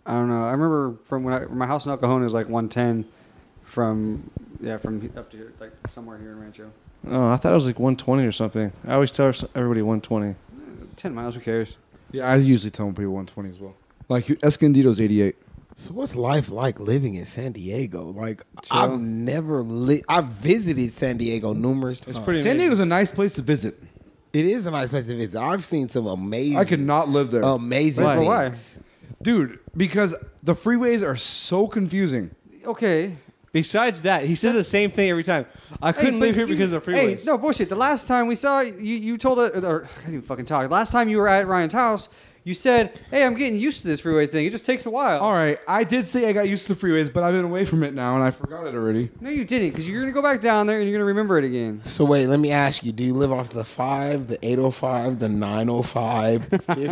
I don't know. I remember from when my house in El Cajon was like 110 from up to here, like somewhere here in Rancho. Oh, I thought it was like 120 or something. I always tell everybody 120. 10 miles, who cares? Yeah, I usually tell people 120 as well. Like, Escondido's 88. So what's life like living in San Diego? Like Chill. I've never I've visited San Diego numerous times. It's pretty San amazing. Diego's a nice place to visit. It is a nice place to visit. I've seen some amazing. I could not live there. Amazing. Why? Why? things. Dude, because the freeways are so confusing. Okay. Besides that, he says the same thing every time. I couldn't live here because of the freeways. Hey, no bullshit. The last time we saw you told it, or I can't even fucking talk. Last time you were at Ryan's house, you said, "Hey, I'm getting used to this freeway thing. It just takes a while." All right, I did say I got used to the freeways, but I've been away from it now, and I forgot it already. No, you didn't, because you're gonna go back down there and you're gonna remember it again. So wait, let me ask you: do you live off the 5, the 805, the 905, the 15,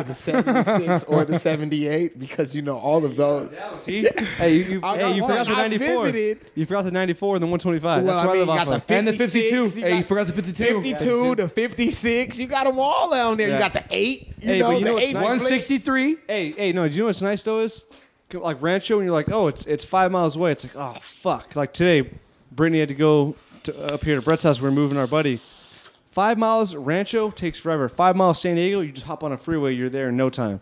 the 76, or the 78? Because you know all of those. Hey, you forgot the I 94. visited. You forgot the 94 and the 125. Well, That's what I I mean, live you off got of. the And the 52. 56, Hey, you forgot the 52. 52, the 56. You got them all down there. Yeah. You got the 8. You Hey, know, but you know the what's 8 nice? 163. Hey, no, do you know what's nice though is? Like Rancho, and you're like, oh, it's 5 miles away. It's like, oh, fuck. Like today, Brittany had to go up here to Brett's house. We're moving our buddy. 5 miles Rancho takes forever. 5 miles San Diego, you just hop on a freeway. You're there in no time.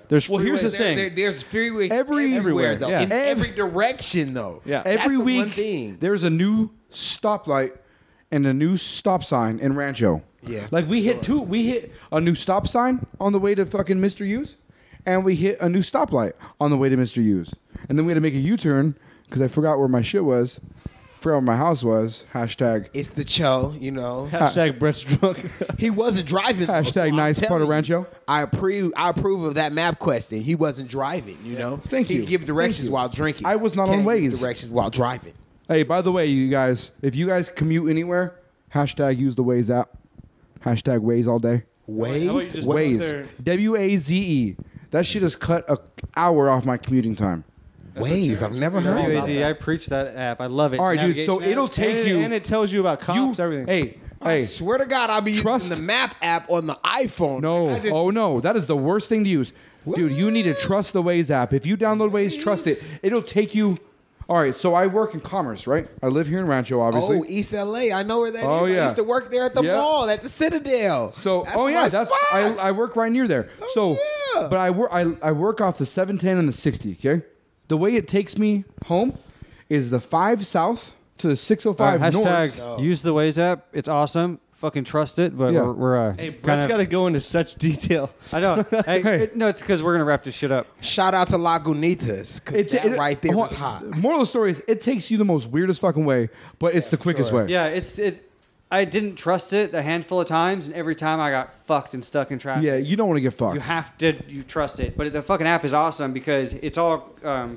There's Well, here's the freeways- thing. There's freeways Everywhere, everywhere, though. yeah. In every direction, though. Yeah. That's Every the week, one thing. there's a new stoplight and a new stop sign in Rancho. Yeah. Like we hit a new stop sign on the way to fucking Mr. U's, and we hit a new stoplight on the way to Mr. U's. And then we had to make a U-turn because I forgot where my shit was. Forgot where my house was. Hashtag It's the cho, you know. Hashtag Brett's drunk. He wasn't driving. though, Hashtag so I'm nice part telling of you, Rancho. I approve of that map question. He wasn't driving, you know. Thank you. He'd give directions Thank you. while drinking. I was not Can't on give Waze. directions while driving. Hey, by the way, you guys, if you guys commute anywhere, hashtag use the Waze app. Hashtag Waze all day. How about you Waze? just What- wait? Waze. there- Waze. That shit has cut an hour off my commuting time. Waze. I've never heard of Crazy. that. I preach that app. I love it. All right, dude. So Navigation it'll app. take you. and it tells you about cops, everything. Hey, I hey. swear to God, I'll be Trust- using the map app on the iPhone. No. I just- Oh no. That is the worst thing to use, dude. You need to trust the Waze app. If you download Waze, trust it. It'll take you. All right. So I work in commerce, right? I live here in Rancho, obviously. Oh, East LA. I know where that is. Oh, I yeah. used to work there at the Yeah. mall, at the Citadel. So, That's oh my yeah, that's spot. I work right near there. So, yeah. but I work off the 710 and the 60. Okay, the way it takes me home is the 5 south to the 605 Hashtag north. use the Waze app. It's awesome. Fucking trust it. But Yeah. we're Hey, Brett's got to go into such detail. I know. Hey, Hey. no, it's because we're gonna wrap this shit up. Shout out to Lagunitas, because that right there was hot. Moral of the story is, it takes you the most weirdest fucking way, but it's the quickest way. Yeah, I didn't trust it a handful of times, and every time I got fucked and stuck in traffic. Yeah, you don't want to get fucked. You trust it. But the fucking app is awesome because it's all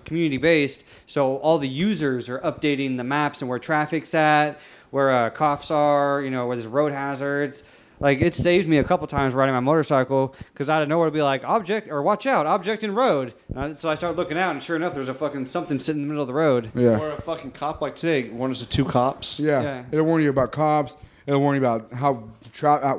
community based. So all the users are updating the maps and where traffic's at, where cops are, you know, where there's road hazards. Like, it saved me a couple times riding my motorcycle because out of nowhere it'd be like, object, or watch out, object in road. So I started looking out, and sure enough, there's a fucking something sitting in the middle of the road. Yeah. Or a fucking cop like today warned us of 2 cops. Yeah. Yeah. It'll warn you about cops. and worrying about how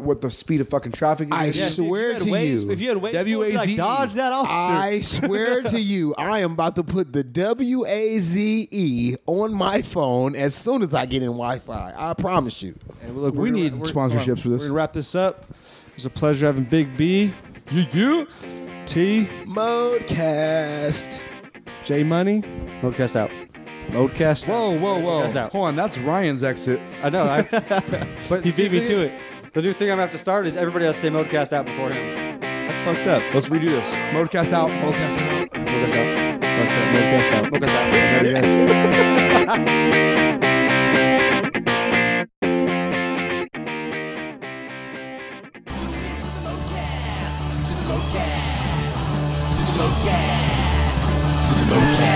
what the speed of fucking traffic I is. swear to you. If you had Waze, you'd be like, WAZE. dodge that officer. I swear to you, I am about to put the WAZE on my phone as soon as I get in Wi-Fi. I promise you. And look, We need we're- sponsorships for this. We're gonna wrap this up. It was a pleasure having Big B, T, ModeCast. J Money, ModeCast out. ModeCast. Whoa. Guys out. Hold on, that's Ryan's exit. I know. But He beat me to it. The new thing I'm gonna have to start is everybody has to say ModeCast out before him. That's fucked up. Let's redo this. ModeCast out. ModeCast out. ModeCast out. Fucked up. ModeCast out. ModeCast out. ModeCast.